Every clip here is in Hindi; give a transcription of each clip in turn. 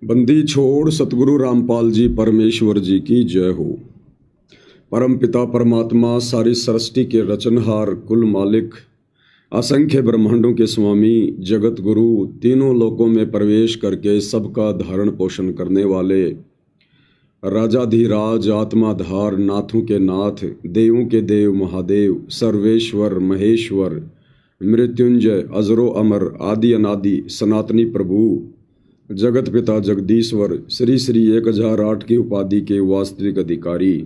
बंदी छोड़ सतगुरु रामपाल जी परमेश्वर जी की जय हो। परम पिता परमात्मा सारी सृष्टि के रचनहार कुल मालिक असंख्य ब्रह्मांडों के स्वामी जगत गुरु तीनों लोकों में प्रवेश करके सबका धारण पोषण करने वाले राजाधिराज आत्माधार नाथों के नाथ देवों के देव महादेव सर्वेश्वर महेश्वर मृत्युंजय अजरो अमर आदि अनादि सनातनी प्रभु जगत पिता जगदीश्वर श्री श्री 1008 की उपाधि के वास्तविक अधिकारी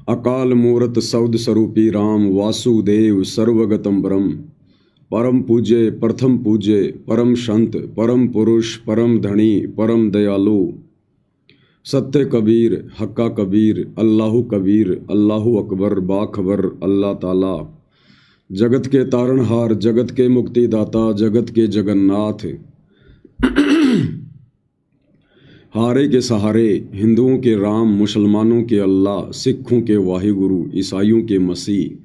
अकाल मूर्त सौद स्वरूपी राम वासुदेव सर्वगतम ब्रह्म परम पूज्य प्रथम पूज्य परम संत परम पुरुष परम धनी परम दयालु सत्य कबीर हक्का कबीर अल्लाहु कबीर अल्लाहु अकबर बाखबर अल्लाह ताला जगत के तारणहार जगत के मुक्तिदाता जगत के जगन्नाथ हारे के सहारे हिंदुओं के राम मुसलमानों के अल्लाह सिखों के वाहिगुरु ईसाइयों के मसीह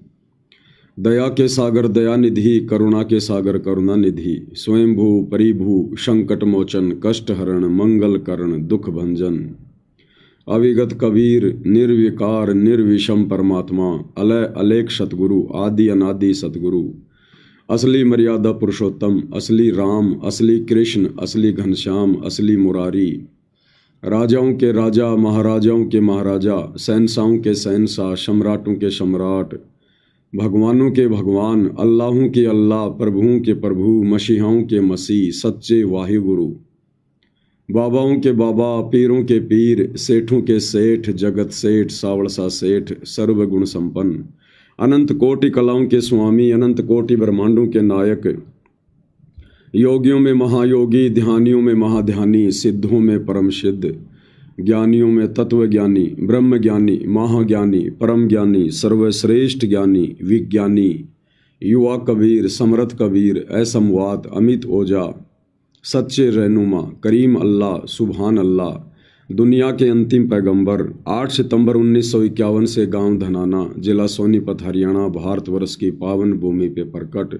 दया के सागर दया निधि करुणा के सागर करुणा निधि स्वयंभू परिभू संकट मोचन कष्ट हरण मंगल करण दुख भंजन अविगत कबीर निर्विकार निर्विषम परमात्मा अलय अलेख सतगुरु आदि अनादि सतगुरु असली मर्यादा पुरुषोत्तम असली राम असली कृष्ण असली घनश्याम असली मुरारी राजाओं के राजा महाराजाओं के महाराजा शहंशाहों के शहंशाह सम्राटों के सम्राट भगवानों के भगवान अल्लाहों के अल्लाह प्रभुओं के प्रभु मसीहाओं के मसीह सच्चे वाहिगुरु बाबाओं के बाबा पीरों के पीर सेठों के सेठ जगत सेठ सावड़सा सेठ सर्वगुण संपन्न अनंत कोटि कलाओं के स्वामी अनंत कोटि ब्रह्मांडों के नायक योगियों में महायोगी ध्यानियों में महाध्यानी सिद्धों में परम सिद्ध ज्ञानियों में तत्व ज्ञानी ब्रह्म ज्ञानी महाज्ञानी परम ज्ञानी सर्वश्रेष्ठ ज्ञानी विज्ञानी युवा कबीर समरथ कबीर असमवात अमित ओझा सच्चे रहनुमा करीम अल्लाह सुभान अल्लाह दुनिया के अंतिम पैगंबर 8 सितंबर 1951 से गांव धनाना जिला सोनीपत हरियाणा भारतवर्ष की पावन भूमि पे प्रकट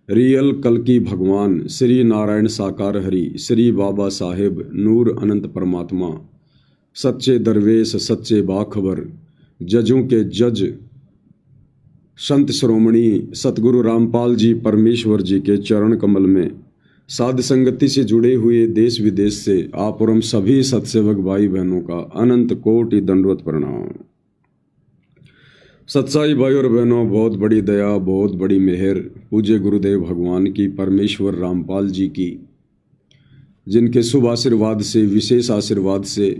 रियल कल्कि भगवान श्री नारायण साकार हरि श्री बाबा साहेब नूर अनंत परमात्मा सच्चे दरवेश सच्चे बाखबर जजों के जज संत श्रोमणी सतगुरु रामपाल जी परमेश्वर जी के चरण कमल में साध संगति से जुड़े हुए देश विदेश से आप और हम सभी सत्सेवक भाई बहनों का अनंत कोटि दंडवत प्रणाम। सच्चाई भाई और बहनों, बहुत बड़ी दया बहुत बड़ी मेहर पूज्य गुरुदेव भगवान की परमेश्वर रामपाल जी की, जिनके शुभ आशीर्वाद से विशेष आशीर्वाद से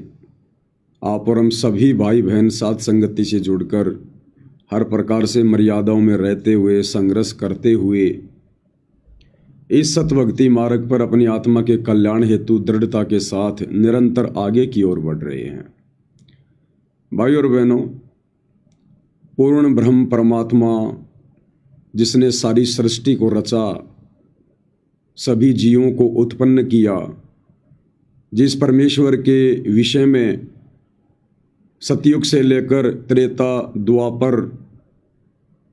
आप और हम सभी भाई बहन साथ संगति से जुड़कर हर प्रकार से मर्यादाओं में रहते हुए संघर्ष करते हुए इस सतभक्ति मार्ग पर अपनी आत्मा के कल्याण हेतु दृढ़ता के साथ निरंतर आगे की ओर बढ़ रहे हैं। भाई और बहनों, पूर्ण ब्रह्म परमात्मा जिसने सारी सृष्टि को रचा सभी जीवों को उत्पन्न किया, जिस परमेश्वर के विषय में सतयुग से लेकर त्रेता द्वापर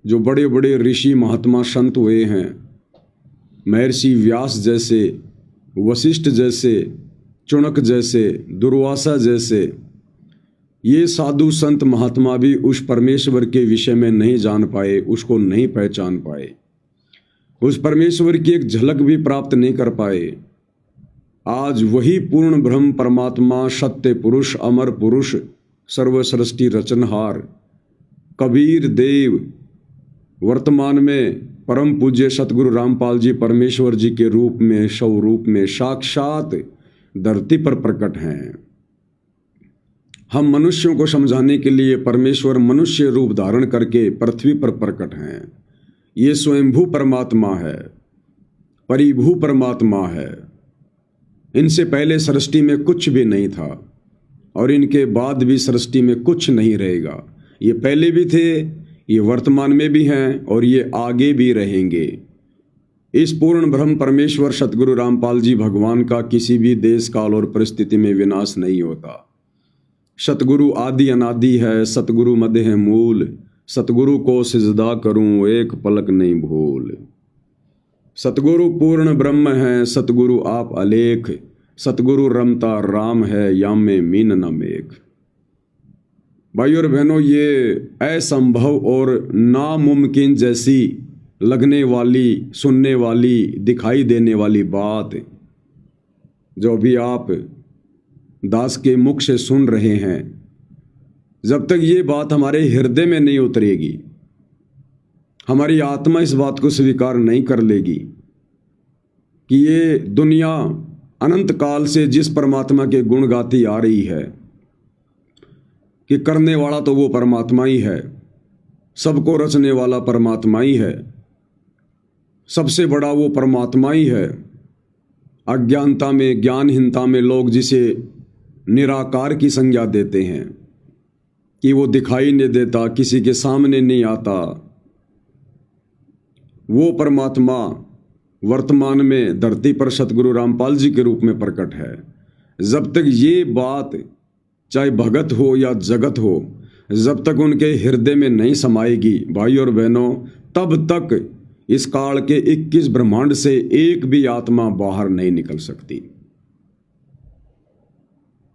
जो बड़े बड़े ऋषि महात्मा संत हुए हैं, महर्षि व्यास जैसे वशिष्ठ जैसे चुनक जैसे दुर्वासा जैसे ये साधु संत महात्मा भी उस परमेश्वर के विषय में नहीं जान पाए, उसको नहीं पहचान पाए, उस परमेश्वर की एक झलक भी प्राप्त नहीं कर पाए। आज वही पूर्ण ब्रह्म परमात्मा सत्य पुरुष अमर पुरुष सर्वसृष्टि रचनहार कबीर देव वर्तमान में परम पूज्य सतगुरु रामपाल जी परमेश्वर जी के रूप में स्वरूप में साक्षात धरती पर प्रकट हैं। हम मनुष्यों को समझाने के लिए परमेश्वर मनुष्य रूप धारण करके पृथ्वी पर प्रकट हैं। ये स्वयंभू परमात्मा है, परिभू परमात्मा है। इनसे पहले सृष्टि में कुछ भी नहीं था और इनके बाद भी सृष्टि में कुछ नहीं रहेगा। ये पहले भी थे, ये वर्तमान में भी हैं और ये आगे भी रहेंगे। इस पूर्ण ब्रह्म परमेश्वर सतगुरु रामपाल जी भगवान का किसी भी देश काल और परिस्थिति में विनाश नहीं होता। सतगुरु आदि अनादि है, सतगुरु मध्य है मूल, सतगुरु को सिजदा करूं एक पलक नहीं भूल। सतगुरु पूर्ण ब्रह्म हैं, सतगुरु आप अलेख, सतगुरु रमता राम है, याम में मीन न मेघ। भाई और बहनों, ये असंभव और नामुमकिन जैसी लगने वाली, सुनने वाली, दिखाई देने वाली बात जो भी आप दास के मुख से सुन रहे हैं, जब तक ये बात हमारे हृदय में नहीं उतरेगी, हमारी आत्मा इस बात को स्वीकार नहीं कर लेगी कि ये दुनिया अनंत काल से जिस परमात्मा के गुण गाती आ रही है कि करने वाला तो वो परमात्मा ही है, सबको रचने वाला परमात्मा ही है, सबसे बड़ा वो परमात्मा ही है। अज्ञानता में, ज्ञानहीनता में लोग जिसे निराकार की संज्ञा देते हैं कि वो दिखाई नहीं देता, किसी के सामने नहीं आता, वो परमात्मा वर्तमान में धरती पर सतगुरु रामपाल जी के रूप में प्रकट है। जब तक ये बात, चाहे भगत हो या जगत हो, जब तक उनके हृदय में नहीं समाएगी भाई और बहनों, तब तक इस काल के 21 ब्रह्मांड से एक भी आत्मा बाहर नहीं निकल सकती।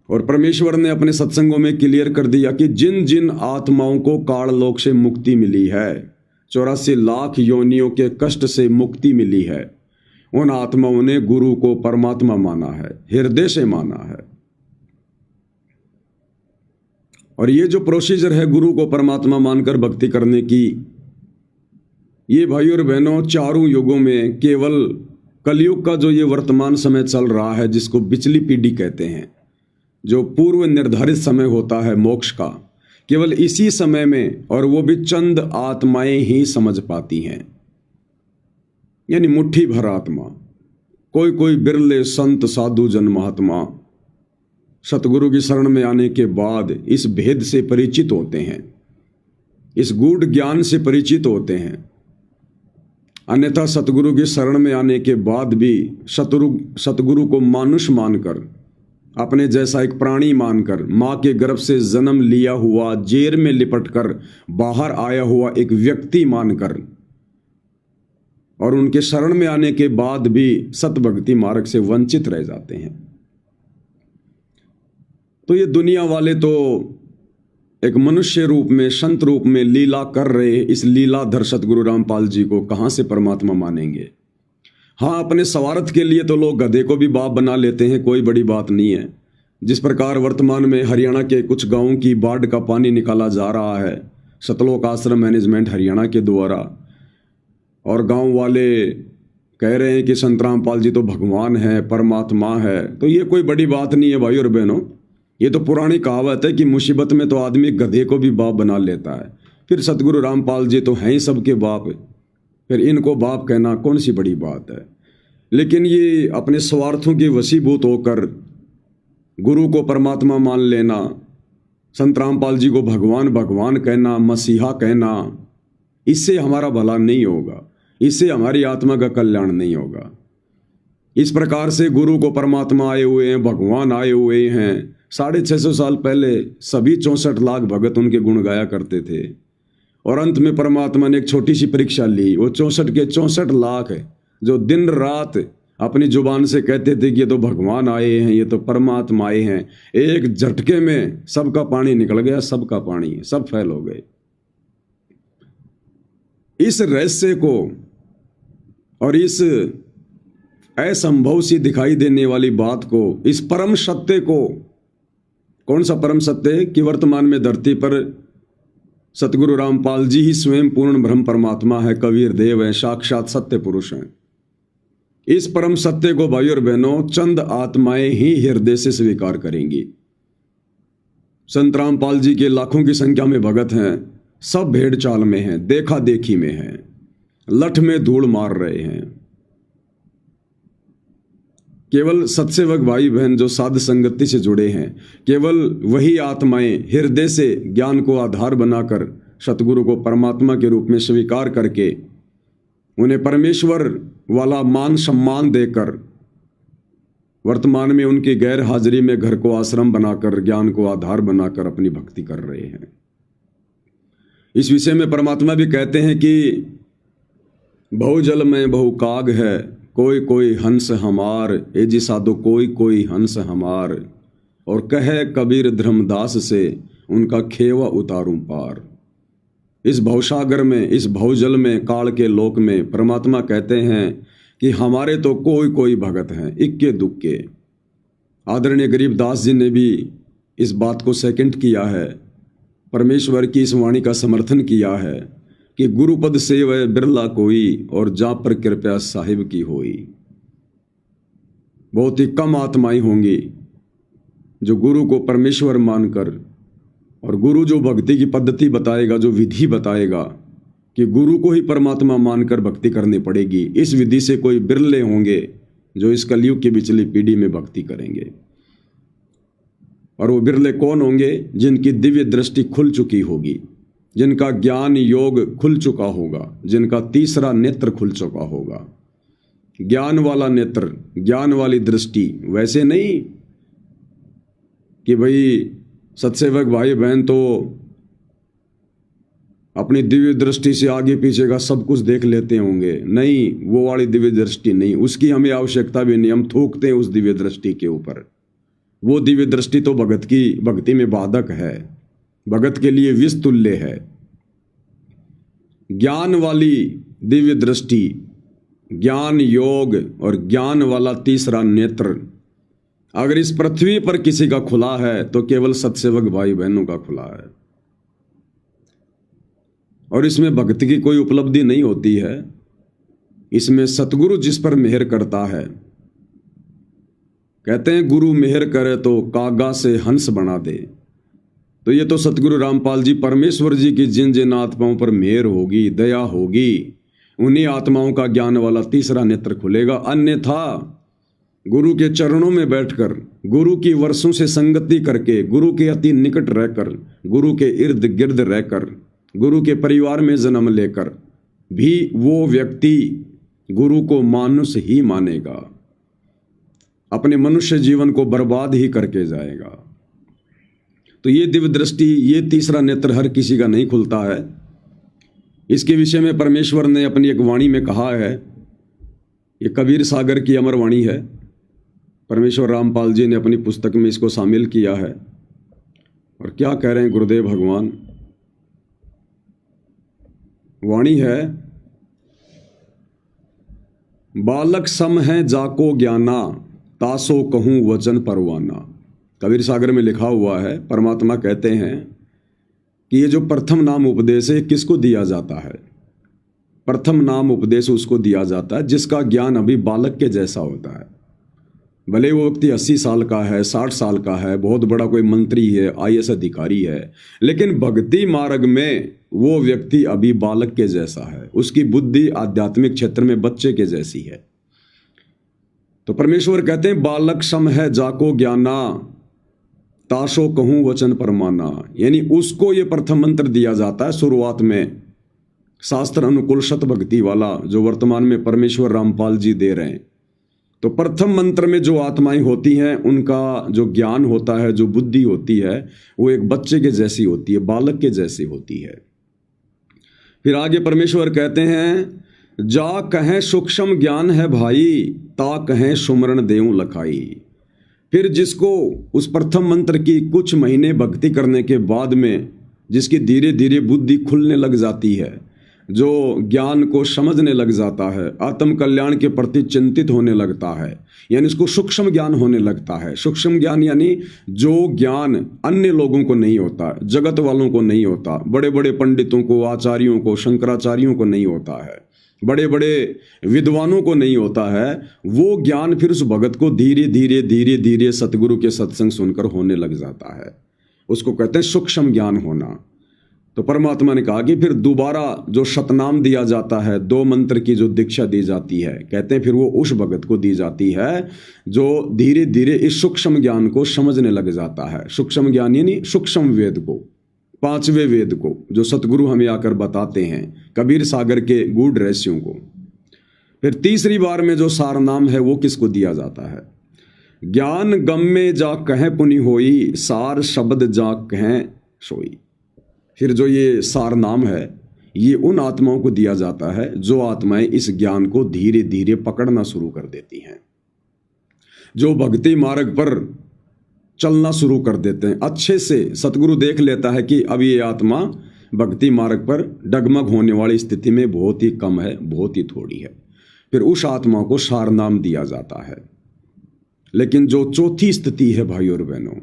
और परमेश्वर ने अपने सत्संगों में क्लियर कर दिया कि जिन जिन आत्माओं को काल लोक से मुक्ति मिली है, 84 लाख योनियों के कष्ट से मुक्ति मिली है, उन आत्माओं ने गुरु को परमात्मा माना है, हृदय से माना है। और ये जो प्रोसीजर है गुरु को परमात्मा मानकर भक्ति करने की, ये भाई और बहनों चारों युगों में, केवल कलयुग का जो ये वर्तमान समय चल रहा है, जिसको बिचली पीढ़ी कहते हैं, जो पूर्व निर्धारित समय होता है मोक्ष का, केवल इसी समय में, और वो भी चंद आत्माएं ही समझ पाती हैं, यानी मुट्ठी भर आत्मा, कोई कोई बिरले संत साधु जन महात्मा सतगुरु की शरण में आने के बाद इस भेद से परिचित होते हैं, इस गूढ़ ज्ञान से परिचित होते हैं। अन्यथा सतगुरु की शरण में आने के बाद भी सतगुरु को मानुष मानकर, अपने जैसा एक प्राणी मानकर, माँ के गर्भ से जन्म लिया हुआ, जेर में लिपटकर बाहर आया हुआ एक व्यक्ति मानकर, और उनके शरण में आने के बाद भी सतभक्ति मार्ग से वंचित रह जाते हैं। तो ये दुनिया वाले तो एक मनुष्य रूप में, संत रूप में लीला कर रहे इस लीलाधर सतगुरु रामपाल जी को कहाँ से परमात्मा मानेंगे। हाँ, अपने स्वार्थ के लिए तो लोग गधे को भी बाप बना लेते हैं, कोई बड़ी बात नहीं है। जिस प्रकार वर्तमान में हरियाणा के कुछ गांवों की बाढ़ का पानी निकाला जा रहा है सतलोक आश्रम मैनेजमेंट हरियाणा के द्वारा, और गांव वाले कह रहे हैं कि संत रामपाल जी तो भगवान है, परमात्मा है, तो ये कोई बड़ी बात नहीं है भाई और बहनों। ये तो पुरानी कहावत है कि मुसीबत में तो आदमी गधे को भी बाप बना लेता है। फिर सतगुरु रामपाल जी तो हैं ही सबके बाप, फिर इनको बाप कहना कौन सी बड़ी बात है। लेकिन ये अपने स्वार्थों के वशीभूत होकर गुरु को परमात्मा मान लेना, संत रामपाल जी को भगवान भगवान कहना, मसीहा कहना, इससे हमारा भला नहीं होगा, इससे हमारी आत्मा का कल्याण नहीं होगा। इस प्रकार से गुरु को परमात्मा आए हुए हैं, भगवान आए हुए हैं। 650 साल पहले सभी 64 लाख भगत उनके गुण गाया करते थे, और अंत में परमात्मा ने एक छोटी सी परीक्षा ली। वो 64 के 64 लाख है जो दिन रात अपनी जुबान से कहते थे कि ये तो भगवान आए हैं, ये तो परमात्मा आए हैं, एक झटके में सबका पानी निकल गया, सबका पानी, सब फैल हो गए। इस रहस्य को और इस असंभव सी दिखाई देने वाली बात को, इस परम सत्य को, कौन सा परम सत्य कि वर्तमान में धरती पर सतगुरु रामपाल जी ही स्वयं पूर्ण ब्रह्म परमात्मा है, कबीर देव है, साक्षात सत्य पुरुष हैं। इस परम सत्य को भाई और बहनों चंद आत्माएं ही हृदय से स्वीकार करेंगी। संत रामपाल जी के लाखों की संख्या में भगत हैं, सब भेड़ चाल में हैं, देखा देखी में हैं, लठ में धूल मार रहे हैं। केवल सत्सेवक भाई बहन जो साध संगति से जुड़े हैं, केवल वही आत्माएं हृदय से ज्ञान को आधार बनाकर सतगुरु को परमात्मा के रूप में स्वीकार करके उन्हें परमेश्वर वाला मान सम्मान देकर वर्तमान में उनकी गैर हाजिरी में घर को आश्रम बनाकर, ज्ञान को आधार बनाकर अपनी भक्ति कर रहे हैं। इस विषय में परमात्मा भी कहते हैं कि बहु जल में बहु काग है, कोई कोई हंस हमार, ए जी साधो कोई कोई हंस हमार, और कहे कबीर धर्मदास से उनका खेवा उतारूं पार। इस भवसागर में, इस भवजल में, काल के लोक में परमात्मा कहते हैं कि हमारे तो कोई कोई भगत हैं, इक्के दुक्के। आदरणीय गरीबदास जी ने भी इस बात को सेकंड किया है, परमेश्वर की इस वाणी का समर्थन किया है कि गुरुपद से वह बिरला कोई, और जा पर कृपया साहिब की होई। बहुत ही कम आत्माएं होंगी जो गुरु को परमेश्वर मानकर, और गुरु जो भक्ति की पद्धति बताएगा, जो विधि बताएगा कि गुरु को ही परमात्मा मानकर भक्ति करनी पड़ेगी, इस विधि से कोई बिरले होंगे जो इस कलयुग की पिछली पीढ़ी में भक्ति करेंगे। और वो बिरले कौन होंगे? जिनकी दिव्य दृष्टि खुल चुकी होगी, जिनका ज्ञान योग खुल चुका होगा, जिनका तीसरा नेत्र खुल चुका होगा। ज्ञान वाला नेत्र, ज्ञान वाली दृष्टि, वैसे नहीं कि भाई सत्सेवक भाई बहन तो अपनी दिव्य दृष्टि से आगे पीछे का सब कुछ देख लेते होंगे। नहीं, वो वाली दिव्य दृष्टि नहीं, उसकी हमें आवश्यकता भी नहीं। हम थूकते हैं उस दिव्य दृष्टि के ऊपर। वो दिव्य दृष्टि तो भगत की भक्ति में बाधक है, भगत के लिए विष तुल्य है। ज्ञान वाली दिव्य दृष्टि, ज्ञान योग और ज्ञान वाला तीसरा नेत्र अगर इस पृथ्वी पर किसी का खुला है तो केवल सत्सेवक भाई बहनों का खुला है। और इसमें भक्ति की कोई उपलब्धि नहीं होती है, इसमें सतगुरु जिस पर मेहर करता है। कहते हैं गुरु मेहर करे तो कागा से हंस बना दे। तो ये तो सतगुरु रामपाल जी, परमेश्वर जी की जिन जिन आत्माओं पर मेहर होगी, दया होगी, उन्हीं आत्माओं का ज्ञान वाला तीसरा नेत्र खुलेगा। अन्यथा गुरु के चरणों में बैठकर, गुरु की वर्षों से संगति करके, गुरु के अति निकट रहकर, गुरु के इर्द गिर्द रहकर, गुरु के परिवार में जन्म लेकर भी वो व्यक्ति गुरु को मानुष ही मानेगा, अपने मनुष्य जीवन को बर्बाद ही करके जाएगा। तो ये दिव्य दृष्टि, ये तीसरा नेत्र हर किसी का नहीं खुलता है। इसके विषय में परमेश्वर ने अपनी एक वाणी में कहा है, ये कबीर सागर की अमर वाणी है। परमेश्वर रामपाल जी ने अपनी पुस्तक में इसको शामिल किया है। और क्या कह रहे हैं गुरुदेव भगवान? वाणी है, बालक सम है जाको ज्ञाना, तासो कहूँ वचन परवाना। कबीर सागर में लिखा हुआ है, परमात्मा कहते हैं कि ये जो प्रथम नाम उपदेश है किसको दिया जाता है? प्रथम नाम उपदेश उसको दिया जाता है जिसका ज्ञान अभी बालक के जैसा होता है। भले वो व्यक्ति 80 साल का है, 60 साल का है, बहुत बड़ा कोई मंत्री है, IAS अधिकारी है, लेकिन भक्ति मार्ग में वो व्यक्ति अभी बालक के जैसा है। उसकी बुद्धि आध्यात्मिक क्षेत्र में बच्चे के जैसी है। तो परमेश्वर कहते हैं बालक सम है जाको ज्ञाना, ताशो कहूँ वचन परमाना। यानी उसको ये प्रथम मंत्र दिया जाता है शुरुआत में, शास्त्र अनुकूल शत भक्ति वाला, जो वर्तमान में परमेश्वर रामपाल जी दे रहे हैं। तो प्रथम मंत्र में जो आत्माएं होती हैं, उनका जो ज्ञान होता है, जो बुद्धि होती है, वो एक बच्चे के जैसी होती है, बालक के जैसी होती है। फिर आगे परमेश्वर कहते हैं, जा कहें सूक्ष्म ज्ञान है भाई, ता कहें सुमरण देऊं लखाई। फिर जिसको उस प्रथम मंत्र की कुछ महीने भक्ति करने के बाद में, जिसकी धीरे धीरे बुद्धि खुलने लग जाती है, जो ज्ञान को समझने लग जाता है, आत्म कल्याण के प्रति चिंतित होने लगता है, यानी इसको सूक्ष्म ज्ञान होने लगता है। सूक्ष्म ज्ञान यानी जो ज्ञान अन्य लोगों को नहीं होता, जगत वालों को नहीं होता, बड़े बड़े पंडितों को, आचार्यों को, शंकराचार्यों को नहीं होता है, बड़े बड़े विद्वानों को नहीं होता है, वो ज्ञान फिर उस भगत को धीरे धीरे धीरे धीरे सतगुरु के सत्संग सुनकर होने लग जाता है। उसको कहते हैं सूक्ष्म ज्ञान होना। तो परमात्मा ने कहा कि फिर दोबारा जो शतनाम दिया जाता है, 2 मंत्र की जो दीक्षा दी जाती है, कहते हैं फिर वो उस भगत को दी जाती है जो धीरे धीरे इस सूक्ष्म ज्ञान को समझने लग जाता है। सूक्ष्म ज्ञान यानी सूक्ष्म वेद को, 5वें वेद को, जो सतगुरु हमें आकर बताते हैं, कबीर सागर के गूढ़ रहस्यों को। फिर तीसरी बार में जो सार नाम है वो किसको दिया जाता है? ज्ञान गम में जा कहें पुनि होई, सार शब्द जा कहें सोई। फिर जो ये सार नाम है, ये उन आत्माओं को दिया जाता है जो आत्माएं इस ज्ञान को धीरे धीरे पकड़ना शुरू कर देती हैं, जो भक्ति मार्ग पर चलना शुरू कर देते हैं। अच्छे से सतगुरु देख लेता है कि अब ये आत्मा भक्ति मार्ग पर डगमग होने वाली स्थिति में बहुत ही कम है, बहुत ही थोड़ी है, फिर उस आत्मा को सार नाम दिया जाता है। लेकिन जो चौथी स्थिति है भाइयों और बहनों,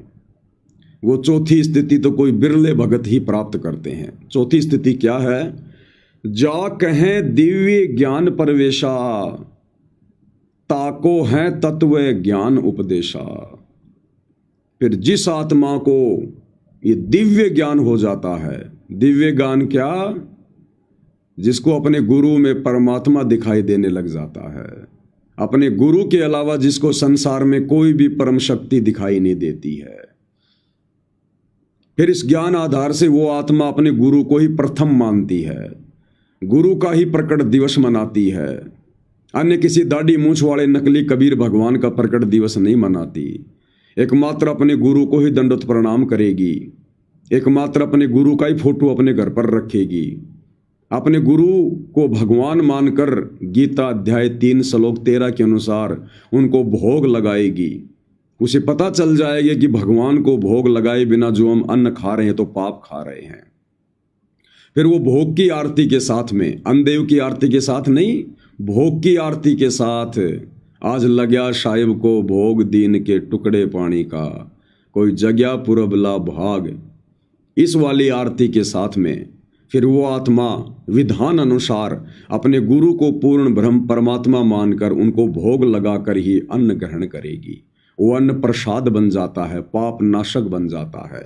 वो चौथी स्थिति तो कोई बिरले भगत ही प्राप्त करते हैं। चौथी स्थिति क्या है? जा कहें दिव्य ज्ञान परवेशा, ताको है तत्व ज्ञान उपदेशा। फिर जिस आत्मा को ये दिव्य ज्ञान हो जाता है, दिव्य ज्ञान क्या? जिसको अपने गुरु में परमात्मा दिखाई देने लग जाता है, अपने गुरु के अलावा जिसको संसार में कोई भी परम शक्ति दिखाई नहीं देती है। फिर इस ज्ञान आधार से वो आत्मा अपने गुरु को ही प्रथम मानती है, गुरु का ही प्रकट दिवस मनाती है, अन्य किसी दाढ़ी मूंछ वाले नकली कबीर भगवान का प्रकट दिवस नहीं मनाती। एकमात्र अपने गुरु को ही दंडवत प्रणाम करेगी, एकमात्र अपने गुरु का ही फोटो अपने घर पर रखेगी, अपने गुरु को भगवान मानकर गीता अध्याय 3 श्लोक 13 के अनुसार उनको भोग लगाएगी। उसे पता चल जाएगा कि भगवान को भोग लगाए बिना जो हम अन्न खा रहे हैं तो पाप खा रहे हैं। फिर वो भोग की आरती के साथ में, अन्नदेव की आरती के साथ नहीं, भोग की आरती के साथ, आज लग्या साहिब को भोग दीन के टुकड़े पानी का, कोई जग्या पुरबला भाग, इस वाली आरती के साथ में फिर वो आत्मा विधान अनुसार अपने गुरु को पूर्ण ब्रह्म परमात्मा मानकर उनको भोग लगाकर ही अन्न ग्रहण करेगी। वो अन्न प्रसाद बन जाता है, पाप नाशक बन जाता है।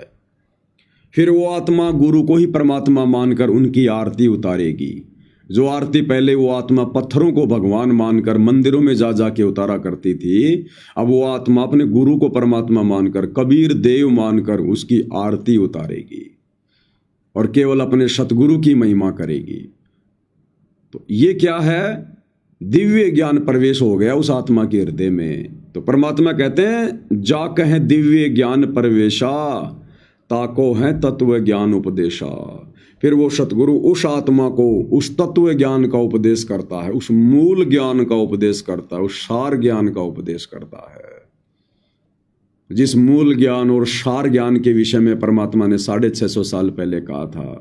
फिर वो आत्मा गुरु को ही परमात्मा मानकर उनकी आरती उतारेगी। जो आरती पहले वो आत्मा पत्थरों को भगवान मानकर मंदिरों में जा जा के उतारा करती थी, अब वो आत्मा अपने गुरु को परमात्मा मानकर, कबीर देव मानकर उसकी आरती उतारेगी और केवल अपने सतगुरु की महिमा करेगी। तो ये क्या है? दिव्य ज्ञान प्रवेश हो गया उस आत्मा के हृदय में। तो परमात्मा कहते हैं जा कहें दिव्य ज्ञान प्रवेशा, ताको है तत्व ज्ञान उपदेशा। फिर वो सतगुरु उस आत्मा को उस तत्व ज्ञान का उपदेश करता है, उस मूल ज्ञान का उपदेश करता है, उस सार ज्ञान का उपदेश करता है। जिस मूल ज्ञान और सार ज्ञान के विषय में परमात्मा ने 650 साल पहले कहा था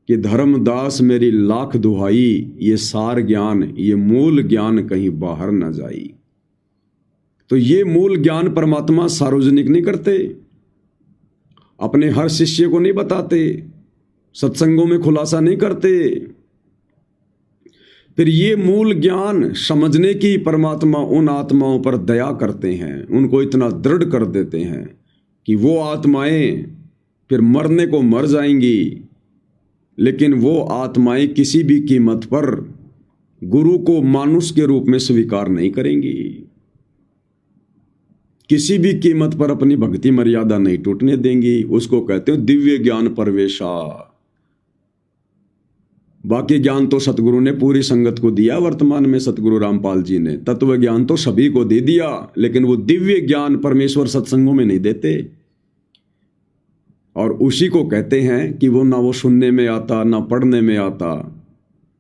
कि धर्मदास मेरी लाख दुहाई, ये सार ज्ञान, ये मूल ज्ञान कहीं बाहर न जाई। तो ये मूल ज्ञान परमात्मा सार्वजनिक नहीं करते, अपने हर शिष्य को नहीं बताते, सत्संगों में खुलासा नहीं करते। फिर ये मूल ज्ञान समझने की परमात्मा उन आत्माओं पर दया करते हैं, उनको इतना दृढ़ कर देते हैं कि वो आत्माएं फिर मरने को मर जाएंगी, लेकिन वो आत्माएं किसी भी कीमत पर गुरु को मानुष के रूप में स्वीकार नहीं करेंगी, किसी भी कीमत पर अपनी भक्ति मर्यादा नहीं टूटने देंगी। उसको कहते हैं दिव्य ज्ञान प्रवेशा। बाकी ज्ञान तो सतगुरु ने पूरी संगत को दिया, वर्तमान में सतगुरु रामपाल जी ने तत्व ज्ञान तो सभी को दे दिया, लेकिन वो दिव्य ज्ञान परमेश्वर सत्संगों में नहीं देते। और उसी को कहते हैं कि वो ना वो सुनने में आता ना पढ़ने में आता।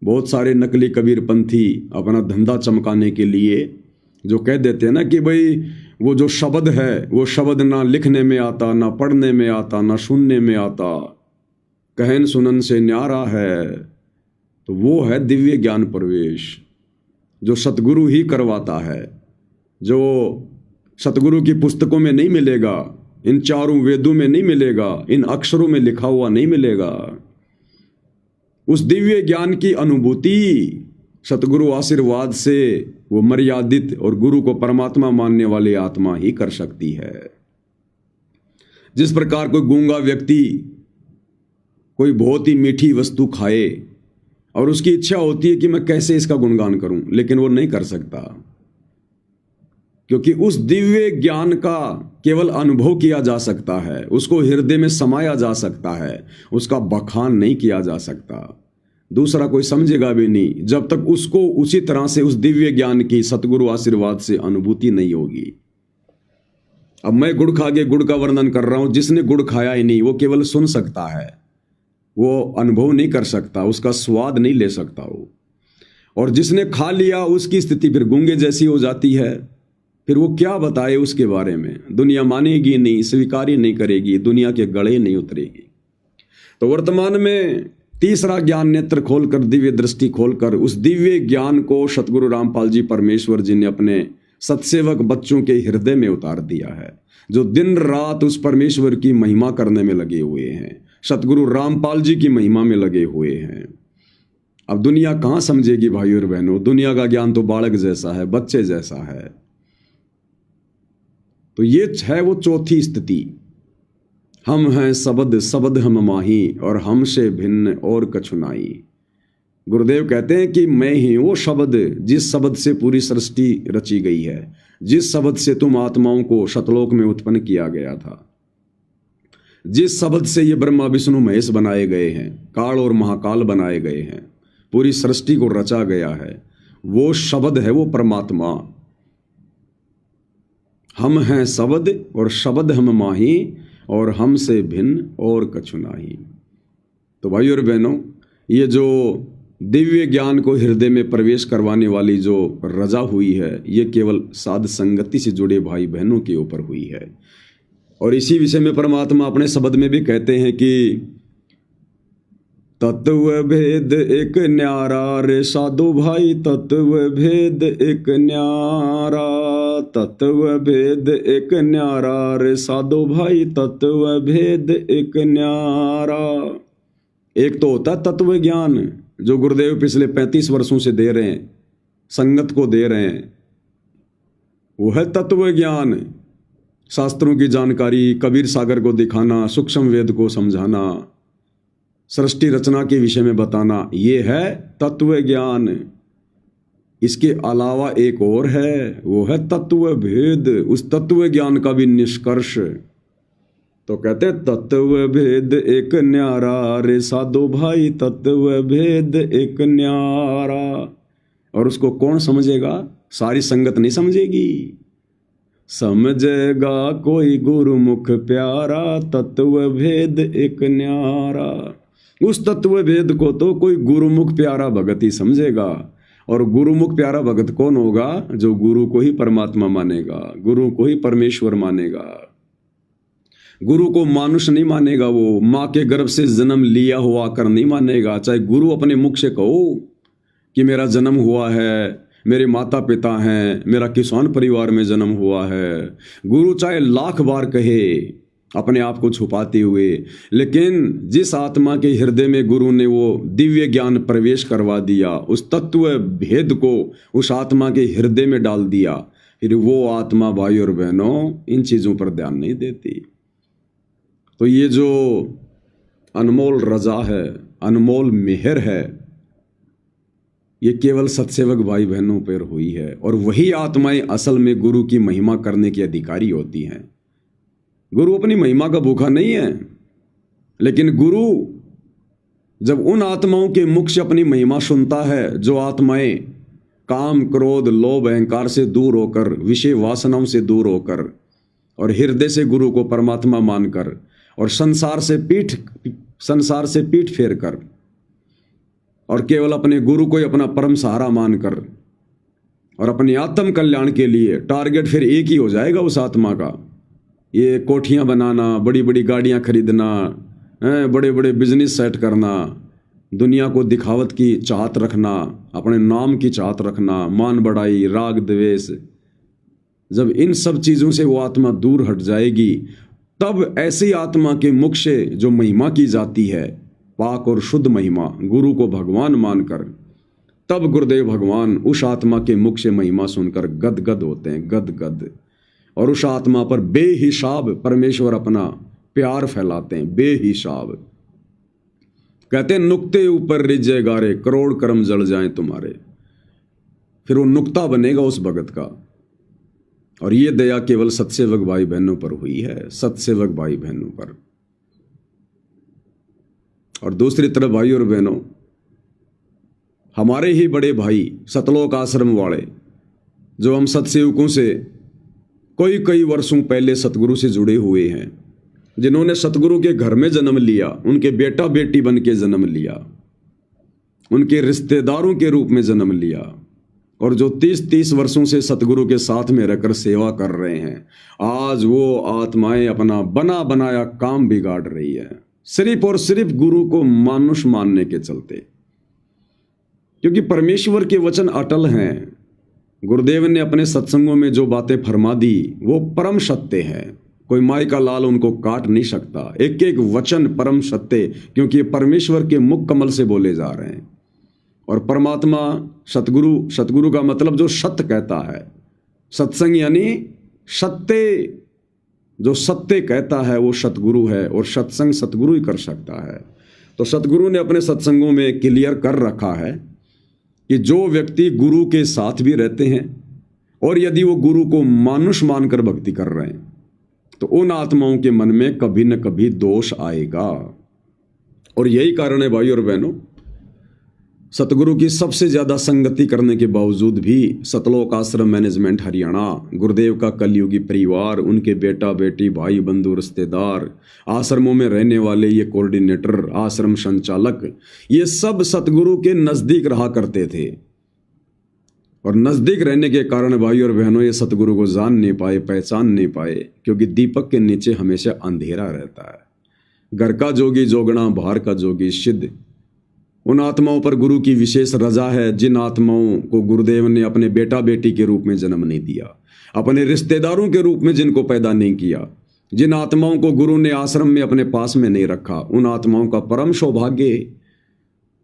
बहुत सारे नकली कबीर पंथी अपना धंधा चमकाने के लिए जो कह देते हैं ना कि भाई वो जो शब्द है वो शब्द ना लिखने में आता, ना पढ़ने में आता, ना सुनने में आता, कहन सुनन से न्यारा है। तो वो है दिव्य ज्ञान प्रवेश जो सतगुरु ही करवाता है, जो सतगुरु की पुस्तकों में नहीं मिलेगा, इन चारों वेदों में नहीं मिलेगा, इन अक्षरों में लिखा हुआ नहीं मिलेगा। उस दिव्य ज्ञान की अनुभूति सतगुरु आशीर्वाद से वो मर्यादित और गुरु को परमात्मा मानने वाली आत्मा ही कर सकती है। जिस प्रकार कोई गूंगा व्यक्ति कोई बहुत ही मीठी वस्तु खाए और उसकी इच्छा होती है कि मैं कैसे इसका गुणगान करूं, लेकिन वो नहीं कर सकता, क्योंकि उस दिव्य ज्ञान का केवल अनुभव किया जा सकता है, उसको हृदय में समाया जा सकता है, उसका बखान नहीं किया जा सकता। दूसरा कोई समझेगा भी नहीं जब तक उसको उसी तरह से उस दिव्य ज्ञान की सतगुरु आशीर्वाद से अनुभूति नहीं होगी। अब मैं गुड़ खा के गुड़ का वर्णन कर रहा हूं, जिसने गुड़ खाया ही नहीं वो केवल सुन सकता है, वो अनुभव नहीं कर सकता, उसका स्वाद नहीं ले सकता वो। और जिसने खा लिया उसकी स्थिति फिर गूंगे जैसी हो जाती है। फिर वो क्या बताए उसके बारे में, दुनिया मानेगी नहीं, स्वीकार ही नहीं करेगी, दुनिया के गले नहीं उतरेगी। तो वर्तमान में तीसरा ज्ञान नेत्र खोलकर, दिव्य दृष्टि खोलकर, उस दिव्य ज्ञान को सतगुरु रामपाल जी परमेश्वर जी ने अपने सत्सेवक बच्चों के हृदय में उतार दिया है, जो दिन रात उस परमेश्वर की महिमा करने में लगे हुए हैं, सतगुरु रामपाल जी की महिमा में लगे हुए हैं। अब दुनिया कहाँ समझेगी भाइयों और बहनों, दुनिया का ज्ञान तो बालक जैसा है, बच्चे जैसा है। तो ये है वो चौथी स्थिति, हम हैं शब्द, शब्द हम माही, और हमसे भिन्न और कछु नाई। गुरुदेव कहते हैं कि मैं ही वो शब्द, जिस शब्द से पूरी सृष्टि रची गई है, जिस शब्द से तुम आत्माओं को शतलोक में उत्पन्न किया गया था, जिस शब्द से ये ब्रह्मा विष्णु महेश बनाए गए हैं, काल और महाकाल बनाए गए हैं, पूरी सृष्टि को रचा गया है, वो शब्द है वो परमात्मा। हम हैं शब्द और शब्द हम माही, और हमसे भिन्न और कछु नाही। तो भाइयों और बहनों, ये जो दिव्य ज्ञान को हृदय में प्रवेश करवाने वाली जो रजा हुई है, ये केवल साध संगति से जुड़े भाई बहनों के ऊपर हुई है। और इसी विषय में परमात्मा अपने शब्द में भी कहते हैं कि तत्व भेद एक न्यारा रे साधु भाई, तत्व भेद एक न्यारा, तत्व भेद एक न्यारा रे साधु भाई, तत्व भेद एक न्यारा। एक तो होता तत्व ज्ञान, जो गुरुदेव पिछले 35 वर्षों से दे रहे हैं, संगत को दे रहे हैं, वो है तत्व ज्ञान। शास्त्रों की जानकारी, कबीर सागर को दिखाना, सूक्ष्म वेद को समझाना, सृष्टि रचना के विषय में बताना, ये है तत्व ज्ञान। इसके अलावा एक और है, वो है तत्व भेद। उस तत्व ज्ञान का भी निष्कर्ष तो कहते तत्व भेद एक न्यारा रे साधो भाई, तत्व भेद एक न्यारा। और उसको कौन समझेगा? सारी संगत नहीं समझेगी। समझेगा कोई गुरुमुख प्यारा, तत्व भेद एक न्यारा। उस तत्व भेद को तो कोई गुरुमुख प्यारा भगत ही समझेगा। और गुरुमुख प्यारा भगत कौन होगा? जो गुरु को ही परमात्मा मानेगा, गुरु को ही परमेश्वर मानेगा, गुरु को मानुष नहीं मानेगा। वो माँ के गर्भ से जन्म लिया हुआ कर नहीं मानेगा। चाहे गुरु अपने मुख से कहो कि मेरा जन्म हुआ है, मेरे माता पिता हैं, मेरा किसान परिवार में जन्म हुआ है, गुरु चाहे लाख बार कहे अपने आप को छुपाते हुए, लेकिन जिस आत्मा के हृदय में गुरु ने वो दिव्य ज्ञान प्रवेश करवा दिया, उस तत्व भेद को उस आत्मा के हृदय में डाल दिया, फिर वो आत्मा भाई और बहनों इन चीज़ों पर ध्यान नहीं देती। तो ये जो अनमोल रजा है, अनमोल मेहर है, ये केवल सत्सेवक भाई बहनों पर हुई है। और वही आत्माएं असल में गुरु की महिमा करने की अधिकारी होती हैं। गुरु अपनी महिमा का भूखा नहीं है, लेकिन गुरु जब उन आत्माओं के मुख से अपनी महिमा सुनता है, जो आत्माएं काम, क्रोध, लोभ, अहंकार से दूर होकर, विषय वासनाओं से दूर होकर, और हृदय से गुरु को परमात्मा मानकर, और संसार से पीठ फेर कर, और केवल अपने गुरु को ही अपना परम सहारा मानकर, और अपने आत्म कल्याण के लिए टारगेट फिर एक ही हो जाएगा उस आत्मा का। ये कोठियाँ बनाना, बड़ी बड़ी गाड़ियाँ खरीदना, बड़े बड़े बिजनेस सेट करना, दुनिया को दिखावत की चाहत रखना, अपने नाम की चाहत रखना, मान बढ़ाई, राग द्वेष, जब इन सब चीज़ों से वो आत्मा दूर हट जाएगी, तब ऐसी आत्मा के मुख से जो महिमा की जाती है, पाक और शुद्ध महिमा, गुरु को भगवान मानकर, तब गुरुदेव भगवान उस आत्मा के मुख से महिमा सुनकर गदगद होते हैं, गदगद। और उस आत्मा पर बेहिसाब परमेश्वर अपना प्यार फैलाते हैं, बेहिसाब। कहते हैं नुक्ते ऊपर रिझे गारे, करोड़ कर्म जल जाएं तुम्हारे। फिर वो नुक्ता बनेगा उस भगत का। और ये दया केवल सत्सेवक भाई बहनों पर हुई है, सत्सेवक भाई बहनों पर। और दूसरी तरफ भाई और बहनों, हमारे ही बड़े भाई सतलोक आश्रम वाले, जो हम सत्सेवकों से कई वर्षों पहले सतगुरु से जुड़े हुए हैं, जिन्होंने सतगुरु के घर में जन्म लिया, उनके बेटा बेटी बन के जन्म लिया, उनके रिश्तेदारों के रूप में जन्म लिया, और जो 30-30 वर्षों से सतगुरु के साथ में रहकर सेवा कर रहे हैं, आज वो आत्माएं अपना बना बनाया काम बिगाड़ रही है, सिर्फ और सिर्फ गुरु को मानुष मानने के चलते। क्योंकि परमेश्वर के वचन अटल हैं। गुरुदेव ने अपने सत्संगों में जो बातें फरमा दी वो परम सत्य है, कोई माई का लाल उनको काट नहीं सकता। एक एक वचन परम सत्य, क्योंकि ये परमेश्वर के मुख कमल से बोले जा रहे हैं। और परमात्मा सतगुरु, सतगुरु का मतलब जो सत्य कहता है, सत्संग यानी सत्य, जो सत्य कहता है वो सतगुरु है, और सत्संग सतगुरु ही कर सकता है। तो सतगुरु ने अपने सत्संगों में क्लियर कर रखा है कि जो व्यक्ति गुरु के साथ भी रहते हैं और यदि वो गुरु को मानुष मानकर भक्ति कर रहे हैं, तो उन आत्माओं के मन में कभी न कभी दोष आएगा। और यही कारण है भाई और बहनों, सतगुरु की सबसे ज़्यादा संगति करने के बावजूद भी सतलोक आश्रम मैनेजमेंट हरियाणा, गुरुदेव का कलयुगी परिवार, उनके बेटा बेटी, भाई बंधु, रिश्तेदार, आश्रमों में रहने वाले ये कोऑर्डिनेटर, आश्रम संचालक, ये सब सतगुरु के नज़दीक रहा करते थे। और नज़दीक रहने के कारण भाई और बहनों ये सतगुरु को जान नहीं पाए, पहचान नहीं पाए, क्योंकि दीपक के नीचे हमेशा अंधेरा रहता है। घर का जोगी जोगना, बाहर का जोगी सिद्ध। उन आत्माओं पर गुरु की विशेष रजा है जिन आत्माओं को गुरुदेव ने अपने बेटा बेटी के रूप में जन्म नहीं दिया, अपने रिश्तेदारों के रूप में जिनको पैदा नहीं किया, जिन आत्माओं को गुरु ने आश्रम में अपने पास में नहीं रखा, उन आत्माओं का परम सौभाग्य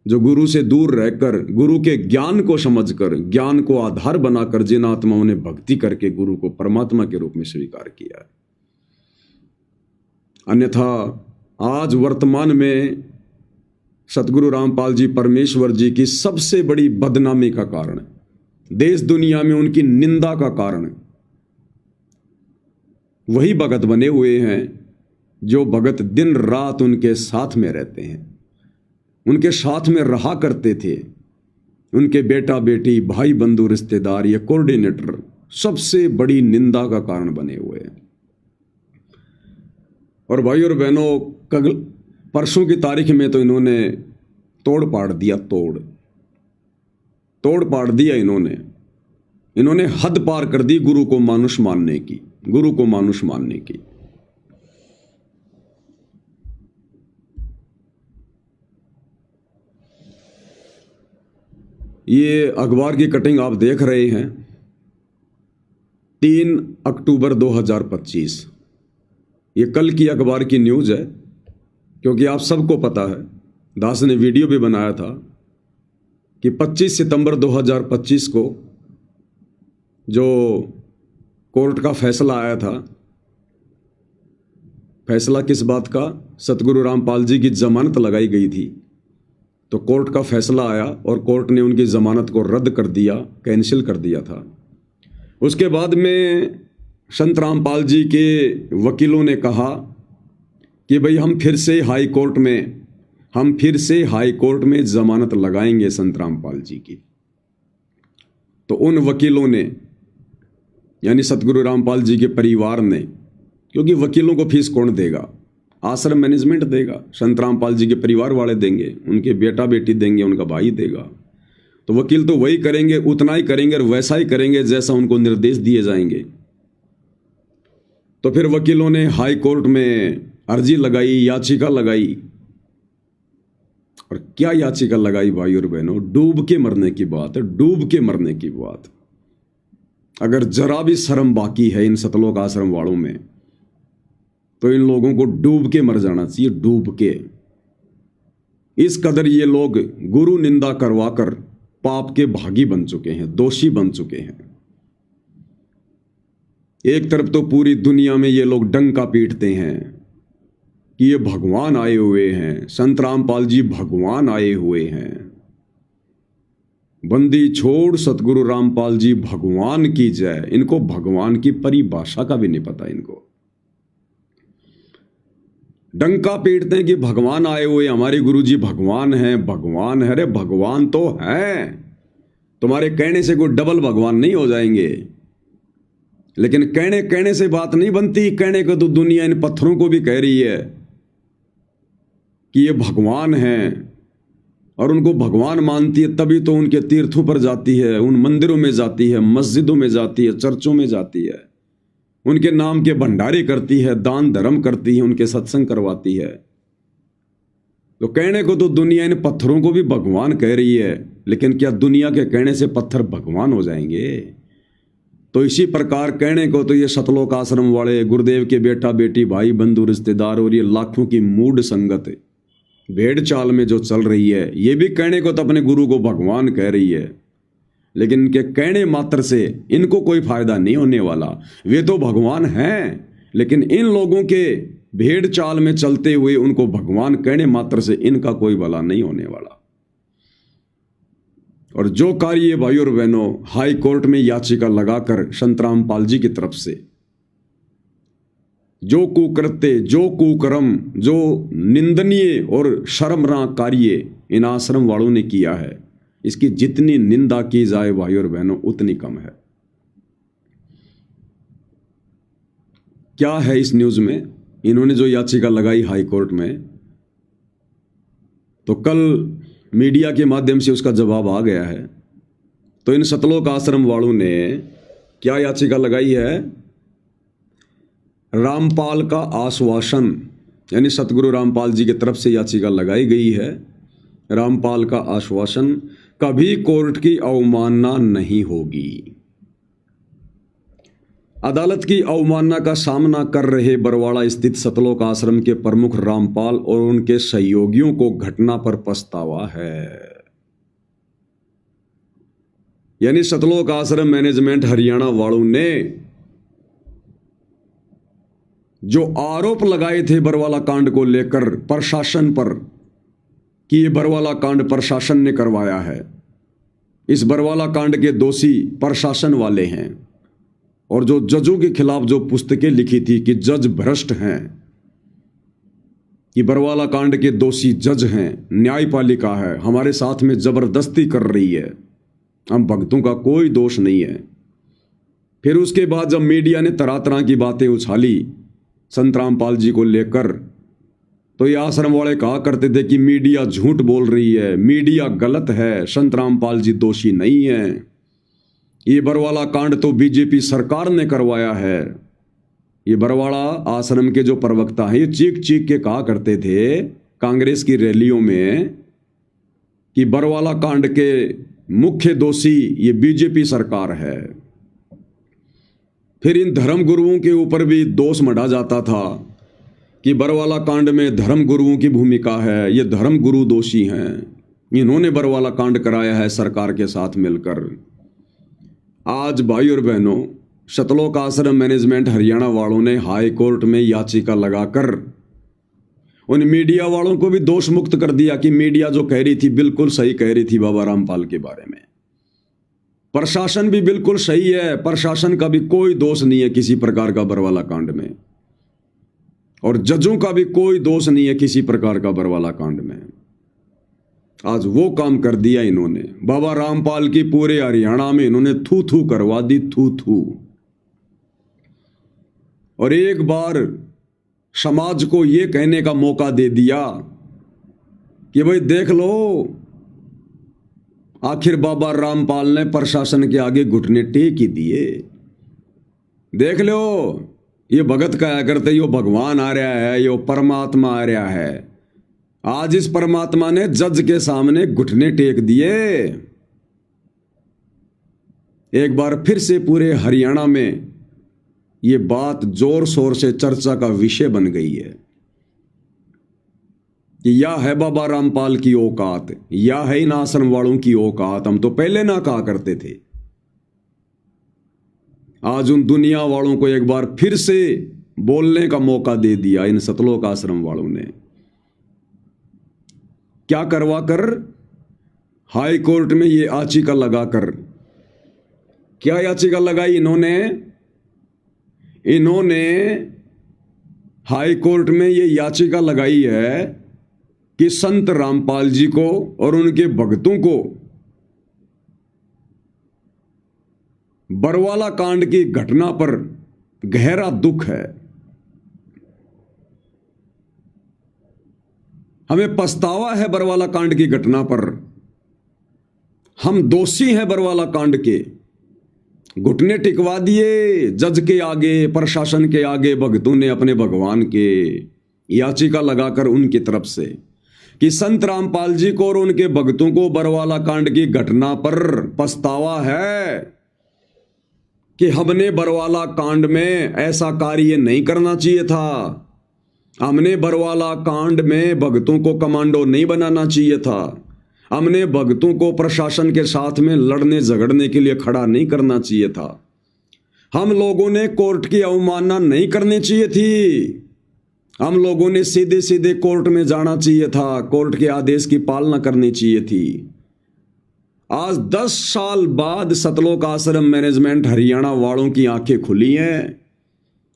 जो गुरु से दूर रहकर, गुरु के ज्ञान को समझकर, ज्ञान को आधार बनाकर जिन आत्माओं ने भक्ति करके गुरु को परमात्मा के रूप में स्वीकार किया है। अन्यथा आज वर्तमान में सतगुरु रामपाल जी परमेश्वर जी की सबसे बड़ी बदनामी का कारण, देश दुनिया में उनकी निंदा का कारण वही भगत बने हुए हैं जो भगत दिन रात उनके साथ में रहते हैं, उनके साथ में रहा करते थे। उनके बेटा बेटी, भाई बंधु, रिश्तेदार, ये कोऑर्डिनेटर सबसे बड़ी निंदा का कारण बने हुए हैं। और भाई और बहनों, परसों की तारीख में तो इन्होंने तोड़ पाड़ दिया, तोड़ पाड़ दिया। इन्होंने हद पार कर दी गुरु को मानुष मानने की, गुरु को मानुष मानने की। ये अखबार की कटिंग आप देख रहे हैं, 3 अक्टूबर 2025। ये कल की अखबार की न्यूज़ है, क्योंकि आप सबको पता है, दास ने वीडियो भी बनाया था कि 25 सितंबर 2025 को जो कोर्ट का फैसला आया था, फैसला किस बात का, सतगुरु रामपाल जी की जमानत लगाई गई थी, तो कोर्ट का फैसला आया और कोर्ट ने उनकी जमानत को रद्द कर दिया, कैंसिल कर दिया था। उसके बाद में संत रामपाल जी के वकीलों ने कहा कि भाई हम फिर से हाई कोर्ट में जमानत लगाएंगे संत रामपाल जी की। तो उन वकीलों ने, यानी सतगुरु रामपाल जी के परिवार ने, क्योंकि वकीलों को फीस कौन देगा, आश्रम मैनेजमेंट देगा, संत रामपाल जी के परिवार वाले देंगे, उनके बेटा बेटी देंगे, उनका भाई देगा। तो वकील तो वही करेंगे, उतना ही करेंगे और वैसा ही करेंगे जैसा उनको निर्देश दिए जाएंगे। तो फिर वकीलों ने हाई कोर्ट में अर्जी लगाई, याचिका लगाई। और क्या याचिका लगाई भाई और बहनों, डूब के मरने की बात है, डूब के मरने की बात। अगर जरा भी शर्म बाकी है इन सतलोक आश्रम वालों में, तो इन लोगों को डूब के मर जाना चाहिए, डूब के। इस कदर ये लोग गुरु निंदा करवाकर पाप के भागी बन चुके हैं, दोषी बन चुके हैं। एक तरफ तो पूरी दुनिया में ये लोग डंका पीटते हैं कि ये भगवान आए हुए हैं, संत रामपाल जी भगवान आए हुए हैं, बंदी छोड़ सतगुरु रामपाल जी भगवान की जय। इनको भगवान की परिभाषा का भी नहीं पता। इनको डंका पीटते हैं कि भगवान आए हुए, हमारे गुरुजी भगवान हैं, भगवान है। अरे भगवान तो हैं, तुम्हारे कहने से कोई डबल भगवान नहीं हो जाएंगे। लेकिन कहने कहने से बात नहीं बनती। कहने को तो दुनिया इन पत्थरों को भी कह रही है कि ये भगवान हैं, और उनको भगवान मानती है, तभी तो उनके तीर्थों पर जाती है, उन मंदिरों में जाती है, मस्जिदों में जाती है, चर्चों में जाती है, उनके नाम के भंडारे करती है, दान धर्म करती है, उनके सत्संग करवाती है। तो कहने को तो दुनिया इन पत्थरों को भी भगवान कह रही है, लेकिन क्या दुनिया के कहने से पत्थर भगवान हो जाएंगे? तो इसी प्रकार कहने को तो ये सतलोक आश्रम वाले, गुरुदेव के बेटा बेटी, भाई बंधु रिश्तेदार और ये लाखों की मूढ़ संगत भेड़ चाल में जो चल रही है, ये भी कहने को तो अपने गुरु को भगवान कह रही है, लेकिन इनके कहने मात्र से इनको कोई फायदा नहीं होने वाला। वे तो भगवान हैं, लेकिन इन लोगों के भेड़ चाल में चलते हुए उनको भगवान कहने मात्र से इनका कोई भला नहीं होने वाला। और जो कार्य भाई और बहनों हाई कोर्ट में याचिका लगाकर संत रामपाल जी की तरफ से जो कुकृत्य, जो कुकर्म, जो निंदनीय और शर्मनाक कार्य इन आश्रम वालों ने किया है, इसकी जितनी निंदा की जाए भाई और बहनों उतनी कम है। क्या है इस न्यूज में? इन्होंने जो याचिका लगाई हाई कोर्ट में, तो कल मीडिया के माध्यम से उसका जवाब आ गया है। तो इन सतलोक आश्रम वालों ने क्या याचिका लगाई है? रामपाल का आश्वासन, यानी सतगुरु रामपाल जी की तरफ से याचिका लगाई गई है। रामपाल का आश्वासन, कभी कोर्ट की अवमानना नहीं होगी। अदालत की अवमानना का सामना कर रहे बरवाड़ा स्थित सतलोक आश्रम के प्रमुख रामपाल और उनके सहयोगियों को घटना पर पछतावा है। यानी सतलोक आश्रम मैनेजमेंट हरियाणा वालों ने जो आरोप लगाए थे बरवाला कांड को लेकर प्रशासन पर कि ये बरवाला कांड प्रशासन ने करवाया है, इस बरवाला कांड के दोषी प्रशासन वाले हैं। और जो जजों के खिलाफ जो पुस्तकें लिखी थी कि जज भ्रष्ट हैं, कि बरवाला कांड के दोषी जज हैं, न्यायपालिका है, हमारे साथ में जबरदस्ती कर रही है, हम भक्तों का कोई दोष नहीं है। फिर उसके बाद जब मीडिया ने तरह तरह की बातें उछाली संत रामपाल जी को लेकर, तो ये आश्रम वाले कहा करते थे कि मीडिया झूठ बोल रही है, मीडिया गलत है, संत रामपाल जी दोषी नहीं है, ये बरवाला कांड तो बीजेपी सरकार ने करवाया है। ये बरवाड़ा आश्रम के जो प्रवक्ता हैं, ये चीख चीख के कहा करते थे कांग्रेस की रैलियों में कि बरवाला कांड के मुख्य दोषी ये बीजेपी सरकार है। फिर इन धर्म गुरुओं के ऊपर भी दोष मढ़ा जाता था कि बरवाला कांड में धर्म गुरुओं की भूमिका है, ये धर्म गुरु दोषी हैं, इन्होंने बरवाला कांड कराया है सरकार के साथ मिलकर। आज भाई और बहनों, सतलोक आश्रम मैनेजमेंट हरियाणा वालों ने हाई कोर्ट में याचिका लगाकर उन मीडिया वालों को भी दोष मुक्त कर दिया कि मीडिया जो कह रही थी बिल्कुल सही कह रही थी बाबा रामपाल के बारे में। प्रशासन भी बिल्कुल सही है, प्रशासन का भी कोई दोष नहीं है किसी प्रकार का बरवाला कांड में, और जजों का भी कोई दोष नहीं है किसी प्रकार का बरवाला कांड में। आज वो काम कर दिया इन्होंने, बाबा रामपाल की पूरे हरियाणा में इन्होंने थू थू करवा दी, थू थू। और एक बार समाज को ये कहने का मौका दे दिया कि भाई देख लो, आखिर बाबा रामपाल ने प्रशासन के आगे घुटने टेक ही दिए। देख लो, ये भगत कहा करते यो भगवान आ रहा है, यो परमात्मा आ रहा है। आज इस परमात्मा ने जज के सामने घुटने टेक दिए। एक बार फिर से पूरे हरियाणा में ये बात जोर शोर से चर्चा का विषय बन गई है कि या है बाबा रामपाल की औकात, या है इन आश्रम वालों की औकात। हम तो पहले ना कहा करते थे, आज उन दुनिया वालों को एक बार फिर से बोलने का मौका दे दिया इन सतलोक आश्रम वालों ने। क्या करवा कर? हाई कोर्ट में ये याचिका लगाकर। क्या याचिका लगाई इन्होंने? इन्होंने हाई कोर्ट में ये याचिका लगाई है कि संत रामपाल जी को और उनके भक्तों को बरवाला कांड की घटना पर गहरा दुख है। हमें पछतावा है बरवाला कांड की घटना पर। हम दोषी हैं बरवाला कांड के। घुटने टिकवा दिए जज के आगे, प्रशासन के आगे भगतों ने अपने भगवान के, याचिका लगाकर उनकी तरफ से कि संत रामपाल जी को और उनके भक्तों को बरवाला कांड की घटना पर पछतावा है कि हमने बरवाला कांड में ऐसा कार्य नहीं करना चाहिए था। हमने बरवाला कांड में भक्तों को कमांडो नहीं बनाना चाहिए था। हमने भक्तों को प्रशासन के साथ में लड़ने झगड़ने के लिए खड़ा नहीं करना चाहिए था। हम लोगों ने कोर्ट की अवमानना नहीं करनी चाहिए थी। हम लोगों ने सीधे सीधे कोर्ट में जाना चाहिए था। कोर्ट के आदेश की पालना करनी चाहिए थी। आज 10 साल बाद सतलोक आश्रम मैनेजमेंट हरियाणा वालों की आंखें खुली हैं।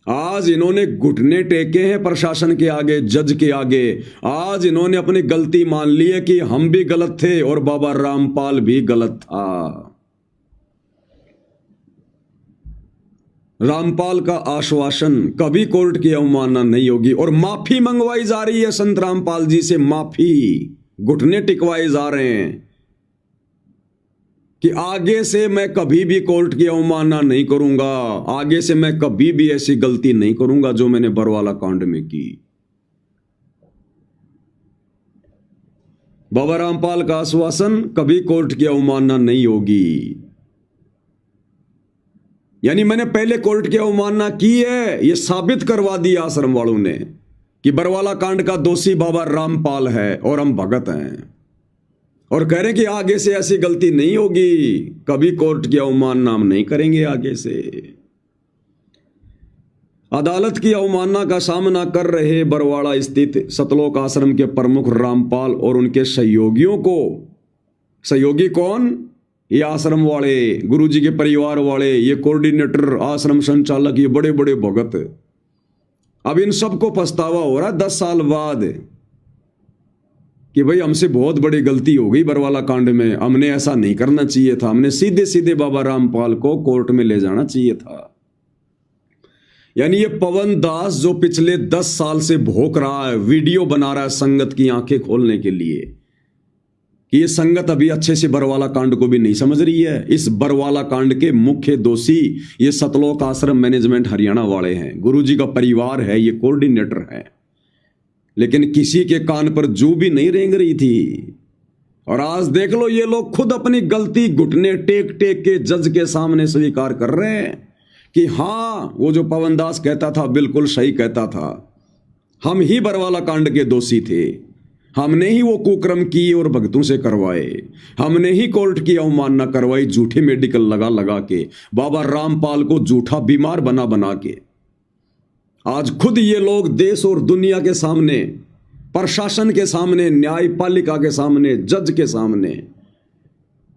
आज इन्होंने घुटने टेके हैं प्रशासन के आगे, जज के आगे। आज इन्होंने अपनी गलती मान ली है कि हम भी गलत थे और बाबा रामपाल भी गलत था। रामपाल का आश्वासन कभी कोर्ट की अवमानना नहीं होगी और माफी मंगवाई जा रही है संत रामपाल जी से। माफी, घुटने टिकवाए जा रहे हैं कि आगे से मैं कभी भी कोर्ट की अवमानना नहीं करूंगा। आगे से मैं कभी भी ऐसी गलती नहीं करूंगा जो मैंने बरवाला कांड में की। बाबा रामपाल का आश्वासन, कभी कोर्ट की अवमानना नहीं होगी। यानी मैंने पहले कोर्ट की अवमानना की है, यह साबित करवा दिया आश्रम वालों ने कि बरवाला कांड का दोषी बाबा रामपाल है और हम भगत हैं। और कह रहे हैं कि आगे से ऐसी गलती नहीं होगी, कभी कोर्ट की अवमानना हम नहीं करेंगे आगे से। अदालत की अवमानना का सामना कर रहे बरवाड़ा स्थित सतलोक आश्रम के प्रमुख रामपाल और उनके सहयोगियों को, सहयोगी कौन? ये आश्रम वाले, गुरुजी के परिवार वाले, ये कोऑर्डिनेटर, आश्रम संचालक, ये बड़े बड़े भगत। अब इन सबको पछतावा हो रहा है 10 साल बाद कि भाई हमसे बहुत बड़ी गलती हो गई बरवाला कांड में। हमने ऐसा नहीं करना चाहिए था। हमने सीधे सीधे बाबा रामपाल को कोर्ट में ले जाना चाहिए था। यानी ये पवन दास जो पिछले 10 साल से भोंक रहा है, वीडियो बना रहा है संगत की आंखें खोलने के लिए कि ये संगत अभी अच्छे से बरवाला कांड को भी नहीं समझ रही है। इस बरवाला कांड के मुख्य दोषी ये सतलोक आश्रम मैनेजमेंट हरियाणा वाले हैं, गुरुजी का परिवार है, ये कोऑर्डिनेटर है। लेकिन किसी के कान पर जू भी नहीं रेंग रही थी। और आज देख लो, ये लोग खुद अपनी गलती घुटने टेक टेक के जज के सामने स्वीकार कर रहे हैं कि हाँ, वो जो पवन दास कहता था बिल्कुल सही कहता था। हम ही बरवाला कांड के दोषी थे। हमने ही वो कुकर्म किए और भक्तों से करवाए। हमने ही कोर्ट की अवमानना करवाई, झूठे मेडिकल लगा लगा के, बाबा रामपाल को झूठा बीमार बना बना के। आज खुद ये लोग देश और दुनिया के सामने, प्रशासन के सामने, न्यायपालिका के सामने, जज के सामने,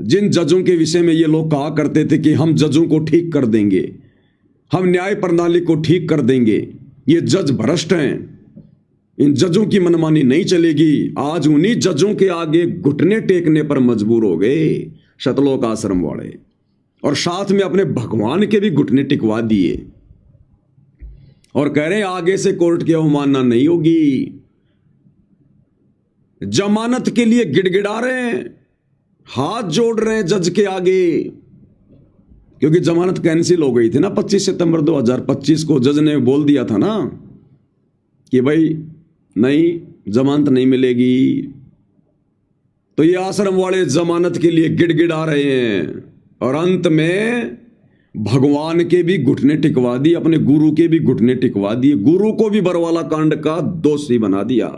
जिन जजों के विषय में ये लोग कहा करते थे कि हम जजों को ठीक कर देंगे, हम न्याय प्रणाली को ठीक कर देंगे, ये जज भ्रष्ट हैं, इन जजों की मनमानी नहीं चलेगी। आज उन्हीं जजों के आगे घुटने टेकने पर मजबूर हो गए सतलोक आश्रम वाले, और साथ में अपने भगवान के भी घुटने टिकवा दिए और कह रहे हैं आगे से कोर्ट की अवमानना नहीं होगी। जमानत के लिए गिड़गिड़ा रहे हैं, हाथ जोड़ रहे हैं जज के आगे, क्योंकि जमानत कैंसिल हो गई थी ना 25 सितंबर 2025 को। जज ने बोल दिया था ना कि भाई नहीं, जमानत नहीं मिलेगी। तो ये आश्रम वाले जमानत के लिए गिड़गिड़ा रहे हैं और अंत में भगवान के भी घुटने टिकवा दिए, अपने गुरु के भी घुटने टिकवा दिए, गुरु को भी बरवाला कांड का दोषी बना दिया।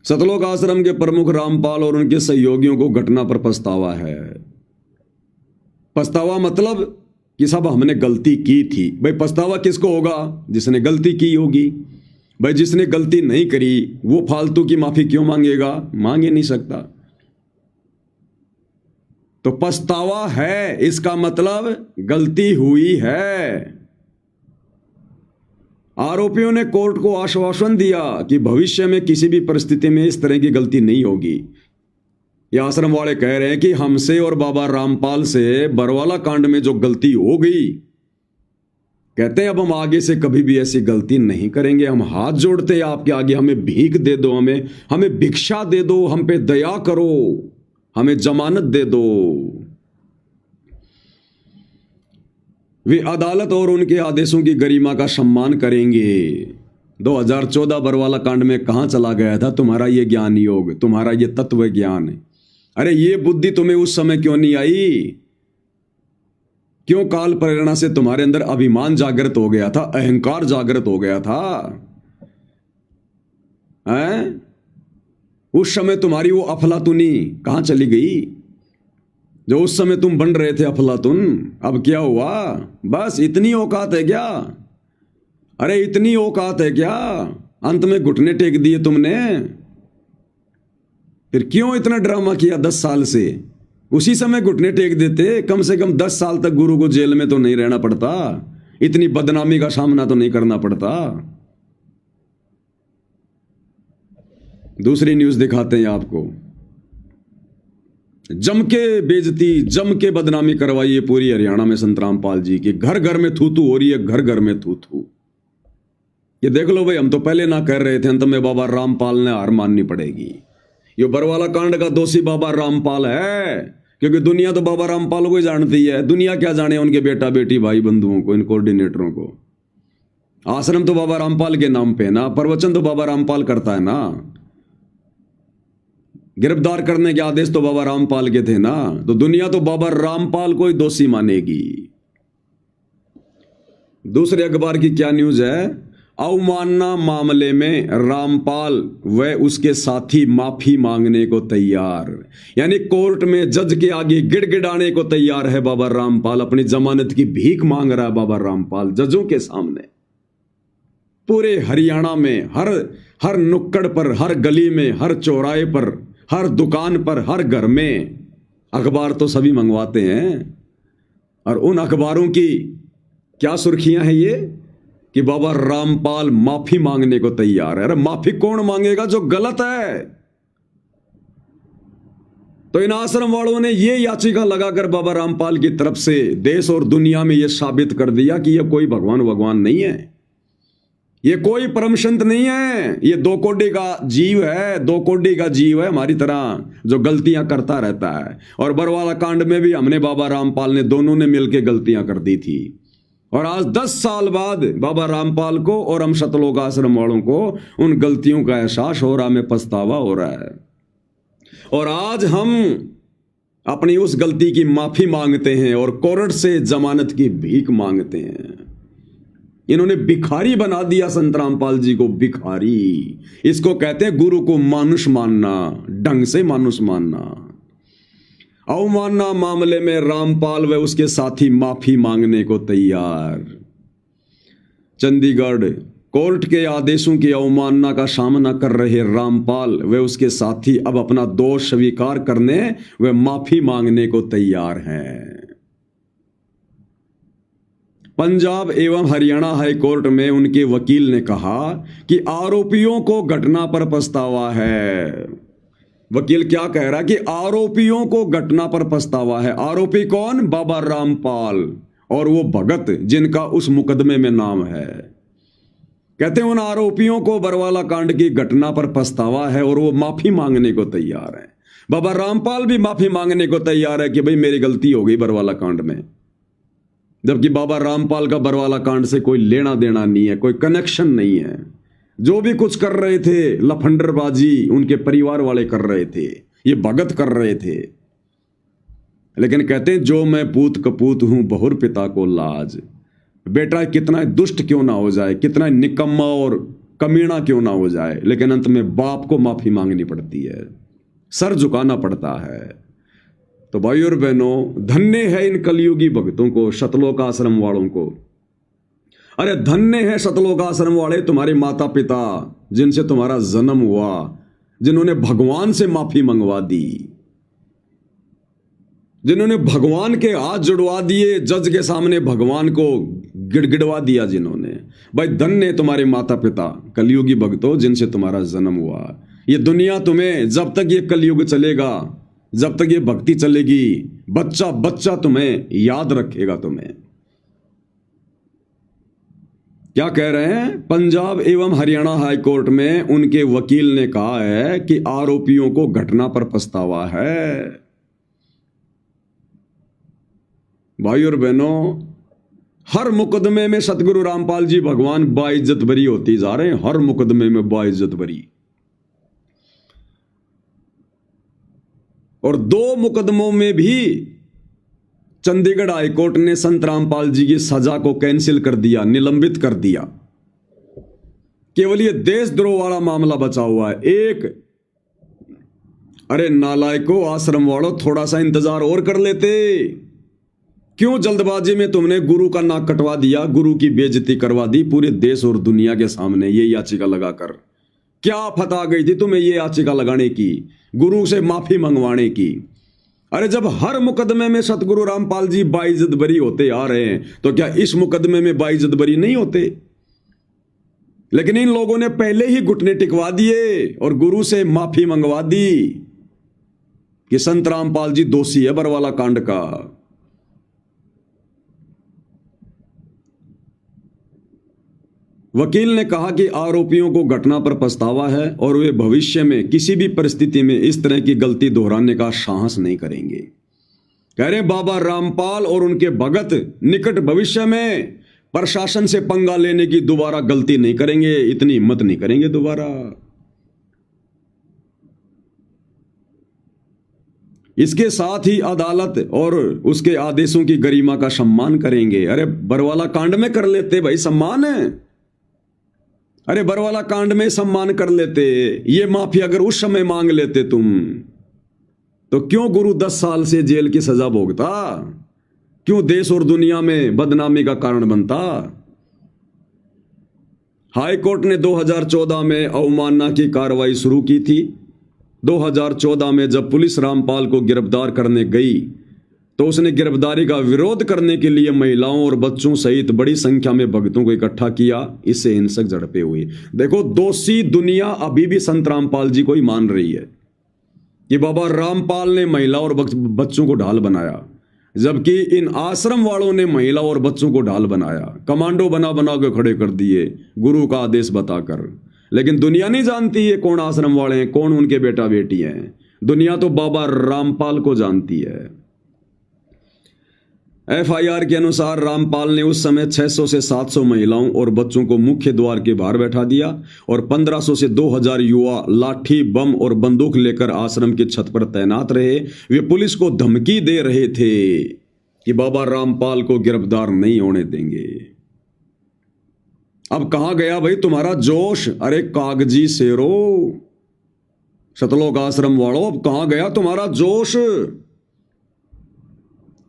सतलोक आश्रम के प्रमुख रामपाल और उनके सहयोगियों को घटना पर पछतावा है। पछतावा मतलब कि सब हमने गलती की थी। भाई पछतावा किसको होगा? जिसने गलती की होगी। भाई जिसने गलती नहीं करी वो फालतू की माफी क्यों मांगेगा? मांग ही नहीं सकता। तो पछतावा है, इसका मतलब गलती हुई है। आरोपियों ने कोर्ट को आश्वासन दिया कि भविष्य में किसी भी परिस्थिति में इस तरह की गलती नहीं होगी। ये आश्रम वाले कह रहे हैं कि हमसे और बाबा रामपाल से बरवाला कांड में जो गलती हो गई, कहते हैं अब हम आगे से कभी भी ऐसी गलती नहीं करेंगे। हम हाथ जोड़ते हैं आपके आगे, हमें भीख दे दो, हमें भिक्षा दे दो, हम पे दया करो, हमें जमानत दे दो। वे अदालत और उनके आदेशों की गरिमा का सम्मान करेंगे। 2014 बरवाला कांड में कहां चला गया था तुम्हारा ये ज्ञान योग, तुम्हारा ये तत्व ज्ञान? अरे ये बुद्धि तुम्हें उस समय क्यों नहीं आई? क्यों काल प्रेरणा से तुम्हारे अंदर अभिमान जागृत हो गया था, अहंकार जागृत हो गया था? हैं? उस समय तुम्हारी वो अफलातुनी कहां चली गई? जो उस समय तुम बन रहे थे अफलातुन, अब क्या हुआ? बस इतनी औकात है क्या? अरे इतनी औकात है क्या? अंत में घुटने टेक दिए तुमने। फिर क्यों इतना ड्रामा किया 10 साल से? उसी समय घुटने टेक देते, कम से कम 10 साल तक गुरु को जेल में तो नहीं रहना पड़ता, इतनी बदनामी का सामना तो नहीं करना पड़ता। दूसरी न्यूज दिखाते हैं आपको। जम के बेइज्जती, जम के बदनामी करवाई है पूरी हरियाणा में संत रामपाल जी की। घर घर में थू थू हो रही है, घर घर में थू थू। ये देख लो भाई, हम तो पहले ना कर रहे थे, अंत में बाबा रामपाल ने हार माननी पड़ेगी। ये बरवाला कांड का दोषी बाबा रामपाल है, क्योंकि दुनिया तो बाबा रामपाल को ही जानती है। दुनिया क्या जाने उनके बेटा बेटी भाई बंधुओं को, इन कोऑर्डिनेटरों को। आश्रम तो बाबा रामपाल के नाम पे ना, प्रवचन तो बाबा रामपाल करता है ना, गिरफ्तार करने के आदेश तो बाबा रामपाल के थे ना। तो दुनिया तो बाबा रामपाल को ही दोषी मानेगी। दूसरे अखबार की क्या न्यूज है? अवमानना मामले में रामपाल व उसके साथी माफी मांगने को तैयार। यानी कोर्ट में जज के आगे गिड़गिड़ाने को तैयार है बाबा रामपाल। अपनी जमानत की भीख मांग रहा है बाबा रामपाल जजों के सामने। पूरे हरियाणा में हर नुक्कड़ पर, हर गली में, हर चौराहे पर, हर दुकान पर, हर घर में अखबार तो सभी मंगवाते हैं। और उन अखबारों की क्या सुर्खियां हैं ये कि बाबा रामपाल माफी मांगने को तैयार है। अरे माफी कौन मांगेगा जो गलत है? तो इन आश्रम वालों ने ये याचिका लगाकर बाबा रामपाल की तरफ से देश और दुनिया में यह साबित कर दिया कि यह कोई भगवान नहीं है, ये कोई परम संत नहीं है, ये 2 कोड़ी का जीव है, 2 कोड़ी का जीव है हमारी तरह, जो गलतियां करता रहता है। और बरवाला कांड में भी हमने बाबा रामपाल ने, दोनों ने मिलकर गलतियां कर दी थी। और आज 10 साल बाद बाबा रामपाल को और हम सतलोक आश्रम वालों को उन गलतियों का एहसास हो रहा, हमें पछतावा हो रहा है। और आज हम अपनी उस गलती की माफी मांगते हैं और कोर्ट से जमानत की भीख मांगते हैं। इन्होंने भिखारी बना दिया संत रामपाल जी को, भिखारी। इसको कहते हैं गुरु को मानुष मानना, ढंग से मानुष मानना। अवमानना मामले में रामपाल व उसके साथी माफी मांगने को तैयार। चंडीगढ़ कोर्ट के आदेशों की अवमानना का सामना कर रहे रामपाल व उसके साथी अब अपना दोष स्वीकार करने व माफी मांगने को तैयार हैं। पंजाब एवं हरियाणा हाई कोर्ट में उनके वकील ने कहा कि आरोपियों को घटना पर पछतावा है। वकील क्या कह रहा है कि आरोपियों को घटना पर पछतावा है। आरोपी कौन? बाबा रामपाल और वो भगत जिनका उस मुकदमे में नाम है। कहते हैं उन आरोपियों को बरवाला कांड की घटना पर पछतावा है और वो माफी मांगने को तैयार है। बाबा रामपाल भी माफी मांगने को तैयार है कि भाई मेरी गलती हो गई बरवाला कांड में, जबकि बाबा रामपाल का बरवाला कांड से कोई लेना देना नहीं है, कोई कनेक्शन नहीं है। जो भी कुछ कर रहे थे लफंडरबाजी उनके परिवार वाले कर रहे थे, ये भगत कर रहे थे। लेकिन कहते हैं जो मैं पूत कपूत हूं बहुर पिता को लाज। बेटा कितना दुष्ट क्यों ना हो जाए, कितना निकम्मा और कमीना क्यों ना हो जाए, लेकिन अंत में बाप को माफी मांगनी पड़ती है, सर झुकाना पड़ता है। तो भाई और बहनों, धन्य है इन कलयुगी भक्तों को, सतलोक आश्रम वालों को। अरे धन्य है सतलोक आश्रम वाले, तुम्हारे माता पिता जिनसे तुम्हारा जन्म हुआ, जिन्होंने भगवान से माफी मंगवा दी, जिन्होंने भगवान के हाथ जुड़वा दिए, जज के सामने भगवान को गिड़गिड़वा दिया जिन्होंने। भाई धन्य तुम्हारे माता पिता कलयुगी भक्तों जिनसे तुम्हारा जन्म हुआ। ये दुनिया तुम्हें जब तक ये कलयुग चलेगा जब तक ये भक्ति चलेगी बच्चा बच्चा तुम्हें याद रखेगा। तुम्हें क्या कह रहे हैं? पंजाब एवं हरियाणा हाई कोर्ट में उनके वकील ने कहा है कि आरोपियों को घटना पर पछतावा है। भाई और बहनों, हर मुकदमे में सतगुरु रामपाल जी भगवान बाइज्जत बरी होती जा रहे हैं। हर मुकदमे में बाइज्जत बरी। और 2 मुकदमों में भी चंडीगढ़ हाईकोर्ट ने संत रामपाल जी की सजा को कैंसिल कर दिया, निलंबित कर दिया। केवल ये देशद्रोह वाला मामला बचा हुआ है एक। अरे नालायकों, आश्रम वालों, थोड़ा सा इंतजार और कर लेते। क्यों जल्दबाजी में तुमने गुरु का नाक कटवा दिया, गुरु की बेइज्जती करवा दी पूरे देश और दुनिया के सामने ये याचिका लगाकर? क्या आफत आ गई थी तुम्हें ये याचिका लगाने की, गुरु से माफी मंगवाने की? अरे जब हर मुकदमे में सतगुरु रामपाल जी बाइज्जत बरी होते आ रहे हैं तो क्या इस मुकदमे में बाइज्जत बरी नहीं होते? लेकिन इन लोगों ने पहले ही घुटने टिकवा दिए और गुरु से माफी मंगवा दी कि संत रामपाल जी दोषी है बरवाला कांड का। वकील ने कहा कि आरोपियों को घटना पर पछतावा है और वे भविष्य में किसी भी परिस्थिति में इस तरह की गलती दोहराने का साहस नहीं करेंगे। कह रहे बाबा रामपाल और उनके भगत निकट भविष्य में प्रशासन से पंगा लेने की दोबारा गलती नहीं करेंगे, इतनी हिम्मत नहीं करेंगे दोबारा। इसके साथ ही अदालत और उसके आदेशों की गरिमा का सम्मान करेंगे। अरे बरवाला कांड में कर लेते भाई सम्मान है। अरे बरवाला कांड में सम्मान कर लेते, ये माफी अगर उस समय मांग लेते तुम, तो क्यों गुरु 10 साल से जेल की सजा भोगता? क्यों देश और दुनिया में बदनामी का कारण बनता? हाई कोर्ट ने 2014 में अवमानना की कार्रवाई शुरू की थी। 2014 में जब पुलिस रामपाल को गिरफ्तार करने गई तो उसने गिरफ्तारी का विरोध करने के लिए महिलाओं और बच्चों सहित बड़ी संख्या में भक्तों को इकट्ठा किया। इससे हिंसक झड़पें हुई। देखो, दोषी दुनिया अभी भी संत रामपाल जी को ही मान रही है कि बाबा रामपाल ने महिला और बच्चों को ढाल बनाया, जबकि इन आश्रम वालों ने महिला और बच्चों को ढाल बनाया, कमांडो बना बना के खड़े कर दिए गुरु का आदेश बताकर। लेकिन दुनिया नहीं जानती है कौन आश्रम वाले हैं, कौन उनके बेटा बेटी हैं। दुनिया तो बाबा रामपाल को जानती है। एफआईआर के अनुसार रामपाल ने उस समय 600 से 700 महिलाओं और बच्चों को मुख्य द्वार के बाहर बैठा दिया और 1500 से 2000 युवा लाठी, बम और बंदूक लेकर आश्रम की छत पर तैनात रहे। वे पुलिस को धमकी दे रहे थे कि बाबा रामपाल को गिरफ्तार नहीं होने देंगे। अब कहां गया भाई तुम्हारा जोश? अरे कागजी शेरो, सतलोक आश्रम वालों, अब कहां गया तुम्हारा जोश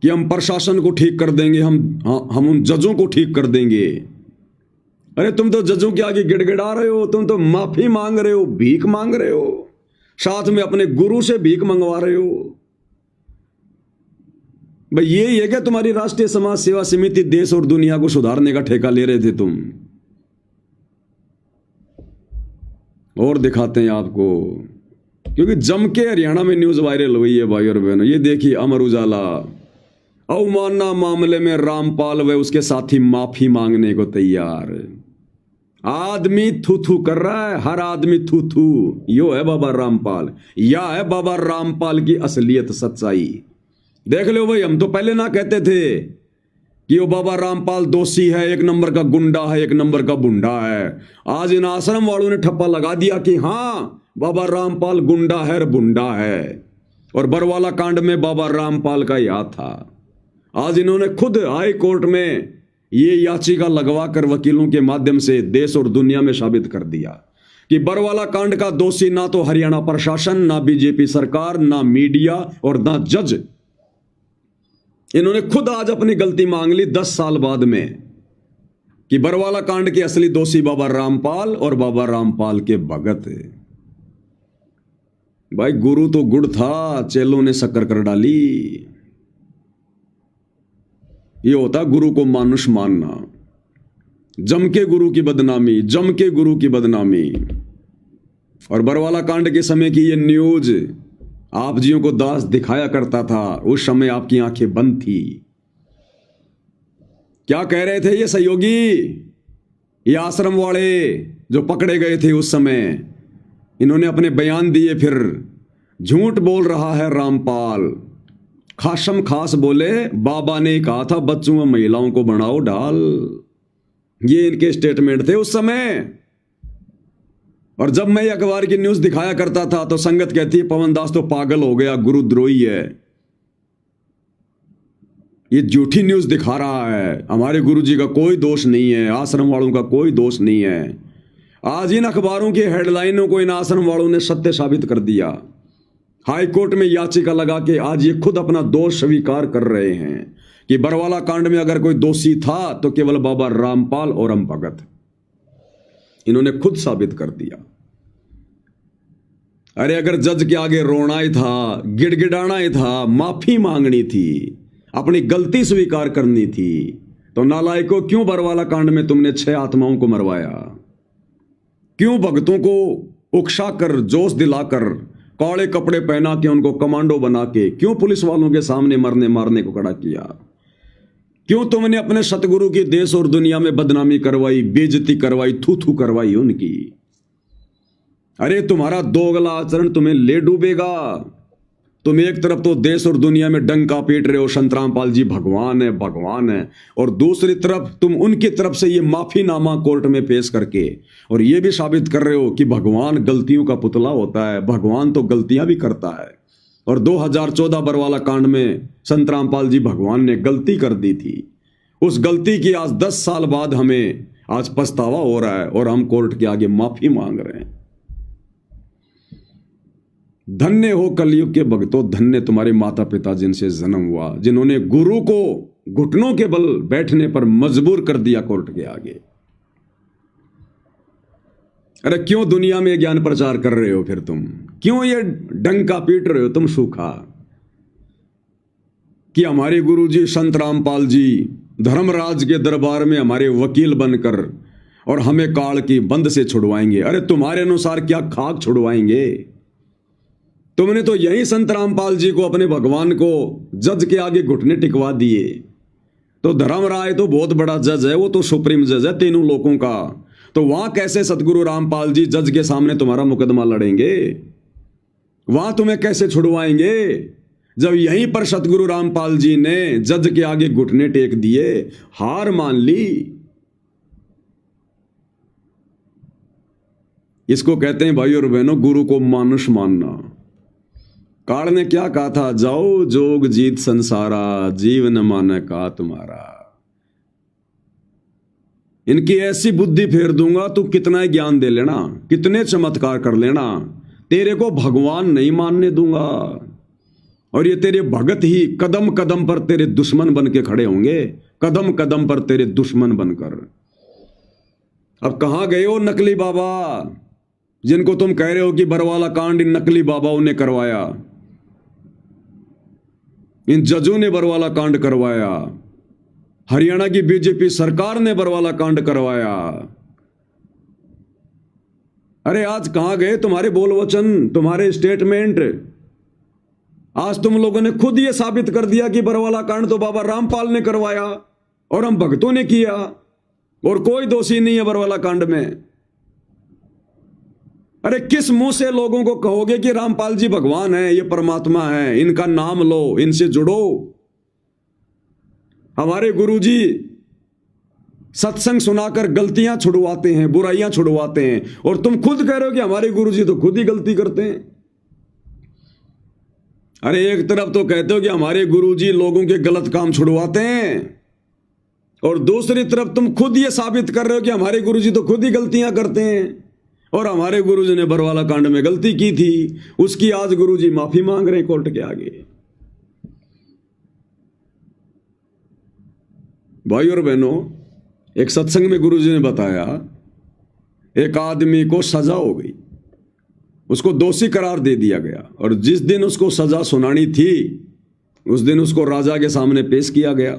कि हम प्रशासन को ठीक कर देंगे, हम उन जजों को ठीक कर देंगे? अरे तुम तो जजों के आगे गिड़गिड़ा रहे हो, तुम तो माफी मांग रहे हो, भीख मांग रहे हो, साथ में अपने गुरु से भीख मंगवा रहे हो। भाई यही है क्या तुम्हारी राष्ट्रीय समाज सेवा समिति? देश और दुनिया को सुधारने का ठेका ले रहे थे तुम। और दिखाते हैं आपको, क्योंकि जम के हरियाणा में न्यूज वायरल हुई है भाई और बहनों। ये देखिए अमर उजाला, अवमानना मामले में रामपाल व उसके साथी माफी मांगने को तैयार। आदमी थू थू कर रहा है, हर आदमी थू थू। यो है बाबा रामपाल, या है बाबा रामपाल की असलियत, सच्चाई। देख लो भाई, हम तो पहले ना कहते थे कि वो बाबा रामपाल दोषी है, एक नंबर का गुंडा है, एक नंबर का बुंडा है। आज इन आश्रम वालों ने ठप्पा लगा दिया कि हां बाबा रामपाल गुंडा है, बुंडा है, और बरवाला कांड में बाबा रामपाल का ही हाथ था। आज इन्होंने खुद हाई कोर्ट में ये याचिका लगवा कर वकीलों के माध्यम से देश और दुनिया में साबित कर दिया कि बरवाला कांड का दोषी ना तो हरियाणा प्रशासन, ना बीजेपी सरकार, ना मीडिया और ना जज। इन्होंने खुद आज अपनी गलती मांग ली 10 साल बाद में कि बरवाला कांड के असली दोषी बाबा रामपाल और बाबा रामपाल के भगत। भाई गुरु तो गुड़ था, चेलों ने शक्कर कर डाली। ये होता गुरु को मानुष मानना। जम के गुरु की बदनामी, जम के गुरु की बदनामी। और बरवाला कांड के समय की ये न्यूज आप जियों को दास दिखाया करता था, उस समय आपकी आंखें बंद थी। क्या कह रहे थे ये सहयोगी, ये आश्रम वाले जो पकड़े गए थे उस समय? इन्होंने अपने बयान दिए। फिर झूठ बोल रहा है रामपाल। खासम खास बोले बाबा ने कहा था बच्चों व महिलाओं को बनाओ ढाल। ये इनके स्टेटमेंट थे उस समय। और जब मैं अखबार की न्यूज दिखाया करता था तो संगत कहती है पवन दास तो पागल हो गया, गुरुद्रोही है, ये झूठी न्यूज दिखा रहा है। हमारे गुरुजी का कोई दोष नहीं है, आश्रम वालों का कोई दोष नहीं है। आज इन अखबारों की हेडलाइनों को इन आश्रम वालों ने सत्य साबित कर दिया। हाई कोर्ट में याचिका लगा के आज ये खुद अपना दोष स्वीकार कर रहे हैं कि बरवाला कांड में अगर कोई दोषी था तो केवल बाबा रामपाल और हम भगत। इन्होंने खुद साबित कर दिया। अरे अगर जज के आगे रोना ही था, गिड़गिड़ाना ही था, माफी मांगनी थी, अपनी गलती स्वीकार करनी थी, तो नालायकों क्यों बरवाला कांड में तुमने 6 आत्माओं को मरवाया? क्यों भक्तों को उकसाकर, जोश दिलाकर, काले कपड़े पहना के, उनको कमांडो बना के क्यों पुलिस वालों के सामने मरने मारने को खड़ा किया? क्यों तुमने अपने सतगुरु की देश और दुनिया में बदनामी करवाई, बेइज्जती करवाई, थू थू करवाई उनकी? अरे तुम्हारा दोगला आचरण तुम्हें ले डूबेगा। तुम एक तरफ तो देश और दुनिया में डंका पीट रहे हो, संत रामपाल जी भगवान है भगवान है, और दूसरी तरफ तुम उनकी तरफ से ये माफीनामा कोर्ट में पेश करके और ये भी साबित कर रहे हो कि भगवान गलतियों का पुतला होता है, भगवान तो गलतियां भी करता है। और 2014 बरवाला कांड में संत रामपाल जी भगवान ने गलती कर दी थी। उस गलती की आज 10 साल बाद हमें आज पछतावा हो रहा है और हम कोर्ट के आगे माफी मांग रहे हैं। धन्य हो कलयुग के भक्तों, धन्य तुम्हारे माता पिता जिनसे जन्म हुआ, जिन्होंने गुरु को घुटनों के बल बैठने पर मजबूर कर दिया कोर्ट के आगे। अरे क्यों दुनिया में ज्ञान प्रचार कर रहे हो? फिर तुम क्यों ये डंका पीट रहे हो तुम सूखा कि हमारे गुरुजी संत रामपाल जी धर्मराज के दरबार में हमारे वकील बनकर और हमें काल की बंद से छुड़वाएंगे? अरे तुम्हारे अनुसार क्या खाक छुड़वाएंगे? तुमने तो यही संत रामपाल जी को, अपने भगवान को, जज के आगे घुटने टिकवा दिए। तो धर्मराय तो बहुत बड़ा जज है, वो तो सुप्रीम जज है तीनों लोगों का। तो वहां कैसे सतगुरु रामपाल जी जज के सामने तुम्हारा मुकदमा लड़ेंगे? वहां तुम्हें कैसे छुड़वाएंगे जब यहीं पर सतगुरु रामपाल जी ने जज के आगे घुटने टेक दिए, हार मान ली? इसको कहते हैं भाई और बहनों गुरु को मानुष मानना। काल ने क्या कहा था? जाओ जोग जीत संसारा, जीवन मान का तुम्हारा। इनकी ऐसी बुद्धि फेर दूंगा, तू कितना ज्ञान दे लेना, कितने चमत्कार कर लेना, तेरे को भगवान नहीं मानने दूंगा। और ये तेरे भगत ही कदम कदम पर तेरे दुश्मन बन के खड़े होंगे, कदम कदम पर तेरे दुश्मन बनकर। अब कहां गए हो नकली बाबा, जिनको तुम कह रहे हो कि बरवाला कांड इन नकली बाबाओं ने करवाया, इन जजों ने बरवाला कांड करवाया, हरियाणा की बीजेपी सरकार ने बरवाला कांड करवाया। अरे आज कहां गए तुम्हारे बोल वचन, तुम्हारे स्टेटमेंट? आज तुम लोगों ने खुद ये साबित कर दिया कि बरवाला कांड तो बाबा रामपाल ने करवाया और हम भक्तों ने किया और कोई दोषी नहीं है बरवाला कांड में। अरे किस मुंह से लोगों को कहोगे कि रामपाल जी भगवान है, ये परमात्मा है, इनका नाम लो, इनसे जुड़ो? हमारे गुरुजी सत्संग सुनाकर गलतियां छुड़वाते हैं, बुराइयां छुड़वाते हैं, और तुम खुद कह रहे हो कि हमारे गुरुजी तो खुद ही गलती करते हैं। अरे एक तरफ तो कहते हो कि हमारे गुरुजी लोगों के गलत काम छुड़वाते हैं, और दूसरी तरफ तुम खुद ये साबित कर रहे हो कि हमारे गुरुजी तो खुद ही गलतियां करते हैं, और हमारे गुरुजी ने बरवाला कांड में गलती की थी, उसकी आज गुरुजी माफी मांग रहे हैं कोर्ट के आगे। भाई और बहनों, एक सत्संग में गुरुजी ने बताया एक आदमी को सजा हो गई, उसको दोषी करार दे दिया गया, और जिस दिन उसको सजा सुनानी थी उस दिन उसको राजा के सामने पेश किया गया।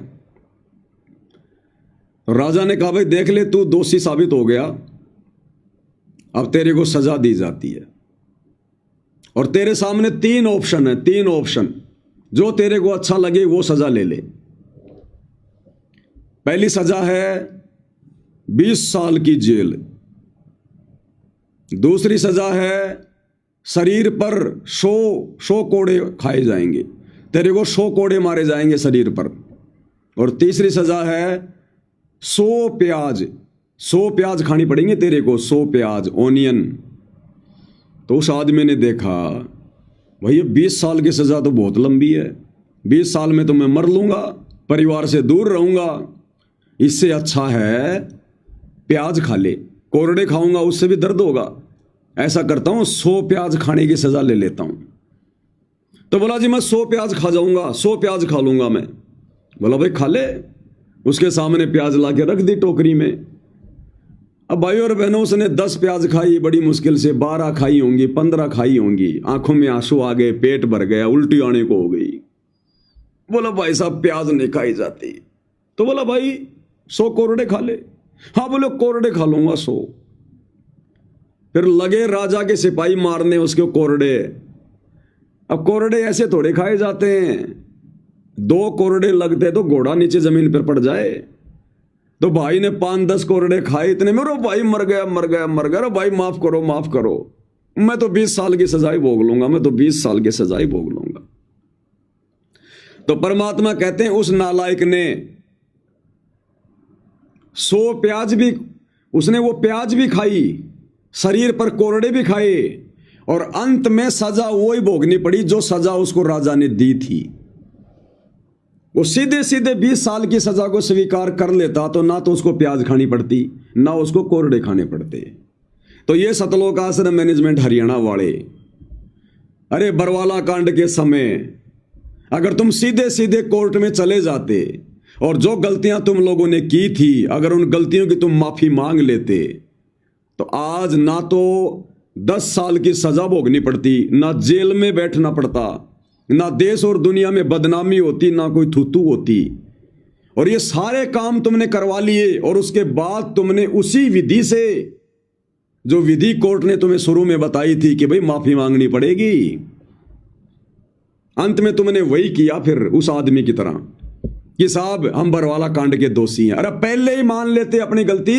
राजा ने कहा भाई देख ले, तू दोषी साबित हो गया, अब तेरे को सजा दी जाती है। और तेरे सामने तीन ऑप्शन है, तीन ऑप्शन, जो तेरे को अच्छा लगे वो सजा ले ले। पहली सजा है 20 साल की जेल। दूसरी सजा है शरीर पर 100 कोड़े खाए जाएंगे, तेरे को 100 कोड़े मारे जाएंगे शरीर पर। और तीसरी सजा है 100 प्याज खानी पड़ेंगे तेरे को, 100 प्याज, ओनियन। तो उस आदमी ने देखा, भैया 20 साल की सजा तो बहुत लंबी है, 20 साल में तो मैं मर लूंगा, परिवार से दूर रहूंगा, इससे अच्छा है प्याज खा ले, कोरड़े खाऊंगा उससे भी दर्द होगा, ऐसा करता हूं 100 प्याज खाने की सजा ले लेता हूं। तो बोला जी मैं 100 प्याज खा जाऊंगा, 100 प्याज खा लूंगा मैं। बोला भाई खा ले। उसके सामने प्याज ला के रख दी टोकरी में। अब भाइयों और बहनों, उसने 10 प्याज खाई बड़ी मुश्किल से, 12 खाई होंगी, 15 खाई होंगी, आंखों में आंसू आ गए, पेट भर गया, उल्टी आने को हो गई। बोला भाई साहब प्याज नहीं खाई जाती। तो बोला भाई 100 कोरड़े खा ले। हाँ बोले कोरड़े खा लूंगा 100। फिर लगे राजा के सिपाही मारने उसके कोरड़े। अब कोरड़े ऐसे थोड़े खाए जाते हैं, 2 कोरड़े लगते तो घोड़ा नीचे जमीन पर पड़ जाए। तो भाई ने 5-10 कोरड़े खाए, इतने में भाई मर गया मर गया मर गया, भाई माफ करो माफ करो, मैं तो 20 साल की सजाई भोग लूंगा, मैं तो 20 साल की सजाई भोग लूंगा। तो परमात्मा कहते हैं उस नालायक ने 100 प्याज भी, उसने वो प्याज भी खाई, शरीर पर कोरड़े भी खाए, और अंत में सजा वही भोगनी पड़ी जो सजा उसको राजा ने दी थी। वो सीधे सीधे 20 साल की सजा को स्वीकार कर लेता तो ना तो उसको प्याज खानी पड़ती, ना उसको कोरड़े खाने पड़ते। तो ये सतलोक आश्रम मैनेजमेंट हरियाणा वाले, अरे बरवाला कांड के समय अगर तुम सीधे सीधे कोर्ट में चले जाते और जो गलतियां तुम लोगों ने की थी, अगर उन गलतियों की तुम माफी मांग लेते, तो आज ना तो 10 साल की सजा भोगनी पड़ती, ना जेल में बैठना पड़ता, ना देश और दुनिया में बदनामी होती, ना कोई थूतू होती। और ये सारे काम तुमने करवा लिए, और उसके बाद तुमने उसी विधि से, जो विधि कोर्ट ने तुम्हें शुरू में बताई थी कि भाई माफी मांगनी पड़ेगी, अंत में तुमने वही किया फिर उस आदमी की तरह कि साहब हम बरवाला कांड के दोषी हैं। अरे पहले ही मान लेते अपनी गलती,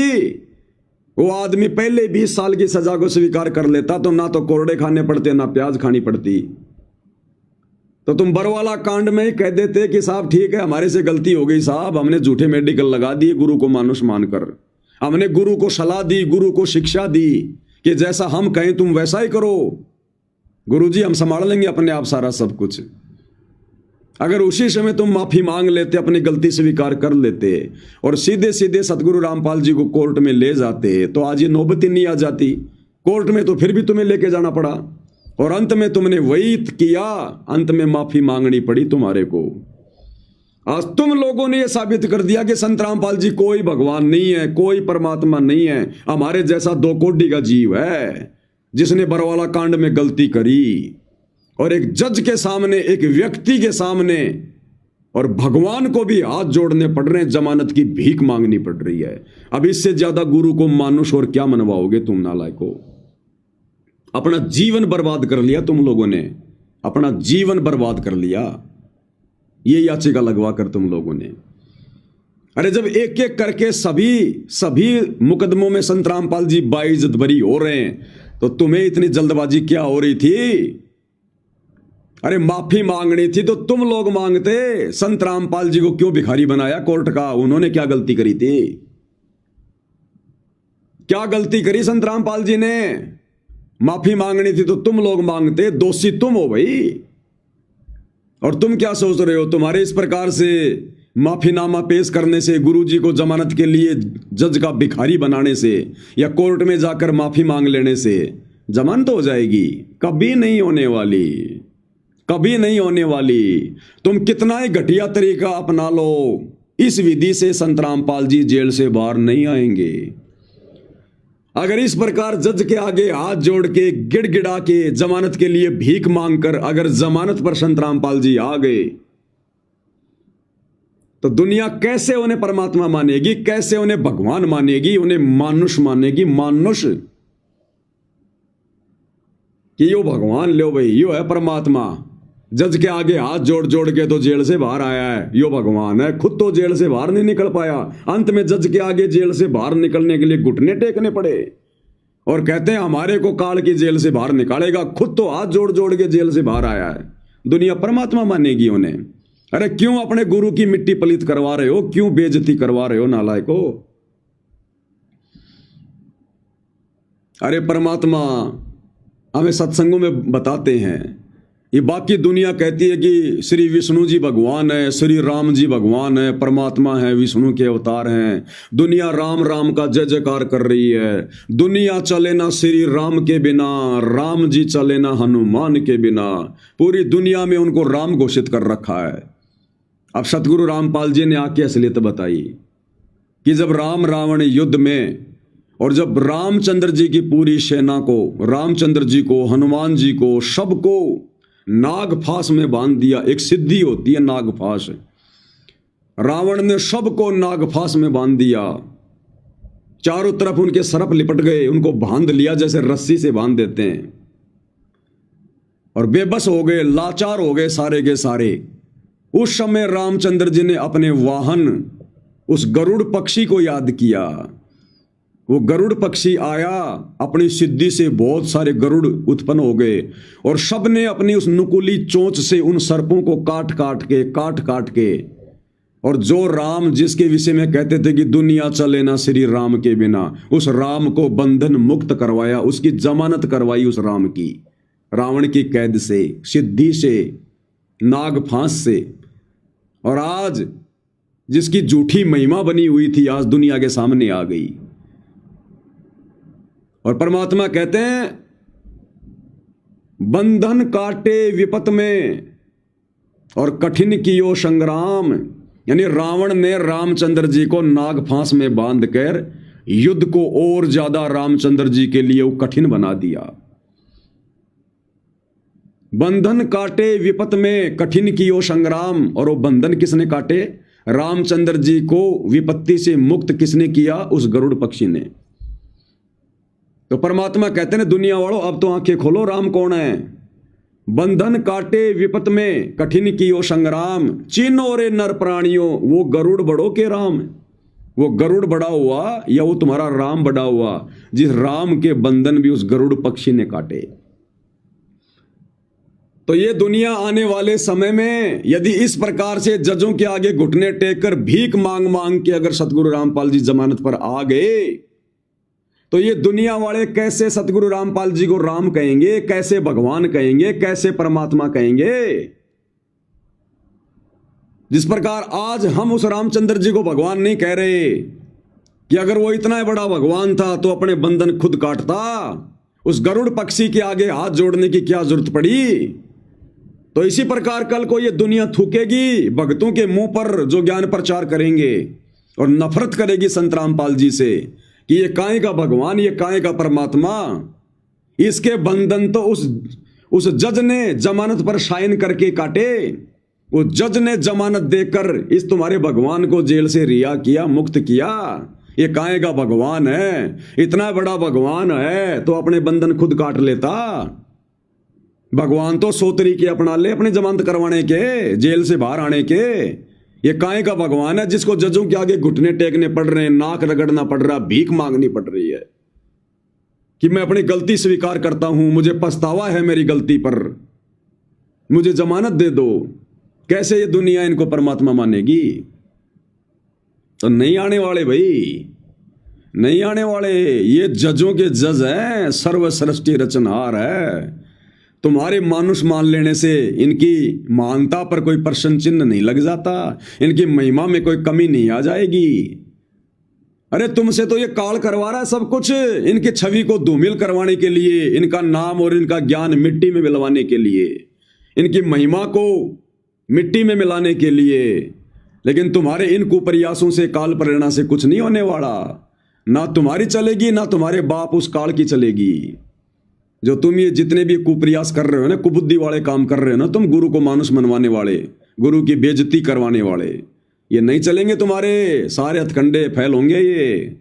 वो आदमी पहले 20 साल की सजा को स्वीकार कर लेता तो ना तो कोरड़े खाने पड़ते, ना प्याज खानी पड़ती। तो तुम बरवाला कांड में ही कह देते कि साहब ठीक है हमारे से गलती हो गई साहब, हमने झूठे मेडिकल लगा दिए गुरु को मानुष मानकर, हमने गुरु को सलाह दी, गुरु को शिक्षा दी कि जैसा हम कहें तुम वैसा ही करो, गुरुजी हम संभाल लेंगे अपने आप सारा सब कुछ। अगर उसी समय तुम माफी मांग लेते, अपनी गलती स्वीकार कर लेते और सीधे सीधे सतगुरु रामपाल जी को कोर्ट में ले जाते, तो आज ये नौबत ही नहीं आ जाती। कोर्ट में तो फिर भी तुम्हें लेके जाना पड़ा, और अंत में तुमने वही किया, अंत में माफी मांगनी पड़ी तुम्हारे को। आज तुम लोगों ने यह साबित कर दिया कि संत रामपाल जी कोई भगवान नहीं है, कोई परमात्मा नहीं है, हमारे जैसा 2 कोड़ी का जीव है जिसने बरवाला कांड में गलती करी, और एक जज के सामने, एक व्यक्ति के सामने, और भगवान को भी हाथ जोड़ने पड़ रहे हैं, जमानत की भीख मांगनी पड़ रही है। अब इससे ज्यादा गुरु को मानुष और क्या मनवाओगे तुम नालायको? अपना जीवन बर्बाद कर लिया तुम लोगों ने, अपना जीवन बर्बाद कर लिया ये याचिका लगवा कर तुम लोगों ने। अरे जब एक एक करके सभी मुकदमों में संत रामपाल जी बाइज्जत बरी हो रहे हैं, तो तुम्हें इतनी जल्दबाजी क्या हो रही थी? अरे माफी मांगनी थी तो तुम लोग मांगते, संत रामपाल जी को क्यों भिखारी बनाया कोर्ट का? उन्होंने क्या गलती करी थी? क्या गलती करी संत रामपाल जी ने? माफी मांगनी थी तो तुम लोग मांगते, दोषी तुम हो भाई। और तुम क्या सोच रहे हो, तुम्हारे इस प्रकार से माफीनामा पेश करने से, गुरुजी को जमानत के लिए जज का भिखारी बनाने से, या कोर्ट में जाकर माफी मांग लेने से जमानत हो जाएगी? कभी नहीं होने वाली, कभी नहीं होने वाली। तुम कितना ही घटिया तरीका अपना लो, इस विधि से संत रामपाल जी जेल से बाहर नहीं आएंगे। अगर इस प्रकार जज के आगे हाथ जोड़ के, गिड़गिड़ा के, जमानत के लिए भीख मांगकर अगर जमानत पर संत रामपाल जी आ गए, तो दुनिया कैसे उन्हें परमात्मा मानेगी, कैसे उन्हें भगवान मानेगी, उन्हें मानुष मानेगी। मानुष कि यो भगवान लो भाई, यो है परमात्मा। जज के आगे हाथ जोड़ जोड़ के तो जेल से बाहर आया है, यो भगवान है। खुद तो जेल से बाहर नहीं निकल पाया, अंत में जज के आगे जेल से बाहर निकलने के लिए घुटने टेकने पड़े और कहते हैं हमारे को काल की जेल से बाहर निकालेगा। खुद तो हाथ जोड़ जोड़ के जेल से बाहर आया है। दुनिया परमात्मा मानेगी उन्हें। अरे क्यों अपने गुरु की मिट्टी पलीत करवा रहे हो, क्यों बेइज्जती करवा रहे हो नालायको। अरे परमात्मा हमें सत्संगों में बताते हैं, ये बाकी दुनिया कहती है कि श्री विष्णु जी भगवान है, श्री राम जी भगवान है, परमात्मा है, विष्णु के अवतार हैं। दुनिया राम राम का जय जयकार कर रही है। दुनिया चले ना श्री राम के बिना, राम जी चले ना हनुमान के बिना। पूरी दुनिया में उनको राम घोषित कर रखा है। अब सतगुरु रामपाल जी ने आके असलियत बताई कि जब राम रावण युद्ध में, और जब रामचंद्र जी की पूरी सेना को, रामचंद्र जी को, हनुमान जी को, सबको नागफास में बांध दिया। एक सिद्धि होती है नागफास। रावण ने सबको नागफास में बांध दिया। चारों तरफ उनके सरप लिपट गए, उनको बांध लिया जैसे रस्सी से बांध देते हैं, और बेबस हो गए, लाचार हो गए सारे के सारे। उस समय रामचंद्र जी ने अपने वाहन उस गरुड़ पक्षी को याद किया। वो गरुड़ पक्षी आया, अपनी सिद्धि से बहुत सारे गरुड़ उत्पन्न हो गए, और सब ने अपनी उस नुकीली चोंच से उन सर्पों को काट काट के, और जो राम जिसके विषय में कहते थे कि दुनिया चले ना श्री राम के बिना, उस राम को बंधन मुक्त करवाया, उसकी जमानत करवाई उस राम की, रावण की कैद से, सिद्धि से, नागफांस से। और आज जिसकी झूठी महिमा बनी हुई थी, आज दुनिया के सामने आ गई। और परमात्मा कहते हैं बंधन काटे विपत में और कठिन कियो संग्राम। यानी रावण ने रामचंद्र जी को नागफांस में बांधकर युद्ध को और ज्यादा रामचंद्र जी के लिए वो कठिन बना दिया। बंधन काटे विपत में कठिन कियो संग्राम। और वो बंधन किसने काटे? रामचंद्र जी को विपत्ति से मुक्त किसने किया? उस गरुड़ पक्षी ने। तो परमात्मा कहते हैं दुनिया वालों अब तो आंखें खोलो, राम कौन है। बंधन काटे विपत में कठिन कियो संग्राम, चिन्हो रे नर प्राणियों, वो गरुड़ बड़ो के राम। वो गरुड़ बड़ा हुआ या वो तुम्हारा राम बड़ा हुआ, जिस राम के बंधन भी उस गरुड़ पक्षी ने काटे। तो ये दुनिया आने वाले समय में यदि इस प्रकार से जजों के आगे घुटने टेक कर भीख मांग मांग के अगर सतगुरु रामपाल जी जमानत पर आ गए, तो ये दुनिया वाले कैसे सतगुरु रामपाल जी को राम कहेंगे, कैसे भगवान कहेंगे, कैसे परमात्मा कहेंगे। जिस प्रकार आज हम उस रामचंद्र जी को भगवान नहीं कह रहे कि अगर वो इतना बड़ा भगवान था तो अपने बंधन खुद काटता, उस गरुड़ पक्षी के आगे हाथ जोड़ने की क्या जरूरत पड़ी। तो इसी प्रकार कल को ये दुनिया थूकेगी भक्तों के मुंह पर जो ज्ञान प्रचार करेंगे, और नफरत करेगी संत रामपाल जी से कि ये काहे का भगवान, ये काहे का परमात्मा। इसके बंधन तो उस जज ने जमानत पर साइन करके काटे। वो जज ने जमानत देकर इस तुम्हारे भगवान को जेल से रिहा किया, मुक्त किया। ये काहे का भगवान है, इतना बड़ा भगवान है तो अपने बंधन खुद काट लेता। भगवान तो 100 तरीके अपना ले अपने जमानत करवाने के, जेल से बाहर आने के। ये काहे का भगवान है जिसको जजों के आगे घुटने टेकने पड़ रहे हैं, नाक रगड़ना पड़ रहा, भीख मांगनी पड़ रही है कि मैं अपनी गलती स्वीकार करता हूं, मुझे पछतावा है मेरी गलती पर, मुझे जमानत दे दो। कैसे ये दुनिया इनको परमात्मा मानेगी? तो नहीं आने वाले भाई, नहीं आने वाले। ये जजों के जज हैं, सर्व सृष्टि रचनहार है। तुम्हारे मानुष मान लेने से इनकी महानता पर कोई प्रश्न चिन्ह नहीं लग जाता, इनकी महिमा में कोई कमी नहीं आ जाएगी। अरे तुमसे तो ये काल करवा रहा है सब कुछ, इनकी छवि को धूमिल करवाने के लिए, इनका नाम और इनका ज्ञान मिट्टी में मिलवाने के लिए, इनकी महिमा को मिट्टी में मिलाने के लिए। लेकिन तुम्हारे इन कुप्रयासों से, काल प्रेरणा से कुछ नहीं होने वाला। ना तुम्हारी चलेगी, ना तुम्हारे बाप उस काल की चलेगी। जो तुम ये जितने भी कुप्रयास कर रहे हो ना, कुबुद्धि वाले काम कर रहे हो ना, तुम गुरु को मानुष मनवाने वाले, गुरु की बेइज्जती करवाने वाले, ये नहीं चलेंगे। तुम्हारे सारे हथकंडे फैल होंगे। ये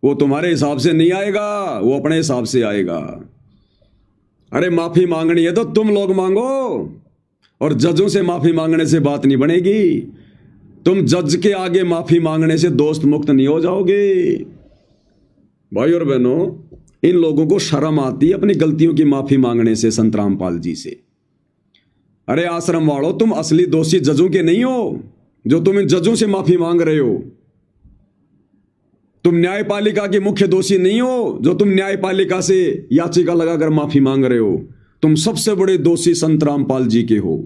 वो तुम्हारे हिसाब से नहीं आएगा, वो अपने हिसाब से आएगा। अरे माफी मांगनी है तो तुम लोग मांगो, और जजों से माफी मांगने से बात नहीं बनेगी। तुम जज के आगे माफी मांगने से दोस्त मुक्त नहीं हो जाओगे। भाई और बहनों, इन लोगों को शर्म आती है अपनी गलतियों की माफी मांगने से संत रामपाल जी से। अरे आश्रम वालों, तुम असली दोषी जजों के नहीं हो जो तुम इन जजों से माफी मांग रहे हो। तुम न्यायपालिका के मुख्य दोषी नहीं हो जो तुम न्यायपालिका से याचिका लगाकर माफी मांग रहे हो। तुम सबसे बड़े दोषी संत रामपाल जी के हो।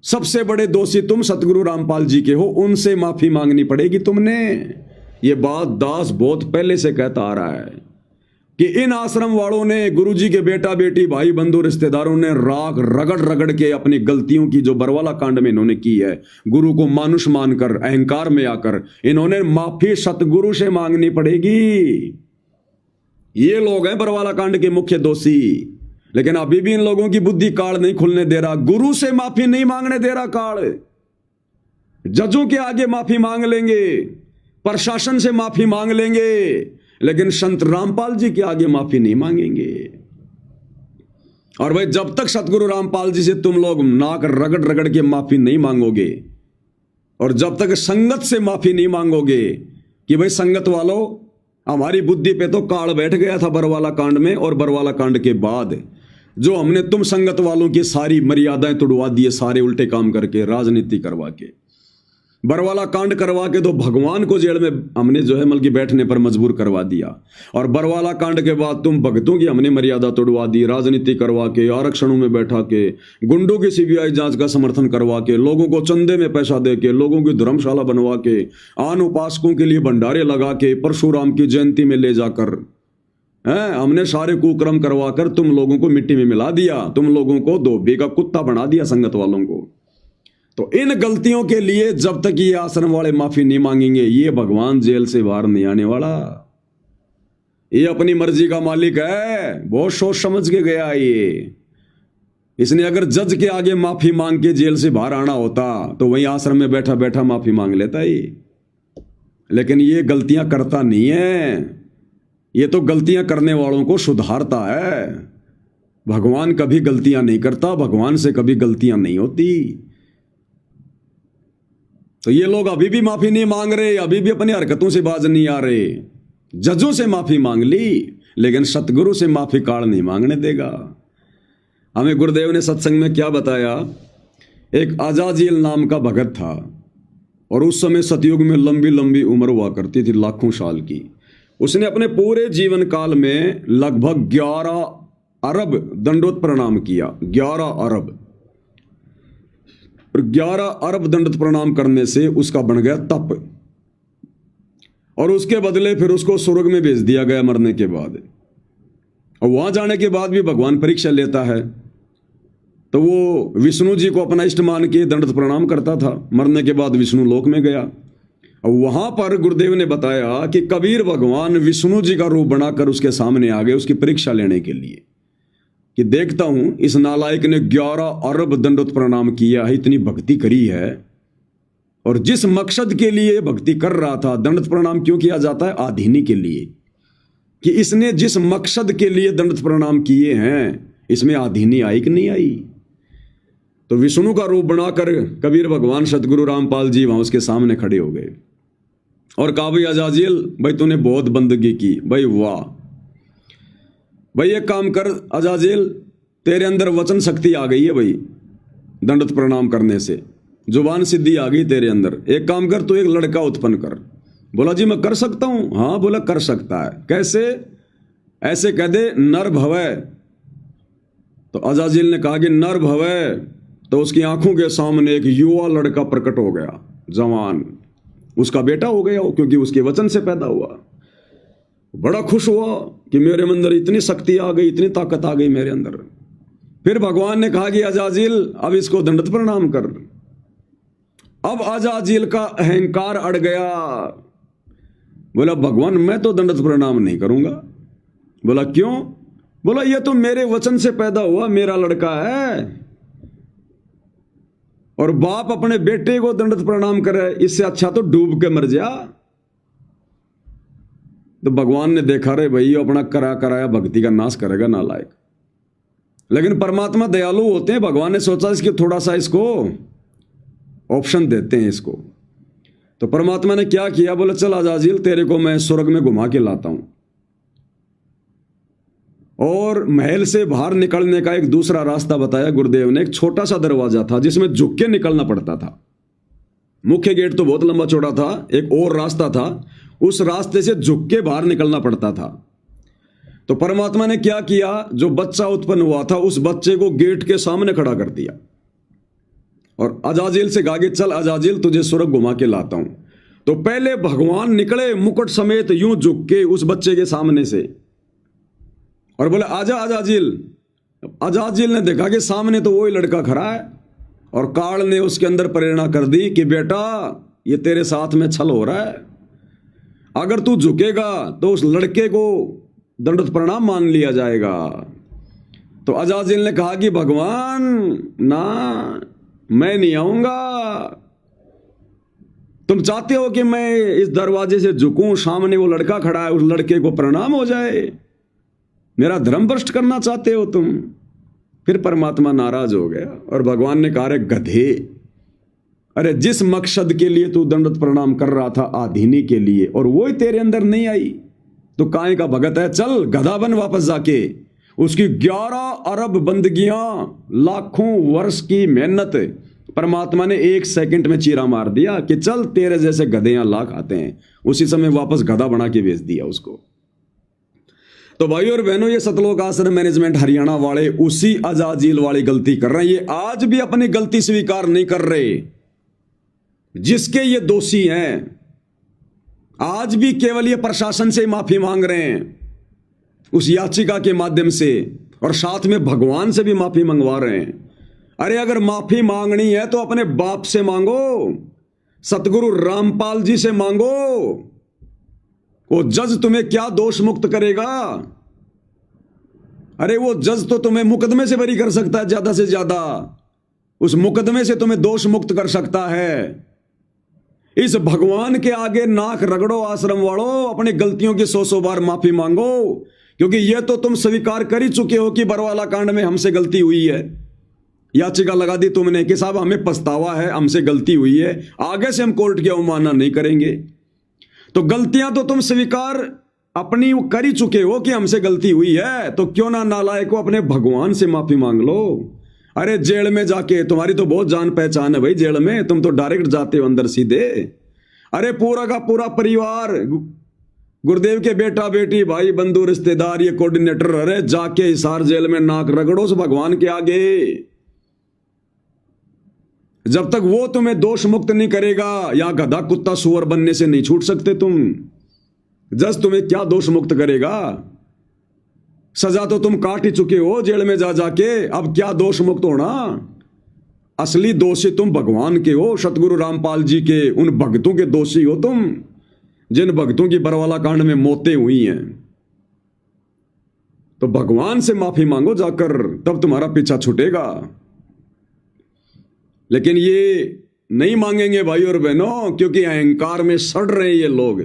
सबसे बड़े दोषी तुम सतगुरु रामपाल जी के हो, उनसे माफी मांगनी पड़ेगी तुमने। ये बात दास बहुत पहले से कहता आ रहा है कि इन आश्रम वालों ने, गुरुजी के बेटा बेटी भाई बंधु रिश्तेदारों ने राग रगड़ रगड़ के अपनी गलतियों की जो बरवाला कांड में इन्होंने की है, गुरु को मानुष मानकर अहंकार में आकर इन्होंने माफी सतगुरु से मांगनी पड़ेगी। ये लोग हैं बरवाला कांड के मुख्य दोषी। लेकिन अभी भी इन लोगों की बुद्धि काल नहीं खुलने दे रहा, गुरु से माफी नहीं मांगने दे रहा काल। जजों के आगे माफी मांग लेंगे, प्रशासन से माफी मांग लेंगे, लेकिन संत रामपाल जी के आगे माफी नहीं मांगेंगे। और भाई जब तक सतगुरु रामपाल जी से तुम लोग नाक रगड़ रगड़ के माफी नहीं मांगोगे, और जब तक संगत से माफी नहीं मांगोगे कि भाई संगत वालों, हमारी बुद्धि पे तो काल बैठ गया था बरवाला कांड में, और बरवाला कांड के बाद जो हमने तुम संगत वालों की सारी मर्यादाएं तोड़वा दिए, सारे उल्टे काम करके, राजनीति करवा के, बरवाला कांड करवा के तो भगवान को जेल में हमने जो है बल्कि बैठने पर मजबूर करवा दिया। और बरवाला कांड के बाद तुम भक्तों की हमने मर्यादा तोड़वा दी, राजनीति करवा के, आरक्षणों में बैठा के, गुंडों की सीबीआई जांच का समर्थन करवा के, लोगों को चंदे में पैसा दे के, लोगों की धर्मशाला बनवा के, आन उपासकों के लिए भंडारे लगा के, परशुराम की जयंती में ले जाकर हमने सारे कुक्रम करवा कर तुम लोगों को मिट्टी में मिला दिया, तुम लोगों को धोबी का कुत्ता बना दिया संगत वालों को। तो इन गलतियों के लिए जब तक ये आश्रम वाले माफी नहीं मांगेंगे, ये भगवान जेल से बाहर नहीं आने वाला। ये अपनी मर्जी का मालिक है, बहुत सोच समझ के गया ये। इसने अगर जज के आगे माफी मांग के जेल से बाहर आना होता तो वहीं आश्रम में बैठा बैठा माफी मांग लेता ही। लेकिन ये गलतियां करता नहीं है, ये तो गलतियां करने वालों को सुधारता है। भगवान कभी गलतियां नहीं करता, भगवान से कभी गलतियां नहीं होती। तो ये लोग अभी भी माफी नहीं मांग रहे, अभी भी अपनी हरकतों से बाज नहीं आ रहे। जजों से माफी मांग ली, लेकिन सतगुरु से माफी काल नहीं मांगने देगा। हमें गुरुदेव ने सत्संग में क्या बताया, एक अजाजिल नाम का भगत था, और उस समय सतयुग में लंबी लंबी उम्र हुआ करती थी, लाखों साल की। उसने अपने पूरे जीवन काल में लगभग 11 अरब दंडोत प्रणाम किया। 11 अरब, और 11 अरब दंडोत प्रणाम करने से उसका बन गया तप, और उसके बदले फिर उसको स्वर्ग में भेज दिया गया मरने के बाद। और वहां जाने के बाद भी भगवान परीक्षा लेता है, तो वो विष्णु जी को अपना इष्ट मान के दंडोत प्रणाम करता था। मरने के बाद विष्णु लोक में गया, और वहां पर गुरुदेव ने बताया कि कबीर भगवान विष्णु जी का रूप बनाकर उसके सामने आ गए उसकी परीक्षा लेने के लिए, कि देखता हूं इस नालायक ने 11 अरब दंडोत प्रणाम किया है, इतनी भक्ति करी है, और जिस मकसद के लिए भक्ति कर रहा था। दंडोत प्रणाम क्यों किया जाता है? आधीनी के लिए, कि इसने जिस मकसद के लिए दंडोत प्रणाम किए हैं, इसमें आधीनी आई कि नहीं आई। तो विष्णु का रूप बनाकर कबीर भगवान सतगुरु रामपाल जी वहां उसके सामने खड़े हो गए और कहा, भाई अजाजिल, भाई तूने बहुत बंदगी की, भाई वाह, भाई एक काम कर अजाजिल, तेरे अंदर वचन शक्ति आ गई है भाई, दंडोत प्रणाम करने से जुबान सिद्धि आ गई तेरे अंदर। एक काम कर, तू एक लड़का उत्पन्न कर। बोला जी मैं कर सकता हूं? हाँ। बोला कर सकता है। कैसे? ऐसे कह दे, नर भवै। तो अजाजिल ने कहा कि नर भवै, तो उसकी आंखों के सामने एक युवा लड़का प्रकट हो गया, जवान, उसका बेटा हो गया, क्योंकि उसके वचन से पैदा हुआ। बड़ा खुश हुआ कि मेरे अंदर इतनी शक्ति आ गई, इतनी ताकत आ गई मेरे अंदर। फिर भगवान ने कहा कि अजाजिल, अब इसको दंडोत प्रणाम कर। अब अजाजिल का अहंकार अड़ गया। बोला, भगवान मैं तो दंडोत प्रणाम नहीं करूंगा। बोला क्यों? बोला ये तो मेरे वचन से पैदा हुआ, मेरा लड़का है, और बाप अपने बेटे को दंडोत प्रणाम करे, इससे अच्छा तो डूब के मर जा। तो भगवान ने देखा, रे भाई अपना करा कराया भक्ति का नाश करेगा नालायक, लेकिन परमात्मा दयालु होते हैं, भगवान ने सोचा इसके थोड़ा सा इसको ऑप्शन देते हैं इसको। तो परमात्मा ने क्या किया, बोले चल अजाजिल तेरे को मैं स्वर्ग में घुमा के लाता हूं। और महल से बाहर निकलने का एक दूसरा रास्ता बताया गुरुदेव ने। एक छोटा सा दरवाजा था जिसमें झुक के निकलना पड़ता था। मुख्य गेट तो बहुत लंबा चौड़ा था, एक और रास्ता था, उस रास्ते से झुक के बाहर निकलना पड़ता था। तो परमात्मा ने क्या किया, जो बच्चा उत्पन्न हुआ था उस बच्चे को गेट के सामने खड़ा कर दिया और अजाजिल से कहा कि चल अजाजिल तुझे स्वर्ग घुमा के लाता हूं। तो पहले भगवान निकले मुकुट समेत यूं झुक के उस बच्चे के सामने से और बोले आजा अजाजिल। अजाजिल ने देखा कि सामने तो वही लड़का खड़ा है और काल ने उसके अंदर प्रेरणा कर दी कि बेटा ये तेरे साथ में छल हो रहा है, अगर तू झुकेगा तो उस लड़के को दंडवत प्रणाम मान लिया जाएगा। तो अजाजिल ने कहा कि भगवान ना, मैं नहीं आऊंगा। तुम चाहते हो कि मैं इस दरवाजे से झुकूं, सामने वो लड़का खड़ा है, उस लड़के को प्रणाम हो जाए, मेरा धर्म भ्रष्ट करना चाहते हो तुम। फिर परमात्मा नाराज हो गया और भगवान ने कहा, रे गधे, अरे जिस मकसद के लिए तू दंडवत प्रणाम कर रहा था आधीनी के लिए, और वो ही तेरे अंदर नहीं आई, तो काय का भगत है, चल गधा बन वापस जाके। उसकी 11 अरब बंदगियां, लाखों वर्ष की मेहनत परमात्मा ने 1 सेकंड में चीरा मार दिया कि चल तेरे जैसे गधे यहां लाख आते हैं। उसी समय वापस गधा बना के भेज दिया उसको। तो भाई और बहनों, ये सतलोक आश्रम मैनेजमेंट हरियाणा वाले उसी अजाजिल वाली गलती कर रहे हैं। ये आज भी अपनी गलती स्वीकार नहीं कर रहे जिसके ये दोषी हैं। आज भी केवल ये प्रशासन से माफी मांग रहे हैं उस याचिका के माध्यम से, और साथ में भगवान से भी माफी मंगवा रहे हैं। अरे अगर माफी मांगनी है तो अपने बाप से मांगो, सतगुरु रामपाल जी से मांगो। वो जज तुम्हें क्या दोष मुक्त करेगा? अरे वो जज तो तुम्हें मुकदमे से बरी कर सकता है, ज्यादा से ज्यादा उस मुकदमे से तुम्हें दोष मुक्त कर सकता है। इस भगवान के आगे नाक रगड़ो आश्रम वालों, अपनी गलतियों की 100 बार माफी मांगो, क्योंकि यह तो तुम स्वीकार कर ही चुके हो कि बरवाला कांड में हमसे गलती हुई है। याचिका लगा दी तुमने कि साहब हमें पछतावा है, हमसे गलती हुई है, आगे से हम कोर्ट की अवमानना नहीं करेंगे। तो गलतियां तो तुम स्वीकार अपनी कर ही चुके हो कि हमसे गलती हुई है, तो क्यों ना नालायक को अपने भगवान से माफी मांग लो। अरे जेल में जाके, तुम्हारी तो बहुत जान पहचान है भाई, जेल में तुम तो डायरेक्ट जाते हो अंदर सीधे। अरे पूरा का पूरा परिवार, गुरुदेव के बेटा बेटी भाई बंधु रिश्तेदार, ये कोऑर्डिनेटर, अरे जाके हिसार जेल में नाक रगड़ो उस भगवान के आगे। जब तक वो तुम्हें दोष मुक्त नहीं करेगा, यहां गधा कुत्ता सुअर बनने से नहीं छूट सकते तुम। जज तुम्हें क्या दोष मुक्त करेगा? सजा तो तुम काट ही चुके हो जेल में जा जाके, अब क्या दोष मुक्त होना? असली दोषी तुम भगवान के हो, सतगुरु रामपाल जी के उन भक्तों के दोषी हो तुम, जिन भक्तों की बरवाला कांड में मौतें हुई हैं। तो भगवान से माफी मांगो जाकर, तब तुम्हारा पीछा छूटेगा। लेकिन ये नहीं मांगेंगे भाई और बहनों, क्योंकि अहंकार में सड़ रहे हैं ये लोग।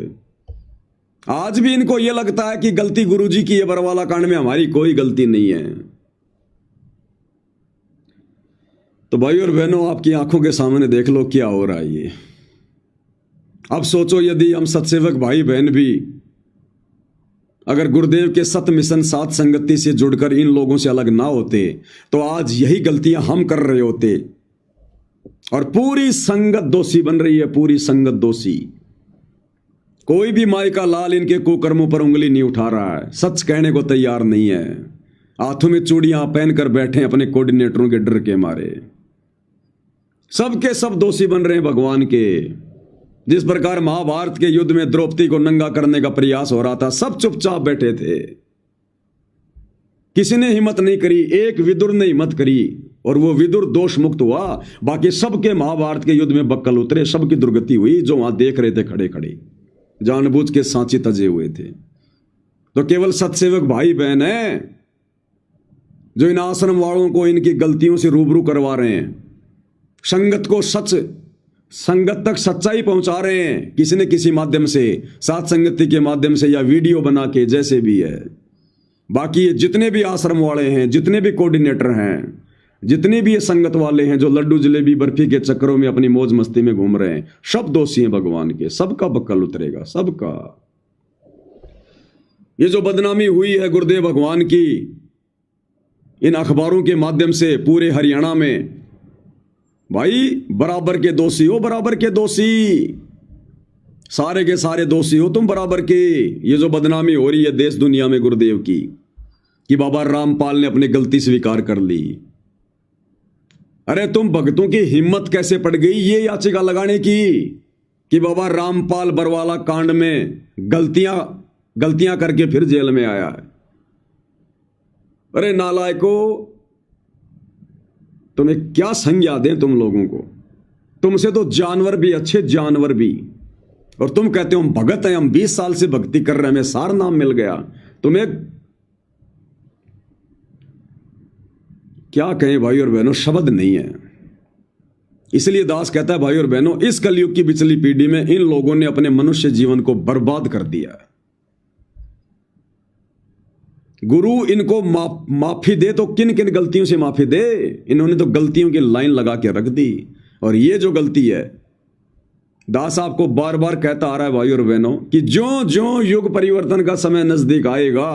आज भी इनको यह लगता है कि गलती गुरुजी की है, बरवाला कांड में हमारी कोई गलती नहीं है। तो भाई और बहनों, आपकी आंखों के सामने देख लो क्या हो रहा है ये। अब सोचो, यदि हम सत्सेवक भाई बहन भी अगर गुरुदेव के सत मिशन सात संगति से जुड़कर इन लोगों से अलग ना होते, तो आज यही गलतियां हम कर रहे होते। और पूरी संगत दोषी बन रही है, पूरी संगत दोषी। कोई भी माई का लाल इनके कुकर्मों पर उंगली नहीं उठा रहा है, सच कहने को तैयार नहीं है। हाथों में चूड़ियां पहनकर बैठे अपने कोऑर्डिनेटरों के डर के मारे। सबके सब दोषी बन रहे हैं भगवान के। जिस प्रकार महाभारत के युद्ध में द्रौपदी को नंगा करने का प्रयास हो रहा था, सब चुपचाप बैठे थे, किसी ने हिम्मत नहीं करी। एक विदुर ने हिम्मत करी और वो विदुर दोष मुक्त हुआ। बाकी सबके महाभारत के युद्ध में बक्कल उतरे, सबकी दुर्गति हुई। जो वहां देख रहे थे खड़े खड़े, जानबूझ के सांची तजे हुए थे। तो केवल सत्सेवक भाई बहन है जो इन आश्रम वालों को इनकी गलतियों से रूबरू करवा रहे हैं, संगत को संगत तक सच्चाई पहुंचा रहे हैं, किसी न किसी माध्यम से, सात संगति के माध्यम से या वीडियो बना के, जैसे भी है। बाकी ये जितने भी आश्रम वाले हैं, जितने भी कोऑर्डिनेटर हैं, जितने भी ये संगत वाले हैं जो लड्डू जलेबी बर्फी के चक्करों में अपनी मौज मस्ती में घूम रहे हैं, सब दोषी हैं भगवान के। सबका बक्कल उतरेगा, सबका। ये जो बदनामी हुई है गुरुदेव भगवान की इन अखबारों के माध्यम से पूरे हरियाणा में, भाई बराबर के दोषी हो, बराबर के दोषी, सारे के सारे दोषी हो तुम बराबर के। ये जो बदनामी हो रही है देश दुनिया में गुरुदेव की, कि बाबा रामपाल ने अपनी गलती स्वीकार कर ली। अरे तुम भक्तों की हिम्मत कैसे पड़ गई ये याचिका लगाने की कि बाबा रामपाल बरवाला कांड में गलतियां करके फिर जेल में आया है। अरे नालायको, तुम्हें क्या संज्ञा दें तुम लोगों को? तुमसे तो जानवर भी अच्छे, जानवर भी। और तुम कहते हो हम भगत हैं, हम 20 साल से भक्ति कर रहे हैं, हमें सार नाम मिल गया। तुम्हें क्या कहें भाई और बहनों, शब्द नहीं है। इसलिए दास कहता है भाई और बहनों, इस कलयुग की पिछली पीढ़ी में इन लोगों ने अपने मनुष्य जीवन को बर्बाद कर दिया। गुरु इनको माफी दे तो किन किन गलतियों से माफी दे? इन्होंने तो गलतियों की लाइन लगा के रख दी। और ये जो गलती है, दास आपको बार बार कहता आ रहा है भाई और बहनों कि ज्यों ज्यों युग परिवर्तन का समय नजदीक आएगा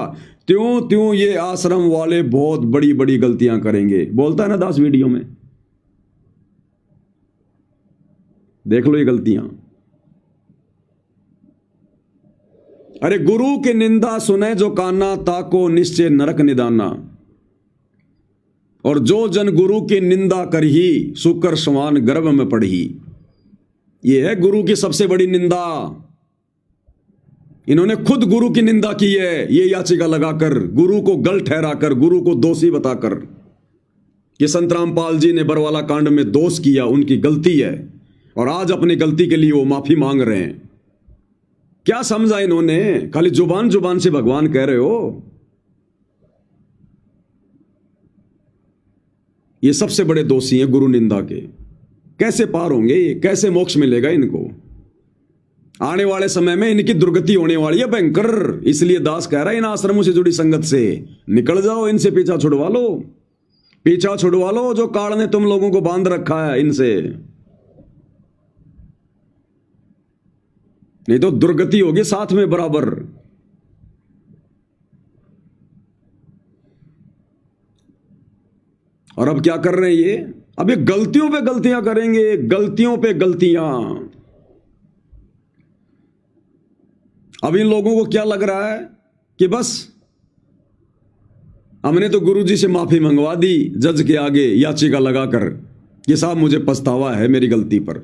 त्यों त्यों ये आश्रम वाले बहुत बड़ी बड़ी गलतियां करेंगे। बोलता है ना दास वीडियो में, देख लो ये गलतियां। अरे गुरु की निंदा सुने जो काना, ताको निश्चय नरक निदाना। और जो जन गुरु की निंदा करही, सुकर समान गर्भ में पड़ही। यह है गुरु की सबसे बड़ी निंदा। इन्होंने खुद गुरु की निंदा की है, ये याचिका लगाकर, गुरु को गल ठहराकर, गुरु को दोषी बताकर कि संत रामपाल जी ने बरवाला कांड में दोष किया, उनकी गलती है। और आज अपनी गलती के लिए वो माफी मांग रहे हैं। क्या समझा इन्होंने? खाली जुबान जुबान से भगवान कह रहे हो। ये सबसे बड़े दोषी हैं गुरु निंदा के। कैसे पार होंगे ये? कैसे मोक्ष मिलेगा इनको? आने वाले समय में इनकी दुर्गति होने वाली है भयंकर। इसलिए दास कह रहा है इन आश्रमों से जुड़ी संगत से निकल जाओ, इनसे पीछा छुड़वा लो, पीछा छुड़वा लो। जो काल ने तुम लोगों को बांध रखा है इनसे, नहीं तो दुर्गति होगी साथ में बराबर। और अब क्या कर रहे हैं ये? अब ये गलतियों पे गलतियां करेंगे, गलतियों पे गलतियां। अब इन लोगों को क्या लग रहा है कि बस हमने तो गुरुजी से माफी मंगवा दी जज के आगे याचिका लगाकर कि साहब मुझे पछतावा है मेरी गलती पर।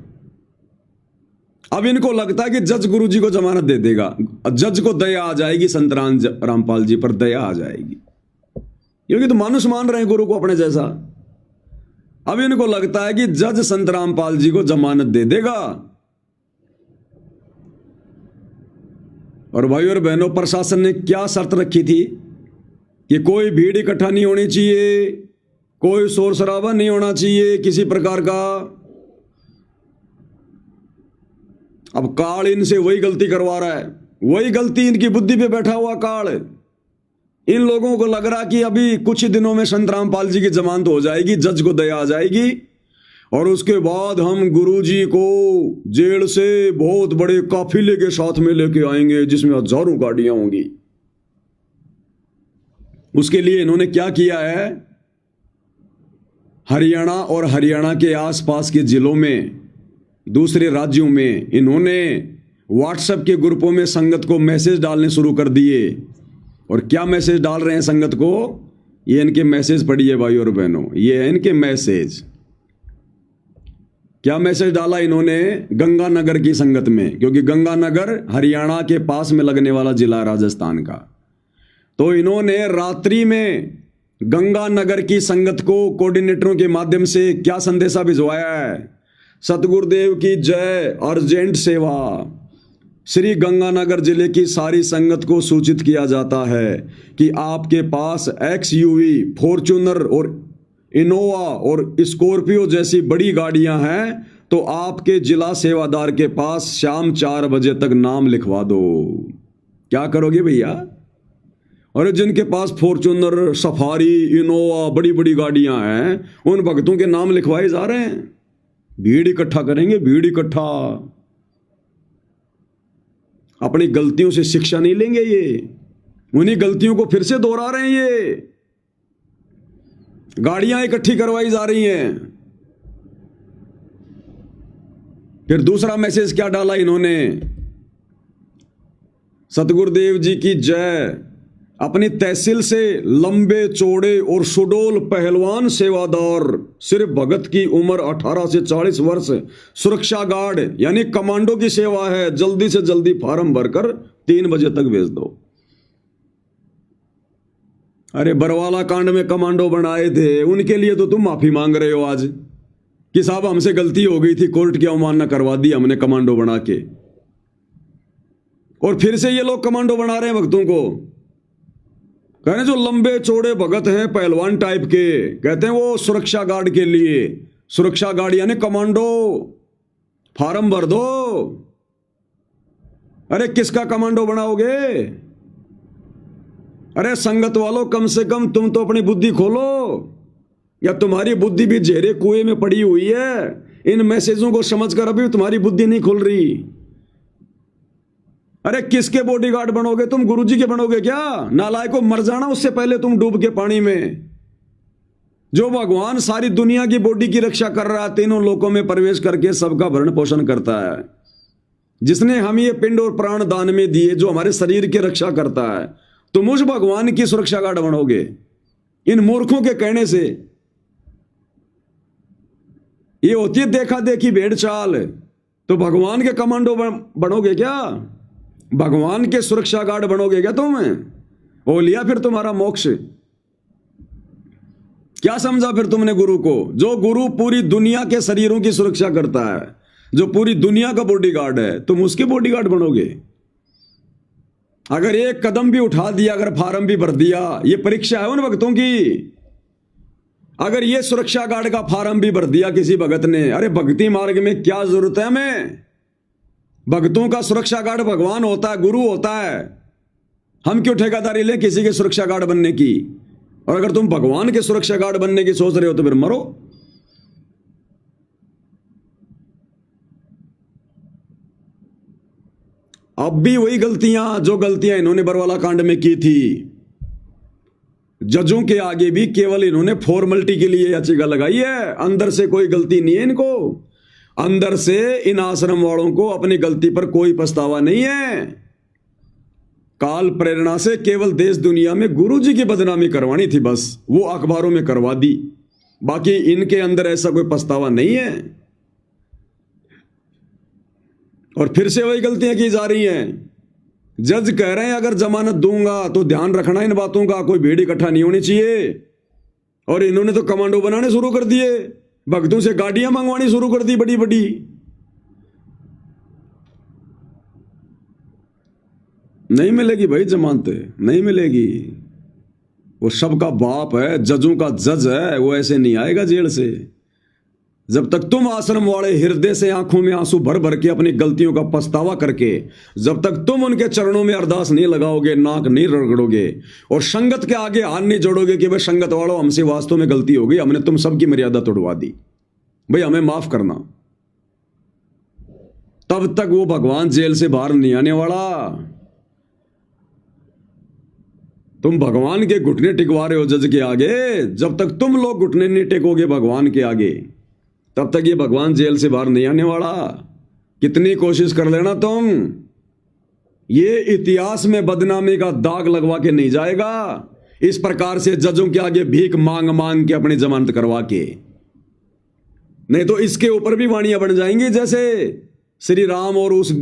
अब इनको लगता है कि जज गुरुजी को जमानत दे देगा, जज को दया आ जाएगी, संत रामपाल जी पर दया आ जाएगी, क्योंकि तो मानुष मान रहे हैं गुरु को अपने जैसा। अब इनको लगता है कि जज संत रामपाल जी को जमानत दे देगा। और भाई और बहनों, प्रशासन ने क्या शर्त रखी थी कि कोई भीड़ इकट्ठा नहीं होनी चाहिए, कोई शोर शराबा नहीं होना चाहिए किसी प्रकार का। अब काल इनसे वही गलती करवा रहा है, वही गलती इनकी बुद्धि पे बैठा हुआ काल। इन लोगों को लग रहा कि अभी कुछ ही दिनों में संत रामपाल जी की जमानत हो जाएगी, जज को दया आ जाएगी, और उसके बाद हम गुरुजी को जेल से बहुत बड़े काफिले के साथ में लेके आएंगे जिसमें हजारों गाड़ियां होंगी। उसके लिए इन्होंने क्या किया है, हरियाणा और हरियाणा के आसपास के जिलों में, दूसरे राज्यों में इन्होंने व्हाट्सएप के ग्रुपों में संगत को मैसेज डालने शुरू कर दिए। और क्या मैसेज डाल रहे हैं संगत को? ये इनके मैसेज पढ़िए भाई और बहनों, ये है इनके मैसेज। क्या मैसेज डाला इन्होंने गंगानगर की संगत में, क्योंकि गंगानगर हरियाणा के पास में लगने वाला जिला है राजस्थान का। तो इन्होंने रात्रि में गंगानगर की संगत को कोऑर्डिनेटरों के माध्यम से क्या संदेशा भिजवाया है? सतगुरुदेव की जय, अर्जेंट सेवा। श्री गंगानगर जिले की सारी संगत को सूचित किया जाता है कि आपके पास XUV, फॉर्च्यूनर और इनोवा और स्कॉर्पियो जैसी बड़ी गाड़ियां हैं, तो आपके जिला सेवादार के पास शाम 4 बजे तक नाम लिखवा दो। क्या करोगे भैया? और जिनके पास फॉर्च्यूनर, सफारी, इनोवा, बड़ी बड़ी गाड़ियां हैं, उन भक्तों के नाम लिखवाए जा रहे हैं। भीड़ इकट्ठा करेंगे, भीड़ इकट्ठा। अपनी गलतियों से शिक्षा नहीं लेंगे, ये उन्हीं गलतियों को फिर से दोहरा रहे हैं। ये गाड़ियां इकट्ठी करवाई जा रही हैं। फिर दूसरा मैसेज क्या डाला इन्होंने? सतगुरुदेव जी की जय। अपनी तहसील से लंबे चौड़े और सुडोल पहलवान सेवादार, सिर्फ भगत की उम्र 18 से 40 वर्ष, सुरक्षा गार्ड यानी कमांडो की सेवा है। जल्दी से जल्दी फार्म भरकर 3 बजे तक भेज दो। अरे बरवाला कांड में कमांडो बनाए थे, उनके लिए तो तुम माफी मांग रहे हो आज कि साहब हमसे गलती हो गई थी, कोर्ट की अवमानना करवा दी हमने कमांडो बना के। और फिर से ये लोग कमांडो बना रहे हैं भक्तों को। कह रहे जो लंबे चौड़े भगत हैं, पहलवान टाइप के, कहते हैं वो सुरक्षा गार्ड के लिए। सुरक्षा गार्ड यानी कमांडो, फार्म भर दो। अरे किसका कमांडो बनाओगे? अरे संगत वालों, कम से कम तुम तो अपनी बुद्धि खोलो, या तुम्हारी बुद्धि भी जेरे कुएं में पड़ी हुई है। इन मैसेजों को समझकर अभी तुम्हारी बुद्धि नहीं खुल रही। अरे किसके बॉडीगार्ड बनोगे तुम? गुरुजी के बनोगे क्या? नालायको, मर जाना उससे पहले तुम डूब के पानी में। जो भगवान सारी दुनिया की बॉडी की रक्षा कर रहा है, तीनों लोकों में प्रवेश करके सबका भरण पोषण करता है, जिसने हम ये पिंड और प्राण दान में दिए, जो हमारे शरीर की रक्षा करता है, तुम उस भगवान की सुरक्षा गार्ड बनोगे इन मूर्खों के कहने से? ये होती है देखा देखी भेड़ चाल। तो भगवान के कमांडो बनोगे क्या? भगवान के सुरक्षा गार्ड बनोगे क्या तुम? हो लिया फिर तुम्हारा मोक्ष। क्या समझा फिर तुमने गुरु को? जो गुरु पूरी दुनिया के शरीरों की सुरक्षा करता है, जो पूरी दुनिया का बॉडीगार्ड है, तुम उसके बॉडीगार्ड बनोगे? अगर एक कदम भी उठा दिया, अगर फार्म भी भर दिया, ये परीक्षा है उन भक्तों की। अगर ये सुरक्षा गार्ड का फार्म भी भर दिया किसी भगत ने, अरे भक्ति मार्ग में क्या जरूरत है हमें? भक्तों का सुरक्षा गार्ड भगवान होता है, गुरु होता है। हम क्यों ठेकेदारी लें किसी के सुरक्षा गार्ड बनने की? और अगर तुम भगवान के सुरक्षा गार्ड बनने की सोच रहे हो तो फिर मरो। अब भी वही गलतियां, जो गलतियां इन्होंने बरवाला कांड में की थी। जजों के आगे भी केवल इन्होंने फॉर्मेलिटी के लिए याचिका लगाई है, अंदर से कोई गलती नहीं है इनको। अंदर से इन आश्रम वालों को अपनी गलती पर कोई पछतावा नहीं है। काल प्रेरणा से केवल देश दुनिया में गुरुजी की बदनामी करवानी थी, बस वो अखबारों में करवा दी। बाकी इनके अंदर ऐसा कोई पछतावा नहीं है। और फिर से वही गलतियां की जा रही हैं। जज कह रहे हैं अगर जमानत दूंगा तो ध्यान रखना इन बातों का, कोई भीड़ इकट्ठा नहीं होनी चाहिए। और इन्होंने तो कमांडो बनाने शुरू कर दिए, भक्तों से गाड़ियां मंगवानी शुरू कर दी बड़ी बड़ी। नहीं मिलेगी भाई जमानत, नहीं मिलेगी। वो सबका बाप है, जजों का जज है, वो ऐसे नहीं आएगा जेल से। जब तक तुम आश्रम वाले हृदय से आंखों में आंसू भर भर के अपनी गलतियों का पछतावा करके, जब तक तुम उनके चरणों में अरदास नहीं लगाओगे, नाक नहीं रगड़ोगे और संगत के आगे हाथ नहीं जोड़ोगे कि भाई संगत वालों हमसे वास्तव में गलती हो गई, हमने तुम सबकी मर्यादा तोड़वा दी, भाई हमें माफ करना, तब तक वो भगवान जेल से बाहर नहीं आने वाला। तुम भगवान के घुटने टिकवा रहे हो जज के आगे। जब तक तुम लोग घुटने नहीं टेकोगे भगवान के आगे, तब तक ये भगवान जेल से बाहर नहीं आने वाला। कितनी कोशिश कर लेना तुम, ये इतिहास में बदनामी का दाग लगवा के नहीं जाएगा। इस प्रकार से जजों के आगे भीख मांग मांग के अपनी जमानत करवा के, नहीं तो इसके ऊपर भी वाणियां बन जाएंगी, जैसे श्री राम और उस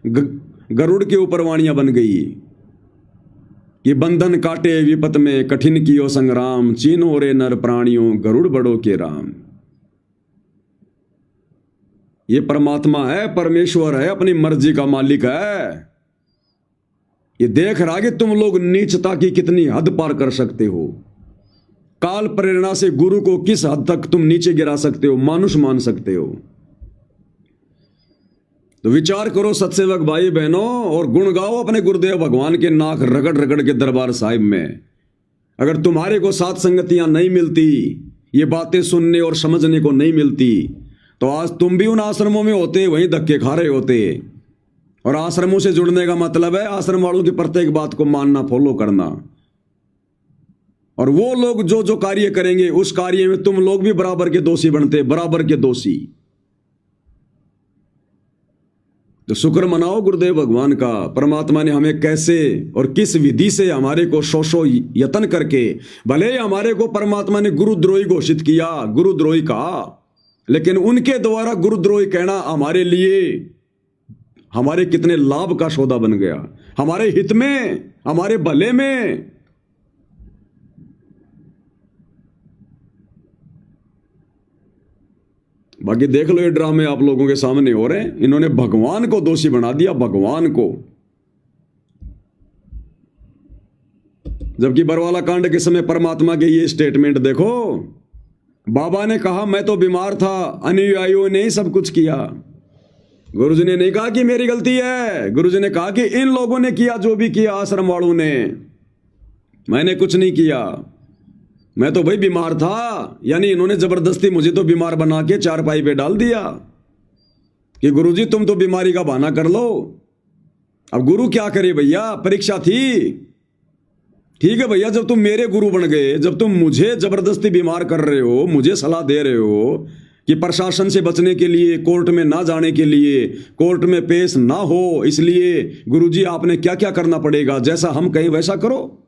गरुड़ के ऊपर वाणियां बन गई कि बंधन काटे विपत में कठिन कियो संग्राम, चीनो रे नर प्राणियों गरुड़ बड़ो के राम। ये परमात्मा है, परमेश्वर है, अपनी मर्जी का मालिक है। ये देख रहा कि तुम लोग नीचता की कितनी हद पार कर सकते हो। काल प्रेरणा से गुरु को किस हद तक तुम नीचे गिरा सकते हो, मानुष मान सकते हो। तो विचार करो सत्सेवक भाई बहनों, और गुण गाओ अपने गुरुदेव भगवान के नाक रगड़ रगड़ के दरबार साहिब में। अगर तुम्हारे को सात संगतियां नहीं मिलती, ये बातें सुनने और समझने को नहीं मिलती, तो आज तुम भी उन आश्रमों में होते, वहीं धक्के खा रहे होते। और आश्रमों से जुड़ने का मतलब है आश्रम वालों की प्रत्येक बात को मानना, फॉलो करना। और वो लोग जो जो कार्य करेंगे उस कार्य में तुम लोग भी बराबर के दोषी बनते, बराबर के दोषी। तो शुक्र मनाओ गुरुदेव भगवान का, परमात्मा ने हमें कैसे और किस विधि से हमारे को शोषो यत्न करके, भले ही हमारे को परमात्मा ने गुरुद्रोही घोषित किया, गुरुद्रोही कहा, लेकिन उनके द्वारा गुरुद्रोही कहना हमारे लिए हमारे कितने लाभ का सौदा बन गया, हमारे हित में, हमारे भले में। बाकी देख लो ये ड्रामे आप लोगों के सामने हो रहे हैं। इन्होंने भगवान को दोषी बना दिया, भगवान को। जबकि बरवाला कांड के समय परमात्मा के ये स्टेटमेंट देखो, बाबा ने कहा मैं तो बीमार था, अनुयायियों ने ही सब कुछ किया। गुरुजी ने नहीं कहा कि मेरी गलती है, गुरुजी ने कहा कि इन लोगों ने किया जो भी किया, आश्रम वालों ने, मैंने कुछ नहीं किया, मैं तो भाई बीमार था। यानी इन्होंने जबरदस्ती मुझे तो बीमार बना के चारपाई पे डाल दिया कि गुरुजी तुम तो बीमारी का बहाना कर लो। अब गुरु क्या करे भैया, परीक्षा थी। ठीक है भैया, जब तुम मेरे गुरु बन गए, जब तुम मुझे जबरदस्ती बीमार कर रहे हो, मुझे सलाह दे रहे हो कि प्रशासन से बचने के लिए, कोर्ट में ना जाने के लिए, कोर्ट में पेश ना हो, इसलिए गुरुजी आपने क्या क्या करना पड़ेगा, जैसा हम कहें वैसा करो।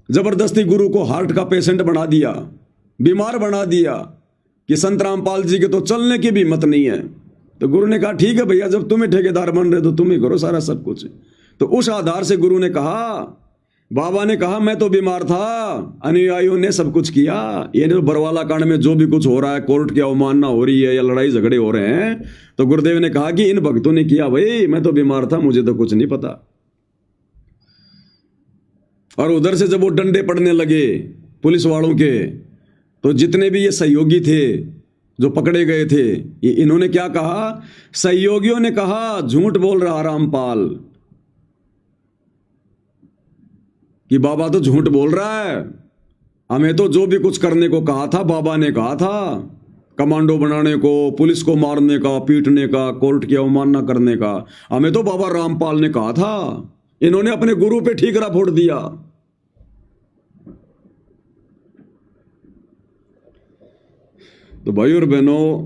जबरदस्ती गुरु को हार्ट का पेशेंट बना दिया, बीमार बना दिया कि संत रामपाल जी के तो चलने की भी हिम्मत नहीं है। तो गुरु ने कहा ठीक है भैया, जब तुम्हें ठेकेदार बन रहे तो तुम ही करो सारा सब कुछ। तो उस आधार से गुरु ने कहा, बाबा ने कहा मैं तो बीमार था, अनुयायियों ने सब कुछ किया। ये जो बरवाला कांड में जो भी कुछ हो रहा है, कोर्ट की अवमानना हो रही है या लड़ाई झगड़े हो रहे हैं, तो गुरुदेव ने कहा कि इन भक्तों ने किया, भाई मैं तो बीमार था, मुझे तो कुछ नहीं पता। और उधर से जब वो डंडे पड़ने लगे पुलिस वालों के, तो जितने भी ये सहयोगी थे जो पकड़े गए थे, ये इन्होंने क्या कहा, सहयोगियों ने कहा झूठ बोल रहा रामपाल, कि बाबा तो झूठ बोल रहा है, हमें तो जो भी कुछ करने को कहा था बाबा ने कहा था, कमांडो बनाने को, पुलिस को मारने का, पीटने का, कोर्ट की अवमानना करने का, हमें तो बाबा रामपाल ने कहा था। इन्होंने अपने गुरु पे ठीकरा फोड़ दिया। तो भाई और बहनों,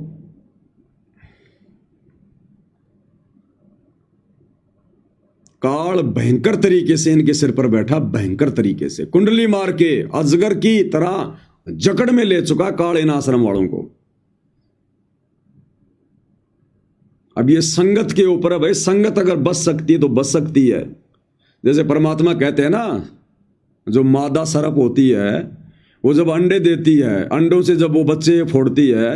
काल भयंकर तरीके से इनके सिर पर बैठा, भयंकर तरीके से कुंडली मार के अजगर की तरह जकड़ में ले चुका काल इन आश्रम वालों को। अब ये संगत के ऊपर है भाई, संगत अगर बच सकती है तो बच सकती है। जैसे परमात्मा कहते हैं ना, जो मादा सरप होती है वो जब अंडे देती है, अंडों से जब वो बच्चे फोड़ती है,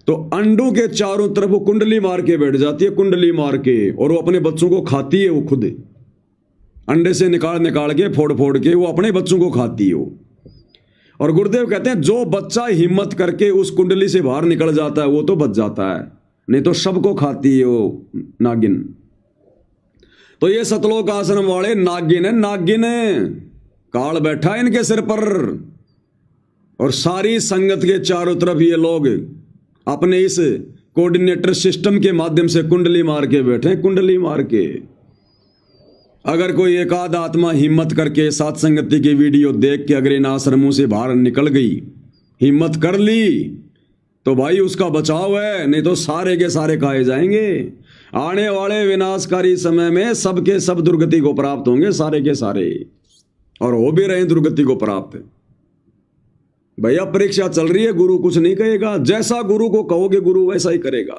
तो अंडों के चारों तरफ वो कुंडली मार के बैठ जाती है, कुंडली मार के, और वो अपने बच्चों को खाती है। वो खुद अंडे से निकाल निकाल के, फोड़ फोड़ के वो अपने बच्चों को खाती है वो। और गुरुदेव कहते हैं जो बच्चा हिम्मत करके उस कुंडली से बाहर निकल जाता है वो तो बच जाता है, नहीं तो सबको खाती है वो नागिन। तो ये सतलोक आश्रम वाले नागिन है, नागिन है, काल बैठा है इनके सिर पर। और सारी संगत के चारों तरफ ये लोग अपने इस कोऑर्डिनेटर सिस्टम के माध्यम से कुंडली मार के बैठे, कुंडली मार के। अगर कोई एक आध आत्मा हिम्मत करके सात संगति की वीडियो देख के अगर इन आश्रमों से बाहर निकल गई, हिम्मत कर ली, तो भाई उसका बचाव है, नहीं तो सारे के सारे खाए जाएंगे। आने वाले विनाशकारी समय में सबके सब दुर्गति को प्राप्त होंगे, सारे के सारे, और हो भी रहे दुर्गति को प्राप्त। भैया परीक्षा चल रही है, गुरु कुछ नहीं कहेगा, जैसा गुरु को कहोगे गुरु वैसा ही करेगा।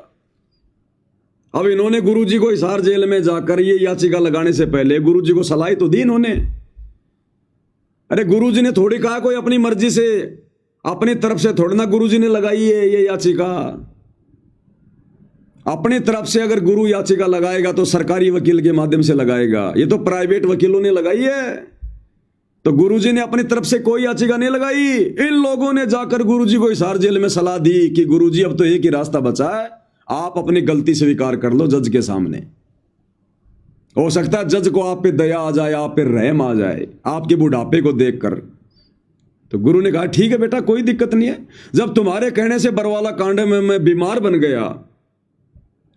अब इन्होंने गुरुजी को हिसार जेल में जाकर ये याचिका लगाने से पहले गुरुजी को सलाह तो दी इन्होंने। अरे गुरुजी ने थोड़ी कहा कोई अपनी मर्जी से, अपनी तरफ से थोड़ी ना गुरुजी ने लगाई है ये याचिका। अपनी तरफ से अगर गुरु याचिका लगाएगा तो सरकारी वकील के माध्यम से लगाएगा, ये तो प्राइवेट वकीलों ने लगाई है। तो गुरुजी ने अपनी तरफ से कोई याचिका नहीं लगाई। इन लोगों ने जाकर गुरुजी को हिसार जेल में सलाह दी कि गुरुजी अब तो एक ही रास्ता बचा है, आप अपनी गलती स्वीकार कर लो जज के सामने। हो सकता है जज को आप पे दया आ जाए, आप पे रहम आ जाए आपके बुढ़ापे को देखकर। तो गुरु ने कहा ठीक है बेटा, कोई दिक्कत नहीं है। जब तुम्हारे कहने से बरवाला कांड में मैं बीमार बन गया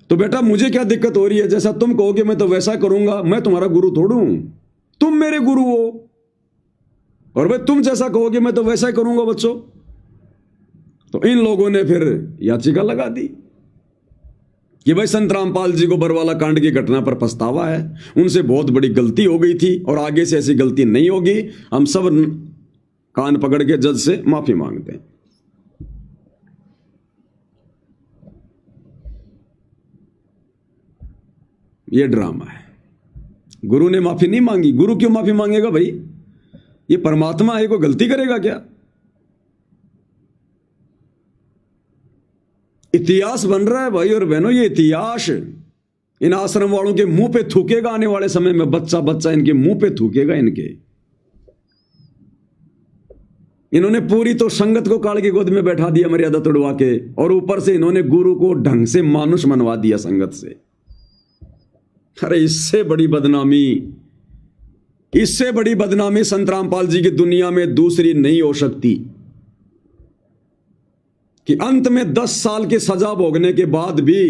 तो बेटा मुझे क्या दिक्कत हो रही है? जैसा तुम कहोगे मैं तो वैसा करूंगा। मैं तुम्हारा गुरु थोड़ू हूं, तुम मेरे गुरु हो, और भाई तुम जैसा कहोगे मैं तो वैसा ही करूंगा बच्चों। तो इन लोगों ने फिर याचिका लगा दी कि भाई संत रामपाल जी को बरवाला कांड की घटना पर पछतावा है, उनसे बहुत बड़ी गलती हो गई थी और आगे से ऐसी गलती नहीं होगी। हम सब कान पकड़ के जज से माफी मांगते हैं। ये ड्रामा है। गुरु ने माफी नहीं मांगी। गुरु क्यों माफी मांगेगा भाई? ये परमात्मा है, कोई गलती करेगा क्या? इतिहास बन रहा है भाई और बहनों। ये इतिहास इन आश्रम वालों के मुंह पे थूकेगा आने वाले समय में। बच्चा बच्चा इनके मुंह पे थूकेगा इनके। इन्होंने पूरी तो संगत को काल की गोद में बैठा दिया मर्यादा तोड़वा के, और ऊपर से इन्होंने गुरु को ढंग से मानुष मनवा दिया संगत से। अरे इससे बड़ी बदनामी, इससे बड़ी बदनामी संत रामपाल जी की दुनिया में दूसरी नहीं हो सकती कि अंत में 10 साल की सजा भोगने के बाद भी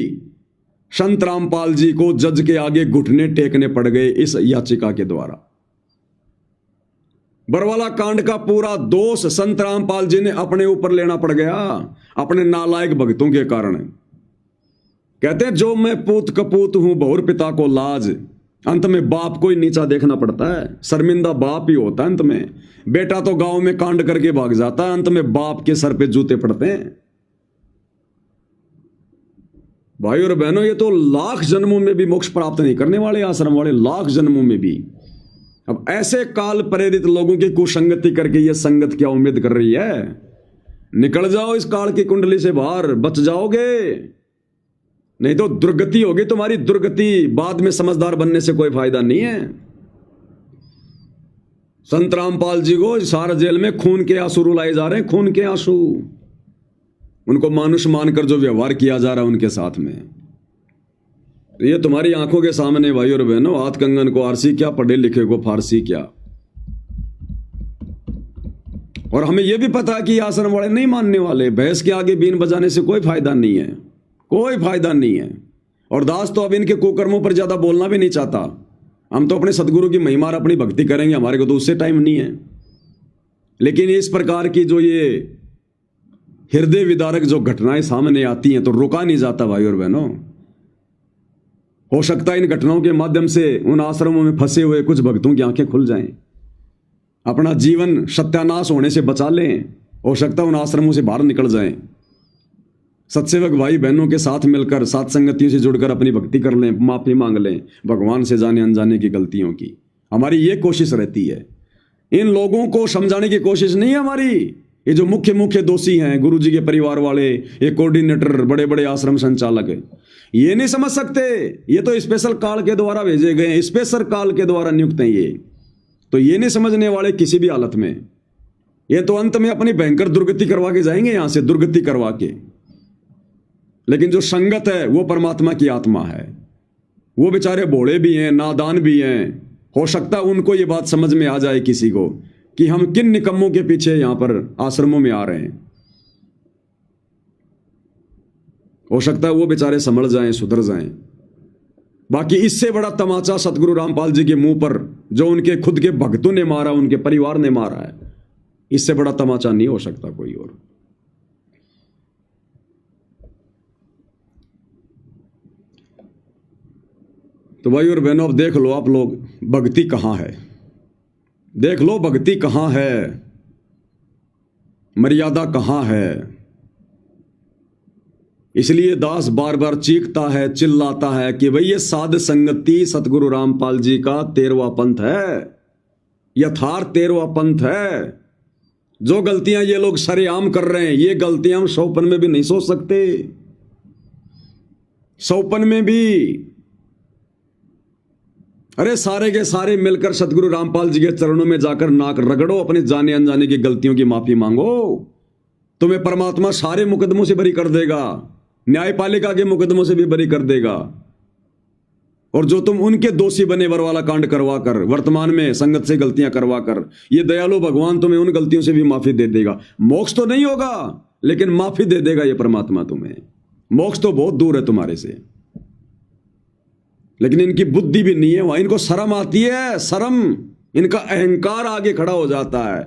संत रामपाल जी को जज के आगे घुटने टेकने पड़ गए इस याचिका के द्वारा। बरवाला कांड का पूरा दोष संत रामपाल जी ने अपने ऊपर लेना पड़ गया, अपने नालायक भक्तों के कारण। कहते हैं जो मैं पूत कपूत हूं बहुर पिता को लाज। अंत में बाप को ही नीचा देखना पड़ता है, शर्मिंदा बाप ही होता है अंत में। बेटा तो गांव में कांड करके भाग जाता है, अंत में बाप के सर पे जूते पड़ते हैं। भाई और बहनों, ये तो लाख जन्मों में भी मोक्ष प्राप्त नहीं करने वाले आश्रम वाले, लाख जन्मों में भी। अब ऐसे काल प्रेरित लोगों की कुसंगति करके ये संगत क्या उम्मीद कर रही है? निकल जाओ इस काल की कुंडली से बाहर, बच जाओगे, नहीं तो दुर्गति होगी तुम्हारी, दुर्गति। बाद में समझदार बनने से कोई फायदा नहीं है। संत रामपाल जी को सारा जेल में खून के आंसू रुलाए जा रहे हैं, खून के आंसू। उनको मानुष मानकर जो व्यवहार किया जा रहा है उनके साथ में, तो ये तुम्हारी आंखों के सामने भाई और बहनों। हाथ कंगन को आरसी क्या, पढ़े लिखे को फारसी क्या। और हमें यह भी पता है कि आश्रम वाले नहीं मानने वाले। भैंस के आगे बीन बजाने से कोई फायदा नहीं है, कोई फायदा नहीं है। और दास तो अब इनके कुकर्मों पर ज्यादा बोलना भी नहीं चाहता। हम तो अपने सदगुरु की महिमा और अपनी भक्ति करेंगे, हमारे को तो उससे टाइम नहीं है। लेकिन इस प्रकार की जो ये हृदय विदारक जो घटनाएं सामने आती हैं तो रुका नहीं जाता भाई और बहनों। हो सकता है इन घटनाओं के माध्यम से उन आश्रमों में फंसे हुए कुछ भक्तों की आंखें खुल जाएं, अपना जीवन सत्यानाश होने से बचा लें। हो सकता है उन आश्रमों से बाहर निकल जाएं, सत्सेवक भाई बहनों के साथ मिलकर, साथ संगतियों से जुड़कर अपनी भक्ति कर लें, माफी मांग लें भगवान से जाने अनजाने की गलतियों की। हमारी ये कोशिश रहती है। इन लोगों को समझाने की कोशिश नहीं है हमारी। ये जो मुख्य मुख्य दोषी हैं, गुरु जी के परिवार वाले, ये कोऑर्डिनेटर, बड़े बड़े आश्रम संचालक, ये नहीं समझ सकते। ये तो स्पेशल काल के द्वारा भेजे गए हैं, स्पेशल काल के द्वारा नियुक्त हैं ये। तो ये नहीं समझने वाले किसी भी हालत में। ये तो अंत में अपनी भयंकर दुर्गति करवा के जाएंगे यहां से, दुर्गति करवा के। लेकिन जो संगत है वो परमात्मा की आत्मा है। वो बेचारे भोले भी हैं, नादान भी हैं। हो सकता है उनको ये बात समझ में आ जाए किसी को कि हम किन निकम्मों के पीछे यहां पर आश्रमों में आ रहे हैं। हो सकता है वो बेचारे संभल जाएं, सुधर जाएं। बाकी इससे बड़ा तमाचा सतगुरु रामपाल जी के मुंह पर, जो उनके खुद के भक्तों ने मारा, उनके परिवार ने मारा है, इससे बड़ा तमाचा नहीं हो सकता कोई और। तो भाई और बहनों, अब देख लो आप लोग, भक्ति कहां है। देख लो भक्ति कहां है, मर्यादा कहां है। इसलिए दास बार बार चीखता है, चिल्लाता है कि भाई ये साध संगति सतगुरु रामपाल जी का 13वां पंथ है, यथार्थ 13वां पंथ है। जो गलतियां ये लोग सरेआम कर रहे हैं, ये गलतियां हम सौपन में भी नहीं सोच सकते। सौपन में भी अरे सारे के सारे मिलकर सतगुरु रामपाल जी के चरणों में जाकर नाक रगड़ो, अपने जाने अनजाने की गलतियों की माफी मांगो। तुम्हें परमात्मा सारे मुकदमों से बरी कर देगा। न्यायपालिका के मुकदमों से भी बरी कर देगा। और जो तुम उनके दोषी बने वर वाला कांड करवा कर, वर्तमान में संगत से गलतियां करवा कर, ये दयालु भगवान तुम्हें उन गलतियों से भी माफी दे देगा। मोक्ष तो नहीं होगा लेकिन माफी दे देगा ये परमात्मा तुम्हें। मोक्ष तो बहुत दूर है तुम्हारे से, लेकिन इनकी बुद्धि भी नहीं है वहां। इनको शर्म आती है, शर्म, इनका अहंकार आगे खड़ा हो जाता है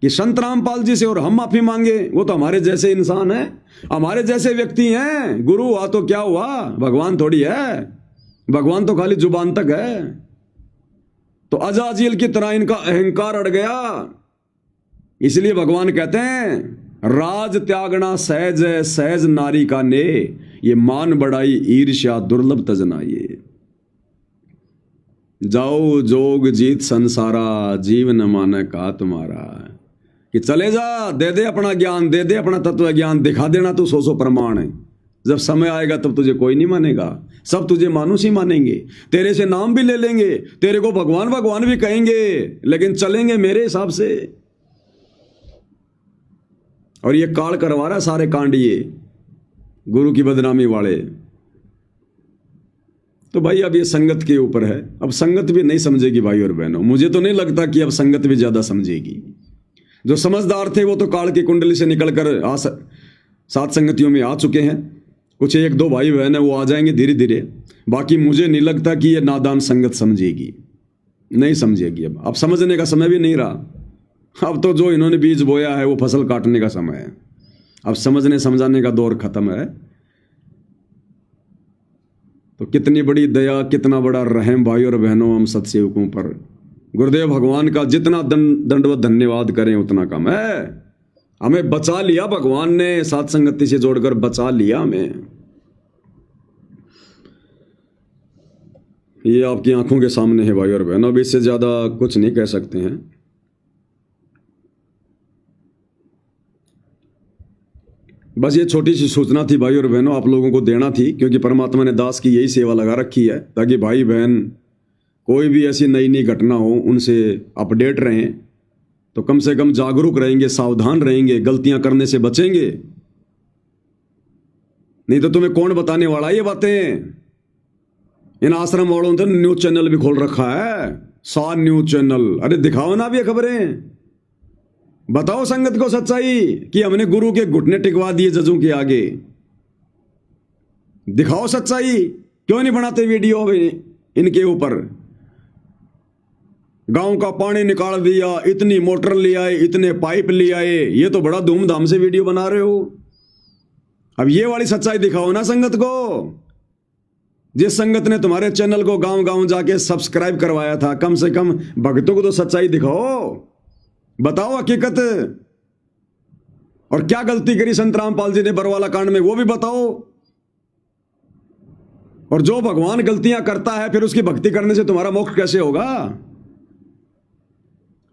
कि संत रामपाल जी से और हम माफी मांगे। वो तो हमारे जैसे इंसान हैं, हमारे जैसे व्यक्ति हैं। गुरु हुआ तो क्या हुआ, भगवान थोड़ी है। भगवान तो खाली जुबान तक है। तो अजाजिल की तरह इनका अहंकार अड़ गया। इसलिए भगवान कहते हैं राज त्यागना सहज है, सहज नारी का ने, ये मान बढ़ाई ईर्ष्या दुर्लभ तजनाइए। जाओ जोग जीत संसारा, जीव न माने का तुम्हारा। कि चले जा, दे दे अपना ज्ञान, दे दे अपना तत्व ज्ञान, दिखा देना तू सौ प्रमाण है। जब समय आएगा तब तुझे कोई नहीं मानेगा, सब तुझे मानुष ही मानेंगे। तेरे से नाम भी ले लेंगे, तेरे को भगवान भगवान भी कहेंगे, लेकिन चलेंगे मेरे हिसाब से। और ये काल करवा रहा सारे कांड, ये गुरु की बदनामी वाले। तो भाई अब ये संगत के ऊपर है। अब संगत भी नहीं समझेगी भाई और बहनों। मुझे तो नहीं लगता कि अब संगत भी ज्यादा समझेगी। जो समझदार थे वो तो काल की कुंडली से निकलकर सात संगतियों में आ चुके हैं। कुछ एक दो भाई बहन है वो आ जाएंगे धीरे धीरे। बाकी मुझे नहीं लगता कि ये नादान संगत समझेगी, नहीं समझेगी। अब समझने का समय भी नहीं रहा। अब तो जो इन्होंने बीज बोया है वो फसल काटने का समय है। अब समझने समझाने का दौर खत्म है। तो कितनी बड़ी दया, कितना बड़ा रहम भाई और बहनों हम सत्सेवकों पर। गुरुदेव भगवान का जितना दंडवत धन्यवाद करें उतना कम है। हमें बचा लिया भगवान ने, सात संगति से जोड़कर बचा लिया हमें। ये आपकी आंखों के सामने है भाई और बहनों। अब इससे ज्यादा कुछ नहीं कह सकते हैं। बस ये छोटी सी सूचना थी भाई और बहनों, आप लोगों को देना थी, क्योंकि परमात्मा ने दास की यही सेवा लगा रखी है ताकि भाई बहन कोई भी ऐसी नई नई घटना हो उनसे अपडेट रहें। तो कम से कम जागरूक रहेंगे, सावधान रहेंगे, गलतियां करने से बचेंगे। नहीं तो तुम्हें कौन बताने वाला है ये बातें। इन आश्रम वालों ने न्यूज चैनल भी खोल रखा है, 100 न्यूज चैनल। अरे दिखाओ ना भी खबरें, बताओ संगत को सच्चाई कि हमने गुरु के घुटने टिकवा दिए जजों के आगे। दिखाओ सच्चाई। क्यों नहीं बनाते वीडियो इनके ऊपर। गांव का पानी निकाल दिया, इतनी मोटर ले आए, इतने पाइप ले आए, ये तो बड़ा धूमधाम से वीडियो बना रहे हो। अब ये वाली सच्चाई दिखाओ ना संगत को। जिस संगत ने तुम्हारे चैनल को गांव गांव जाके सब्सक्राइब करवाया था, कम से कम भक्तों को तो सच्चाई दिखाओ, बताओ हकीकत। और क्या गलती करी संत रामपाल जी ने बरवाला कांड में वो भी बताओ। और जो भगवान गलतियां करता है फिर उसकी भक्ति करने से तुम्हारा मोक्ष कैसे होगा।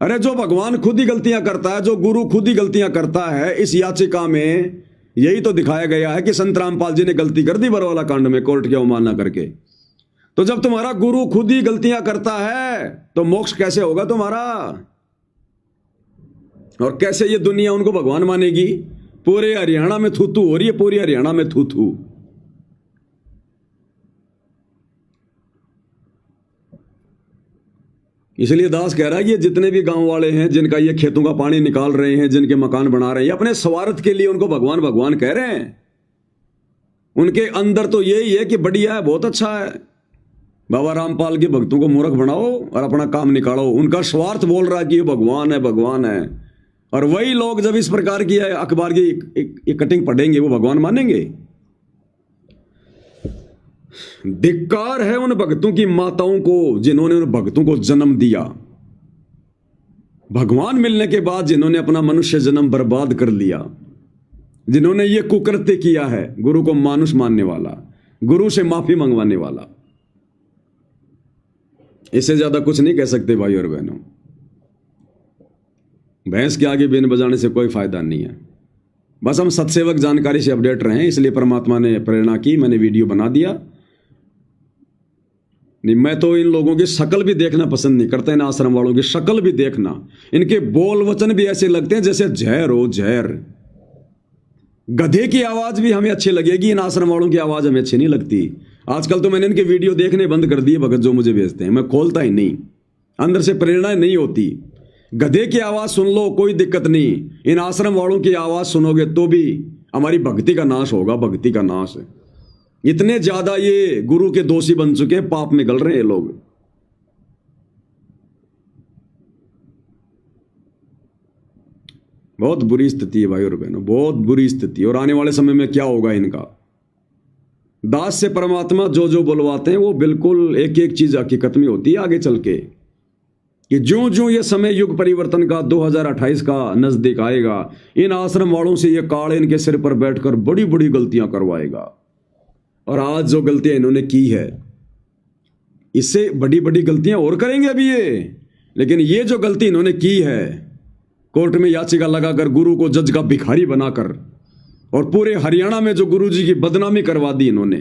अरे जो भगवान खुद ही गलतियां करता है, जो गुरु खुद ही गलतियां करता है, इस याचिका में यही तो दिखाया गया है कि संत रामपाल जी ने गलती कर दी बरवाला कांड में कोर्ट की अवमानना करके। तो जब तुम्हारा गुरु खुद ही गलतियां करता है तो मोक्ष कैसे होगा तुम्हारा। और कैसे ये दुनिया उनको भगवान मानेगी। पूरे हरियाणा में थू थू हो रही है, पूरी हरियाणा में थू थू। इसलिए दास कह रहा है ये जितने भी गांव वाले हैं जिनका ये खेतों का पानी निकाल रहे हैं, जिनके मकान बना रहे हैं, अपने स्वार्थ के लिए उनको भगवान भगवान कह रहे हैं। उनके अंदर तो यही है कि बढ़िया है, बहुत अच्छा है, बाबा रामपाल के भक्तों को मूर्ख बनाओ और अपना काम निकालो। उनका स्वार्थ बोल रहा है कि ये भगवान है, भगवान है। और वही लोग जब इस प्रकार की अखबार की कटिंग पढ़ेंगे वो भगवान मानेंगे। धिक्कार है उन भक्तों की माताओं को जिन्होंने उन भक्तों को जन्म दिया। भगवान मिलने के बाद जिन्होंने अपना मनुष्य जन्म बर्बाद कर लिया, जिन्होंने ये कुकृत्य किया है, गुरु को मानुष मानने वाला, गुरु से माफी मंगवाने वाला। इससे ज्यादा कुछ नहीं कह सकते भाई और बहनों। भैंस के आगे बीन बजाने से कोई फायदा नहीं है। बस हम सत्सेवक जानकारी से अपडेट रहें, इसलिए परमात्मा ने प्रेरणा की, मैंने वीडियो बना दिया। नहीं, मैं तो इन लोगों की शक्ल भी देखना पसंद नहीं करता। इन आश्रम वालों की शक्ल भी देखना, इनके बोल वचन भी ऐसे लगते हैं जैसे जहर हो, जहर। गधे की आवाज भी हमें अच्छी लगेगी, इन आश्रम वालों की आवाज हमें अच्छी नहीं लगती। आजकल तो मैंने इनके वीडियो देखने बंद कर दिए भगत, जो मुझे भेजते हैं मैं खोलता ही नहीं, अंदर से प्रेरणा नहीं होती। गधे की आवाज सुन लो कोई दिक्कत नहीं, इन आश्रम वालों की आवाज सुनोगे तो भी हमारी भक्ति का नाश होगा, भक्ति का नाश है। इतने ज्यादा ये गुरु के दोषी बन चुके हैं, पाप में गल रहे हैं ये लोग। बहुत बुरी स्थिति है भाई और बहनों, बहुत बुरी स्थिति। और आने वाले समय में क्या होगा इनका। दास से परमात्मा जो जो बुलवाते हैं वो बिल्कुल एक एक चीज हकीकत में होती है आगे चल के, कि ज्यों ज्यों ये समय युग परिवर्तन का 2028 का नजदीक आएगा, इन आश्रम वालों से ये काल इनके सिर पर बैठकर बड़ी बड़ी गलतियां करवाएगा। और आज जो गलतियां इन्होंने की है, इससे बड़ी बड़ी गलतियां और करेंगे अभी ये। लेकिन ये जो गलती इन्होंने की है, कोर्ट में याचिका लगाकर गुरु को जज का भिखारी बनाकर, और पूरे हरियाणा में जो गुरु जी की बदनामी करवा दी इन्होंने।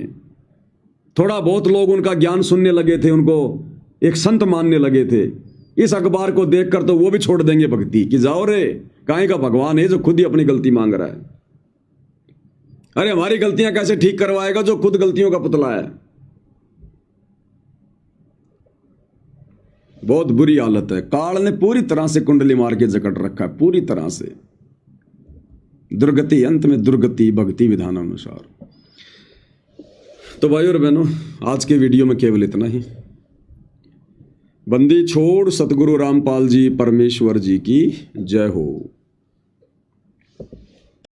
थोड़ा बहुत लोग उनका ज्ञान सुनने लगे थे, उनको एक संत मानने लगे थे। इस अखबार को देखकर तो वो भी छोड़ देंगे भक्ति, कि जाओ रे काहे का भगवान है जो खुद ही अपनी गलती मांग रहा है। अरे हमारी गलतियां कैसे ठीक करवाएगा जो खुद गलतियों का पुतला है। बहुत बुरी हालत है। काल ने पूरी तरह से कुंडली मार के जकड़ रखा है, पूरी तरह से। दुर्गति, अंत में दुर्गति भक्ति विधान अनुसार। तो भाई और बहनों, आज के वीडियो में केवल इतना ही। बंदी छोड़ सतगुरु रामपाल जी परमेश्वर जी की जय हो।